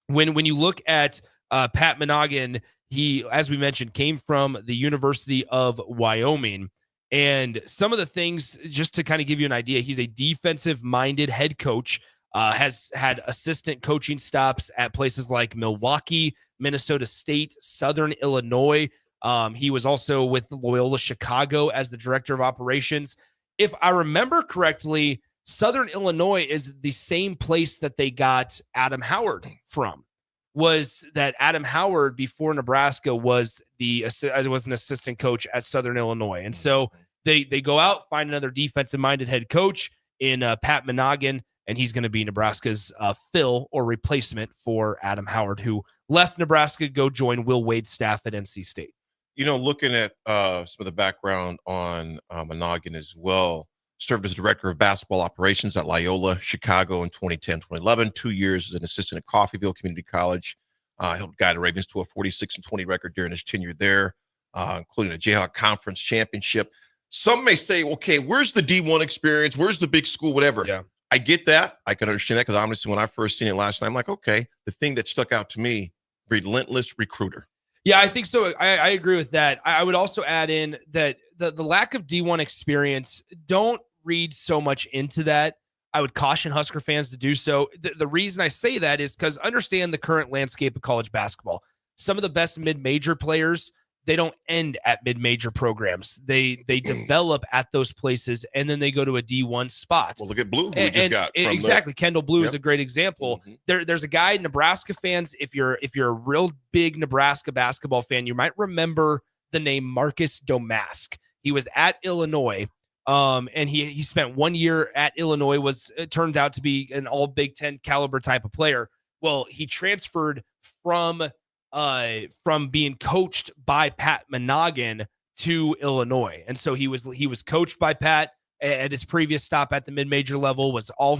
Speaker 7: when you look at Pat Monaghan, he, as we mentioned, came from the University of Wyoming. And some of the things, just to kind of give you an idea, he's a defensive-minded head coach, has had assistant coaching stops at places like Milwaukee, Minnesota State, Southern Illinois. He was also with Loyola Chicago as the director of operations. If I remember correctly, Southern Illinois is the same place that they got Adam Howard from. Was that Adam Howard before Nebraska was an assistant coach at Southern Illinois. And so they go out, find another defensive-minded head coach in Pat Monaghan, and he's going to be Nebraska's fill or replacement for Adam Howard, who left Nebraska to go join Will Wade's staff at NC State.
Speaker 15: Looking at some of the background on Monaghan as well, served as director of basketball operations at Loyola Chicago in 2010-2011, 2 years as an assistant at Coffeyville Community College. Helped guide the Ravens to a 46-20 record during his tenure there, including a Jayhawk Conference championship. Some may say, okay, where's the D1 experience? Where's the big school, whatever?
Speaker 7: Yeah.
Speaker 15: I get that. I can understand that because honestly, when I first seen it last night, I'm like, okay, the thing that stuck out to me, relentless recruiter.
Speaker 7: Yeah, I think so. I agree with that. I would also add in that the lack of D1 experience, don't read so much into that. I would caution Husker fans to do so. The reason I say that is because understand the current landscape of college basketball. Some of the best mid-major players, they don't end at mid-major programs. They develop at those places, and then they go to a D1 spot.
Speaker 15: Well, look at Blue, who we just got.
Speaker 7: Exactly. Kendall Blue is a great example. Mm-hmm. There's a guy, Nebraska fans, if you're a real big Nebraska basketball fan, you might remember the name Marcus Domask. He was at Illinois. And he spent 1 year at Illinois, it turned out to be an all Big Ten caliber type of player. Well, he transferred from being coached by Pat Monaghan to Illinois. And so he was coached by Pat at his previous stop at the mid-major level, was all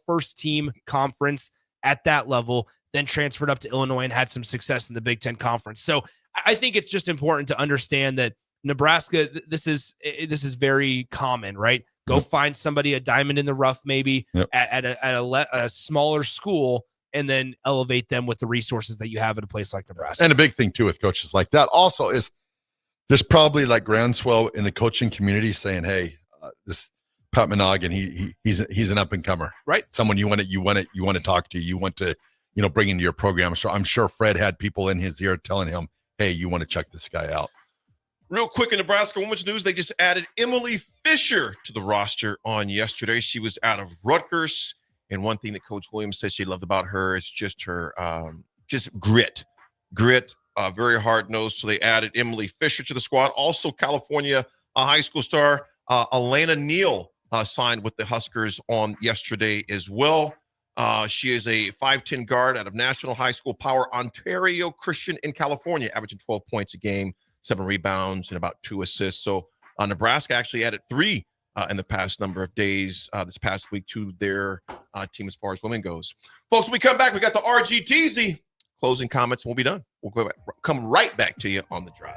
Speaker 7: first team conference at that level, then transferred up to Illinois and had some success in the Big Ten conference. So I think it's just important to understand that Nebraska, this is very common, right? Go find somebody, a diamond in the rough, maybe at a smaller school, and then elevate them with the resources that you have at a place like Nebraska.
Speaker 14: And a big thing too with coaches like that also is there's probably like groundswell in the coaching community saying, "Hey, this Pat Monaghan, he's an up and comer,
Speaker 7: right?
Speaker 14: Someone you want to talk to, you want to bring into your program." So I'm sure Fred had people in his ear telling him, "Hey, you want to check this guy out."
Speaker 15: Real quick in Nebraska women's news, they just added Emily Fisher to the roster on yesterday. She was out of Rutgers, and one thing that Coach Williams said she loved about her is just her just grit, very hard-nosed. So they added Emily Fisher to the squad. Also, California high school star Alana Neal signed with the Huskers on yesterday as well. She is a 5'10" guard out of National High School Power Ontario Christian in California, averaging 12 points a game, 7 rebounds, and about 2 assists. So Nebraska actually added 3 in the past number of days this past week to their team as far as women goes. Folks, when we come back, we got the RGTZ closing comments, and we'll be done. We'll come right back to you on the drive.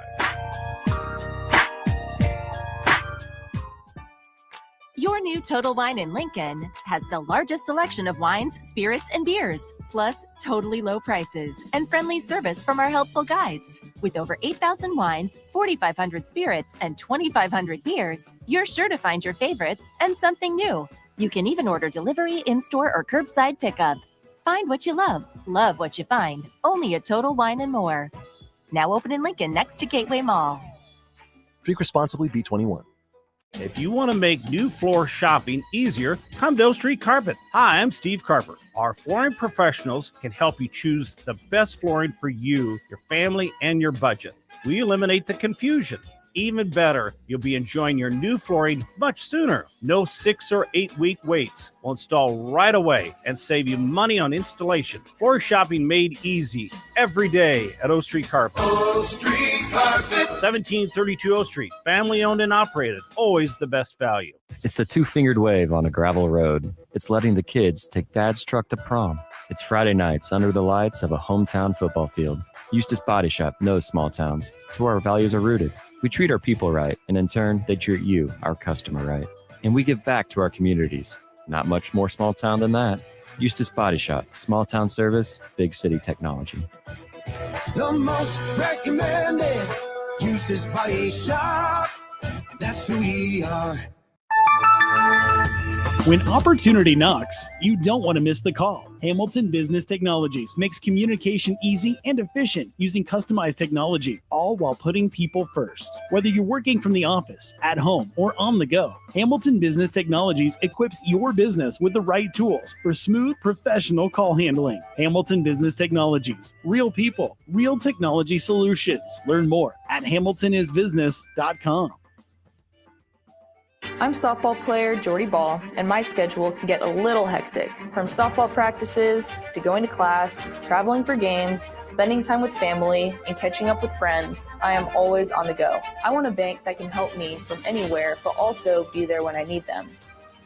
Speaker 27: Your new Total Wine in Lincoln has the largest selection of wines, spirits, and beers, plus totally low prices and friendly service from our helpful guides. With over 8,000 wines, 4,500 spirits, and 2,500 beers, you're sure to find your favorites and something new. You can even order delivery, in-store, or curbside pickup. Find what you love what you find, only at Total Wine and More. Now open in Lincoln next to Gateway Mall.
Speaker 28: Drink responsibly, B21.
Speaker 13: If you want to make new floor shopping easier, come to O Street Carpet. Hi, I'm Steve Carper. Our flooring professionals can help you choose the best flooring for you, your family, and your budget. We eliminate the confusion. Even better, you'll be enjoying your new flooring much sooner. No 6 or 8 week waits. We'll install right away and save you money on installation. Floor shopping made easy every day at O Street Carpet.
Speaker 3: O Street Carpet.
Speaker 13: 1732 O Street. Family owned and operated. Always the best value.
Speaker 29: It's the two-fingered wave on a gravel road. It's letting the kids take dad's truck to prom. It's Friday nights under the lights of a hometown football field. Eustace Body Shop knows small towns. It's where our values are rooted. We treat our people right, and in turn, they treat you, our customer, right. And we give back to our communities. Not much more small town than that. Eustace Body Shop, small town service, big city technology.
Speaker 3: The most recommended Eustace Body Shop. That's who we are.
Speaker 13: When opportunity knocks, you don't want to miss the call. Hamilton Business Technologies makes communication easy and efficient using customized technology, all while putting people first. Whether you're working from the office, at home, or on the go, Hamilton Business Technologies equips your business with the right tools for smooth, professional call handling. Hamilton Business Technologies. Real people, real technology solutions. Learn more at hamiltonisbusiness.com.
Speaker 6: I'm softball player Jordy Ball, and my schedule can get a little hectic. From softball practices to going to class, traveling for games, spending time with family, and catching up with friends, I am always on the go. I want a bank that can help me from anywhere, but also be there when I need them.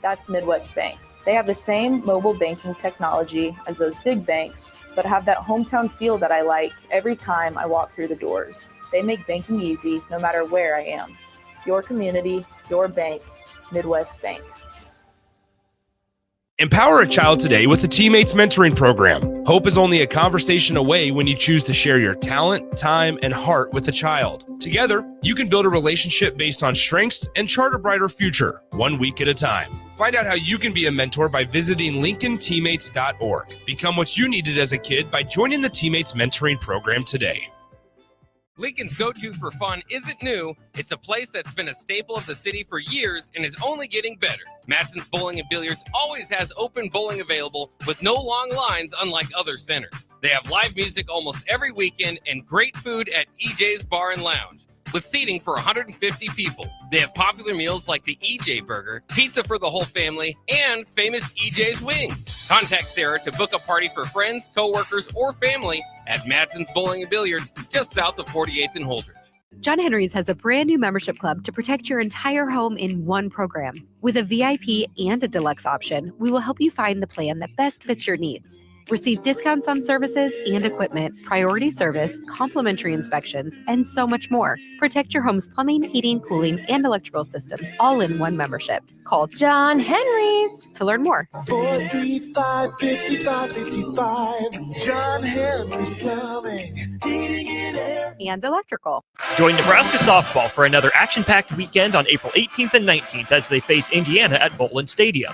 Speaker 6: That's Midwest Bank. They have the same mobile banking technology as those big banks, but have that hometown feel that I like every time I walk through the doors. They make banking easy no matter where I am. Your community, your bank, Midwest Bank.
Speaker 7: Empower a child today with the Teammates Mentoring Program. Hope is only a conversation away when you choose to share your talent, time, and heart with a child. Together, you can build a relationship based on strengths and chart a brighter future, 1 week at a time. Find out how you can be a mentor by visiting LincolnTeammates.org. Become what you needed as a kid by joining the Teammates Mentoring Program today.
Speaker 18: Lincoln's go-to for fun isn't new. It's a place that's been a staple of the city for years and is only getting better. Matson's Bowling and Billiards always has open bowling available with no long lines, unlike other centers. They have live music almost every weekend and great food at EJ's Bar and Lounge, with seating for 150 people. They have popular meals like the EJ Burger, pizza for the whole family, and famous EJ's Wings. Contact Sarah to book a party for friends, coworkers, or family at Matson's Bowling and Billiards, just south of 48th and Holdridge.
Speaker 19: John Henry's has a brand new membership club to protect your entire home in one program. With a VIP and a deluxe option, we will help you find the plan that best fits your needs. Receive discounts on services and equipment, priority service, complimentary inspections, and so much more. Protect your home's plumbing, heating, cooling, and electrical systems all in one membership. Call John Henry's to learn more.
Speaker 3: 435-5555. John Henry's Plumbing. Heating and air.
Speaker 19: And electrical.
Speaker 4: Join Nebraska softball for another action-packed weekend on April 18th and 19th as they face Indiana at Bowlin Stadium.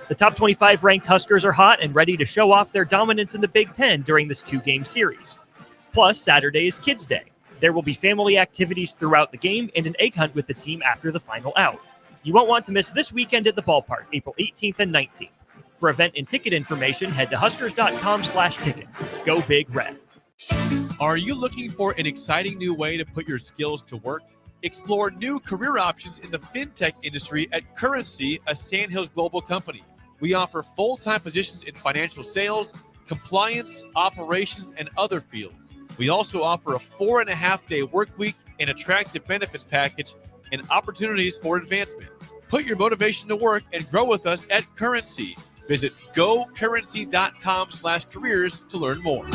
Speaker 4: The top 25 ranked Huskers are hot and ready to show off their dominance in the Big Ten during this two-game series. Plus, Saturday is Kids Day. There will be family activities throughout the game and an egg hunt with the team after the final out. You won't want to miss this weekend at the ballpark, April 18th and 19th. For event and ticket information, head to huskers.com/tickets. Go Big Red.
Speaker 26: Are you looking for an exciting new way to put your skills to work? Explore new career options in the fintech industry at Currency, a Sandhills Global company. We offer full-time positions in financial sales, compliance, operations, and other fields. We also offer a 4.5-day work week, an attractive benefits package, and opportunities for advancement. Put your motivation to work and grow with us at Currency. Visit gocurrency.com/careers to learn more.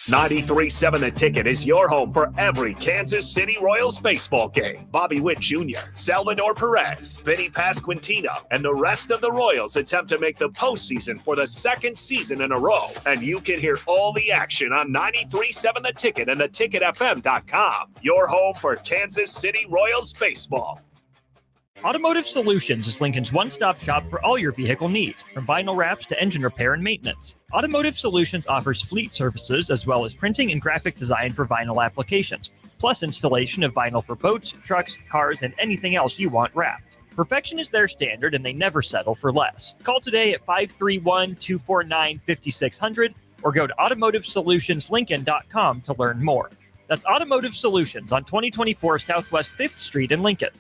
Speaker 1: 93.7 The Ticket is your home for every Kansas City Royals baseball game. Bobby Witt Jr., Salvador Perez, Vinny Pasquantino, and the rest of the Royals attempt to make the postseason for the second season in a row. And you can hear all the action on 93.7 The Ticket and theticketfm.com. Your home for Kansas City Royals baseball.
Speaker 4: Automotive Solutions is Lincoln's one-stop shop for all your vehicle needs, from vinyl wraps to engine repair and maintenance. Automotive Solutions offers fleet services as well as printing and graphic design for vinyl applications, plus installation of vinyl for boats, trucks, cars, and anything else you want wrapped. Perfection is their standard, and they never settle for less. Call today at 531-249-5600 or go to automotivesolutionslincoln.com to learn more. That's Automotive Solutions on 2024 Southwest 5th Street in Lincoln.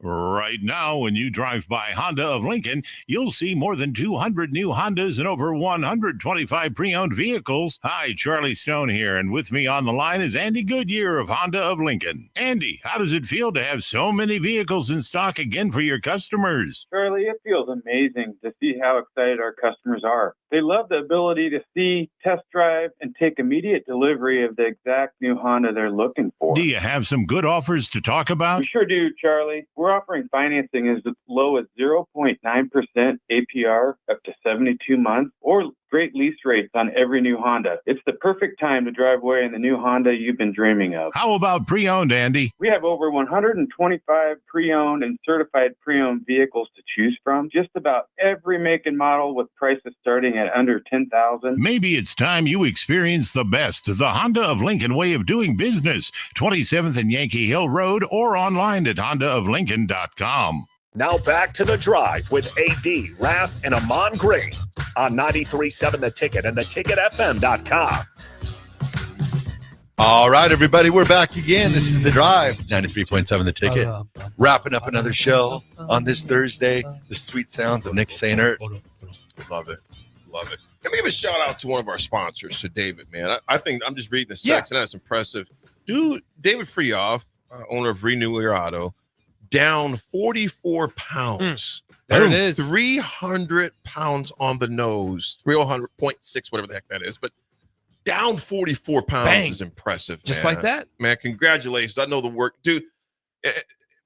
Speaker 20: Right now, when you drive by Honda of Lincoln, you'll see more than 200 new Hondas and over 125 pre-owned vehicles. Hi, Charlie Stone here, and with me on the line is Andy Goodyear of Honda of Lincoln. Andy, how does it feel to have so many vehicles in stock again for your customers?
Speaker 21: Charlie, it feels amazing to see how excited our customers are. They love the ability to see, test drive, and take immediate delivery of the exact new Honda they're looking for.
Speaker 20: Do you have some good offers to talk about?
Speaker 21: We sure do, Charlie. We're offering financing as low as 0.9% APR up to 72 months, or great lease rates on every new Honda. It's the perfect time to drive away in the new Honda you've been dreaming of.
Speaker 20: How about pre-owned, Andy?
Speaker 21: We have over 125 pre-owned and certified pre-owned vehicles to choose from. Just about every make and model with prices starting at under $10,000.
Speaker 20: Maybe it's time you experience the best, the Honda of Lincoln way of doing business. 27th and Yankee Hill Road, or online at hondaoflincoln.com.
Speaker 1: Now back to The Drive with AD, Raff, and Ahman Green on 93.7 The Ticket and theticketfm.com.
Speaker 14: All right, everybody, we're back again. This is The Drive, 93.7 The Ticket. Wrapping up another show on this Thursday. The sweet sounds of Nick Sainert.
Speaker 15: Love it. Love it. Let me give a shout out to one of our sponsors, to David, man. I think I'm just reading the section. That's impressive. Dude, David Freehoff, owner of Renew Your Auto, down 44 pounds.
Speaker 8: There it is.
Speaker 15: 300 pounds on the nose. 300.6, whatever the heck that is. But down 44 pounds is impressive.
Speaker 8: Just
Speaker 15: man.
Speaker 8: like that.
Speaker 15: Man, congratulations. I know the work. Dude,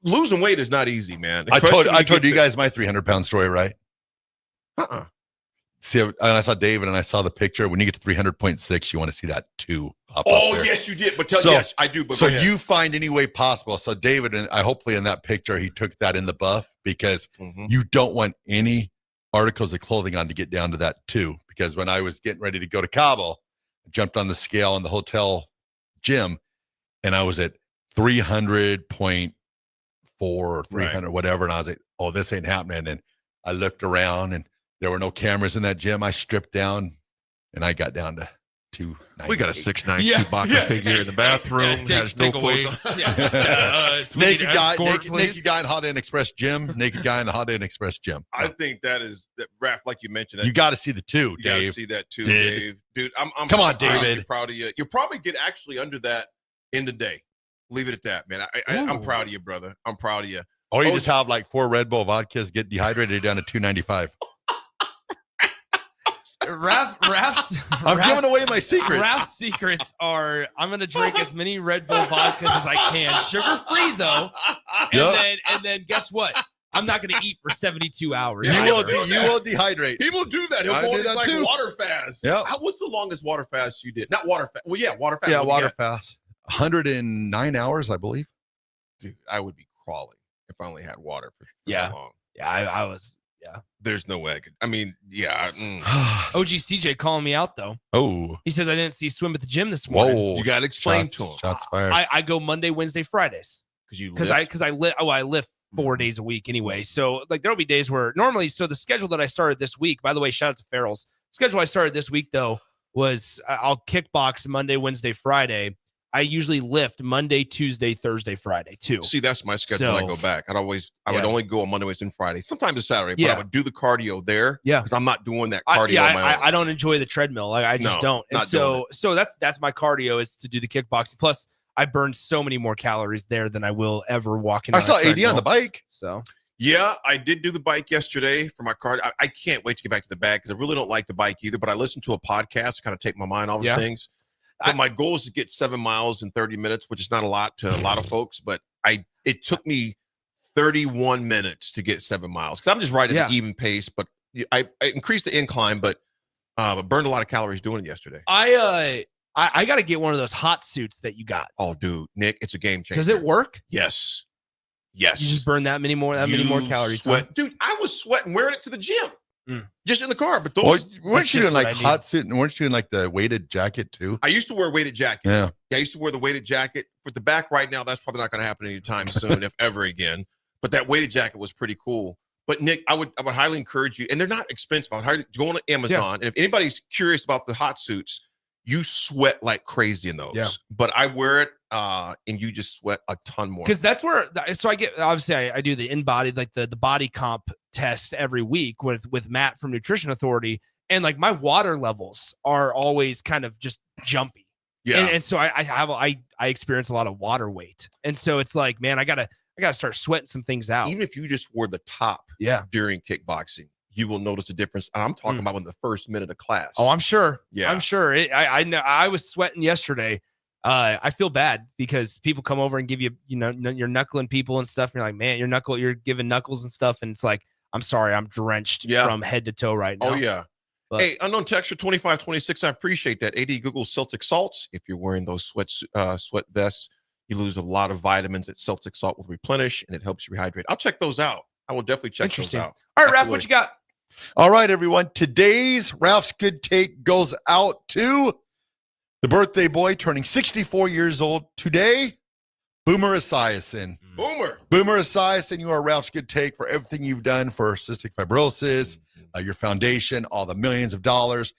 Speaker 15: losing weight is not easy, man.
Speaker 14: I told you guys my 300-pound story, right? See, and I saw David and I saw the picture. When you get to 300.6, you want to see that 2 pop up there.
Speaker 15: Yes, you did. But yes, I do. But
Speaker 14: so you find any way possible. So David, and I hopefully in that picture, he took that in the buff because you don't want any articles of clothing on to get down to that 2. Because when I was getting ready to go to Cabo, I jumped on the scale in the hotel gym and I was at 300.4 or 300, whatever. And I was like, oh, this ain't happening. And I looked around and there were no cameras in that gym. I stripped down and I got down to 298.
Speaker 15: We got a 6'9" Chewbacca figure in the bathroom. Has no clothes on.
Speaker 14: Naked guy in Holiday Inn Express gym. Naked guy in the Holiday Inn Express gym.
Speaker 15: I think that Raff, like you mentioned.
Speaker 14: You got to see the 2,
Speaker 15: You got to
Speaker 14: Dave.
Speaker 15: see that too, Dave. Dude, I'm
Speaker 14: Come on,
Speaker 15: I'm
Speaker 14: David.
Speaker 15: proud of you. You'll probably get actually under that in the day. Leave it at that, man. I'm proud of you, brother. I'm proud of you.
Speaker 14: Or you just have like 4 Red Bull vodkas, get dehydrated down to 295.
Speaker 8: Raff's
Speaker 14: I'm giving away my secrets.
Speaker 8: Raff's secrets are I'm going to drink as many Red Bull vodkas as I can, sugar free though, and then guess what? I'm not going to eat for 72 hours.
Speaker 14: You will dehydrate.
Speaker 15: He will do that. He'll go on his like water fast.
Speaker 14: Yeah.
Speaker 15: What's the longest water fast you did? Not water fast. Well, yeah, water fast.
Speaker 14: Yeah, water fast. 109 hours, I believe.
Speaker 15: Dude, I would be crawling if I only had water for
Speaker 8: that
Speaker 15: long.
Speaker 8: Yeah, I was. Yeah.
Speaker 15: There's no way I could. I mean, yeah.
Speaker 8: OG CJ calling me out though.
Speaker 14: Oh.
Speaker 8: He says I didn't see you swim at the gym this morning.
Speaker 14: Whoa.
Speaker 15: You got to explain to him.
Speaker 14: Shots fired.
Speaker 8: I go Monday, Wednesday, Fridays. Because I lift 4 days a week anyway. So like there'll be days where normally, so the schedule that I started this week, by the way, shout out to Farrell's schedule I started this week though was I'll kickbox Monday, Wednesday, Friday. I usually lift Monday, Tuesday, Thursday, Friday too.
Speaker 15: See, that's my schedule. When I go back. I would only go on Monday, Wednesday, and Friday. Sometimes it's Saturday, but I would do the cardio there.
Speaker 8: Yeah,
Speaker 15: because I'm not doing that cardio on my own.
Speaker 8: I don't enjoy the treadmill. Like I just don't. And so that's my cardio is to do the kickboxing. Plus, I burn so many more calories there than I will ever walking.
Speaker 14: I saw AD on the bike.
Speaker 8: So
Speaker 15: yeah, I did do the bike yesterday for my cardio. I can't wait to get back to the bag because I really don't like the bike either. But I listened to a podcast to kind of take my mind off of things. But my goal is to get 7 miles in 30 minutes, which is not a lot to a lot of folks. But it took me 31 minutes to get 7 miles because I'm just riding at an even pace. But I increased the incline, but burned a lot of calories doing it yesterday.
Speaker 8: I got to get one of those hot suits that you got.
Speaker 15: Oh, dude, Nick, it's a game changer.
Speaker 8: Does it work?
Speaker 15: Yes.
Speaker 8: You just burn that many more calories.
Speaker 15: Sweat. Dude, I was sweating wearing it to the gym. Just in the car, but those
Speaker 14: weren't you doing like hot suit and weren't you doing like the weighted jacket too?
Speaker 15: I used to wear a weighted jacket.
Speaker 14: Yeah,
Speaker 15: I used to wear the weighted jacket with the back right now. That's probably not going to happen anytime soon, if ever again. But that weighted jacket was pretty cool. But Nick, I would highly encourage you, and they're not expensive. I would highly go on Amazon, and if anybody's curious about the hot suits, you sweat like crazy in those. Yeah. But I wear it, and you just sweat a ton more.
Speaker 8: Because that's where, so I get, obviously I do the InBody, like the body comp test every week with Matt from Nutrition Authority. And like my water levels are always kind of just jumpy. Yeah. And so I experience a lot of water weight. And so it's like, man, I gotta start sweating some things out.
Speaker 15: Even if you just wore the top during kickboxing, you will notice a difference. And I'm talking about in the first minute of class.
Speaker 8: Oh, I'm sure.
Speaker 15: Yeah.
Speaker 8: I'm sure. I know I was sweating yesterday. I feel bad because people come over and give you, you're knuckling people and stuff. And you're like, man, you're giving knuckles and stuff. And it's like, I'm sorry, I'm drenched from head to toe right now.
Speaker 15: Oh, yeah. But, hey, unknown texture 2526. I appreciate that. AD Google Celtic salts. If you're wearing those sweat vests, you lose a lot of vitamins that Celtic salt will replenish, and it helps you rehydrate. I'll check those out. I will definitely check those out.
Speaker 8: All right, Raff, what you got?
Speaker 14: All right, everyone. Today's Ralph's Good Take goes out to the birthday boy turning 64 years old today, Boomer Esiason.
Speaker 15: Boomer
Speaker 14: Esiason, you are Ralph's Good Take for everything you've done for cystic fibrosis, your foundation, all the millions of dollars.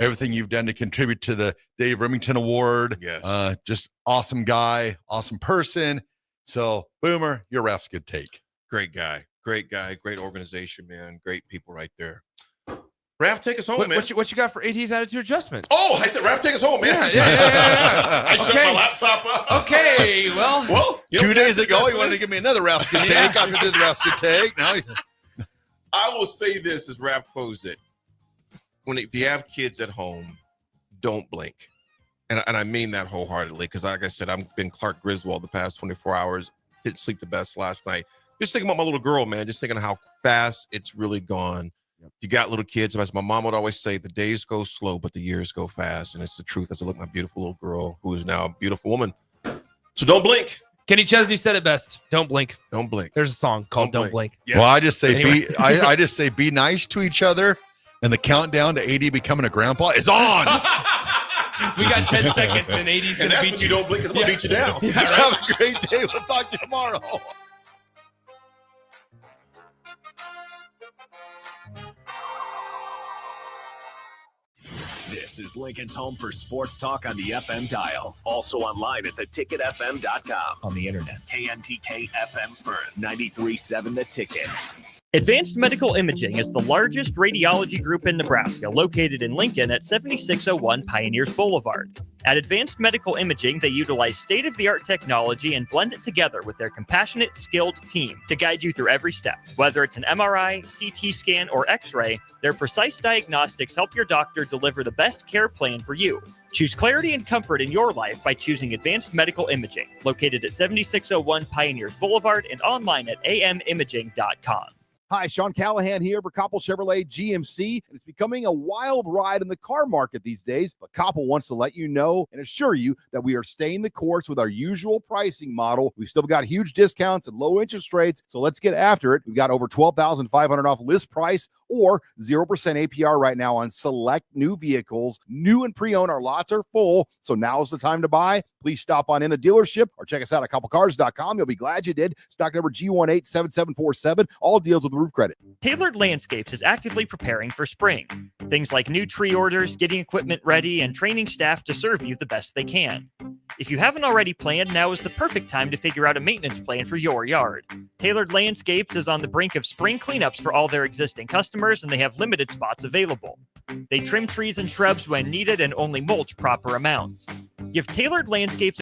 Speaker 14: everything you've done to contribute to the Dave Remington Award.
Speaker 15: Yes.
Speaker 14: Just awesome guy, awesome person. So, Boomer, your Raff's good take.
Speaker 15: Great guy, great organization, man. Great people right there. Raff, take us home, man.
Speaker 8: What you got for AD's attitude adjustment?
Speaker 15: Oh, I said, Raff, take us home, man.
Speaker 8: Yeah.
Speaker 15: I shut my laptop up.
Speaker 8: Okay, well,
Speaker 14: 2 days ago, he wanted to give me another Raff's good take. After this Raff's good take, now
Speaker 15: I will say this as Raff closed it. If you have kids at home, don't blink. And I mean that wholeheartedly, because like I said, I've been Clark Griswold the past 24 hours. Didn't sleep the best last night. Just thinking about my little girl, man. Just thinking of how fast it's really gone. Yep. You got little kids. As my mom would always say, the days go slow, but the years go fast. And it's the truth. As I look at my beautiful little girl, who is now a beautiful woman. So don't blink.
Speaker 8: Kenny Chesney said it best. Don't blink.
Speaker 15: Don't blink.
Speaker 8: There's a song called Don't Blink.
Speaker 14: Yes. Well, I just say I just say be nice to each other, and the countdown to AD becoming a grandpa is on.
Speaker 8: We got 10 seconds, and AD's going to beat you.
Speaker 15: You don't blink, it's going to beat you down.
Speaker 14: Yeah, right? Have a great day. We'll talk to you tomorrow.
Speaker 1: This is Lincoln's home for sports talk on the FM dial. Also online at theticketfm.com. On the internet, KNTK FM Firth, 93.7 The Ticket.
Speaker 4: Advanced Medical Imaging is the largest radiology group in Nebraska, located in Lincoln at 7601 Pioneers Boulevard. At Advanced Medical Imaging, they utilize state-of-the-art technology and blend it together with their compassionate, skilled team to guide you through every step. Whether it's an MRI, CT scan, or X-ray, their precise diagnostics help your doctor deliver the best care plan for you. Choose clarity and comfort in your life by choosing Advanced Medical Imaging, located at 7601 Pioneers Boulevard and online at amimaging.com.
Speaker 5: Hi, Sean Callahan here for Koppel Chevrolet GMC, and it's becoming a wild ride in the car market these days, but Koppel wants to let you know and assure you that we are staying the course with our usual pricing model. We've still got huge discounts and low interest rates, so let's get after it. We've got over $12,500 off list price or 0% APR right now on select new vehicles. New and pre-owned, our lots are full, so now's the time to buy. Please stop on in the dealership or check us out at koppelcars.com. You'll be glad you did. Stock number G187747. All deals with roof credit.
Speaker 4: Tailored Landscapes is actively preparing for spring. Things like new tree orders, getting equipment ready, and training staff to serve you the best they can. If you haven't already planned, now is the perfect time to figure out a maintenance plan for your yard. Tailored Landscapes is on the brink of spring cleanups for all their existing customers, and they have limited spots available. They trim trees and shrubs when needed and only mulch proper amounts. Give Tailored Landscapes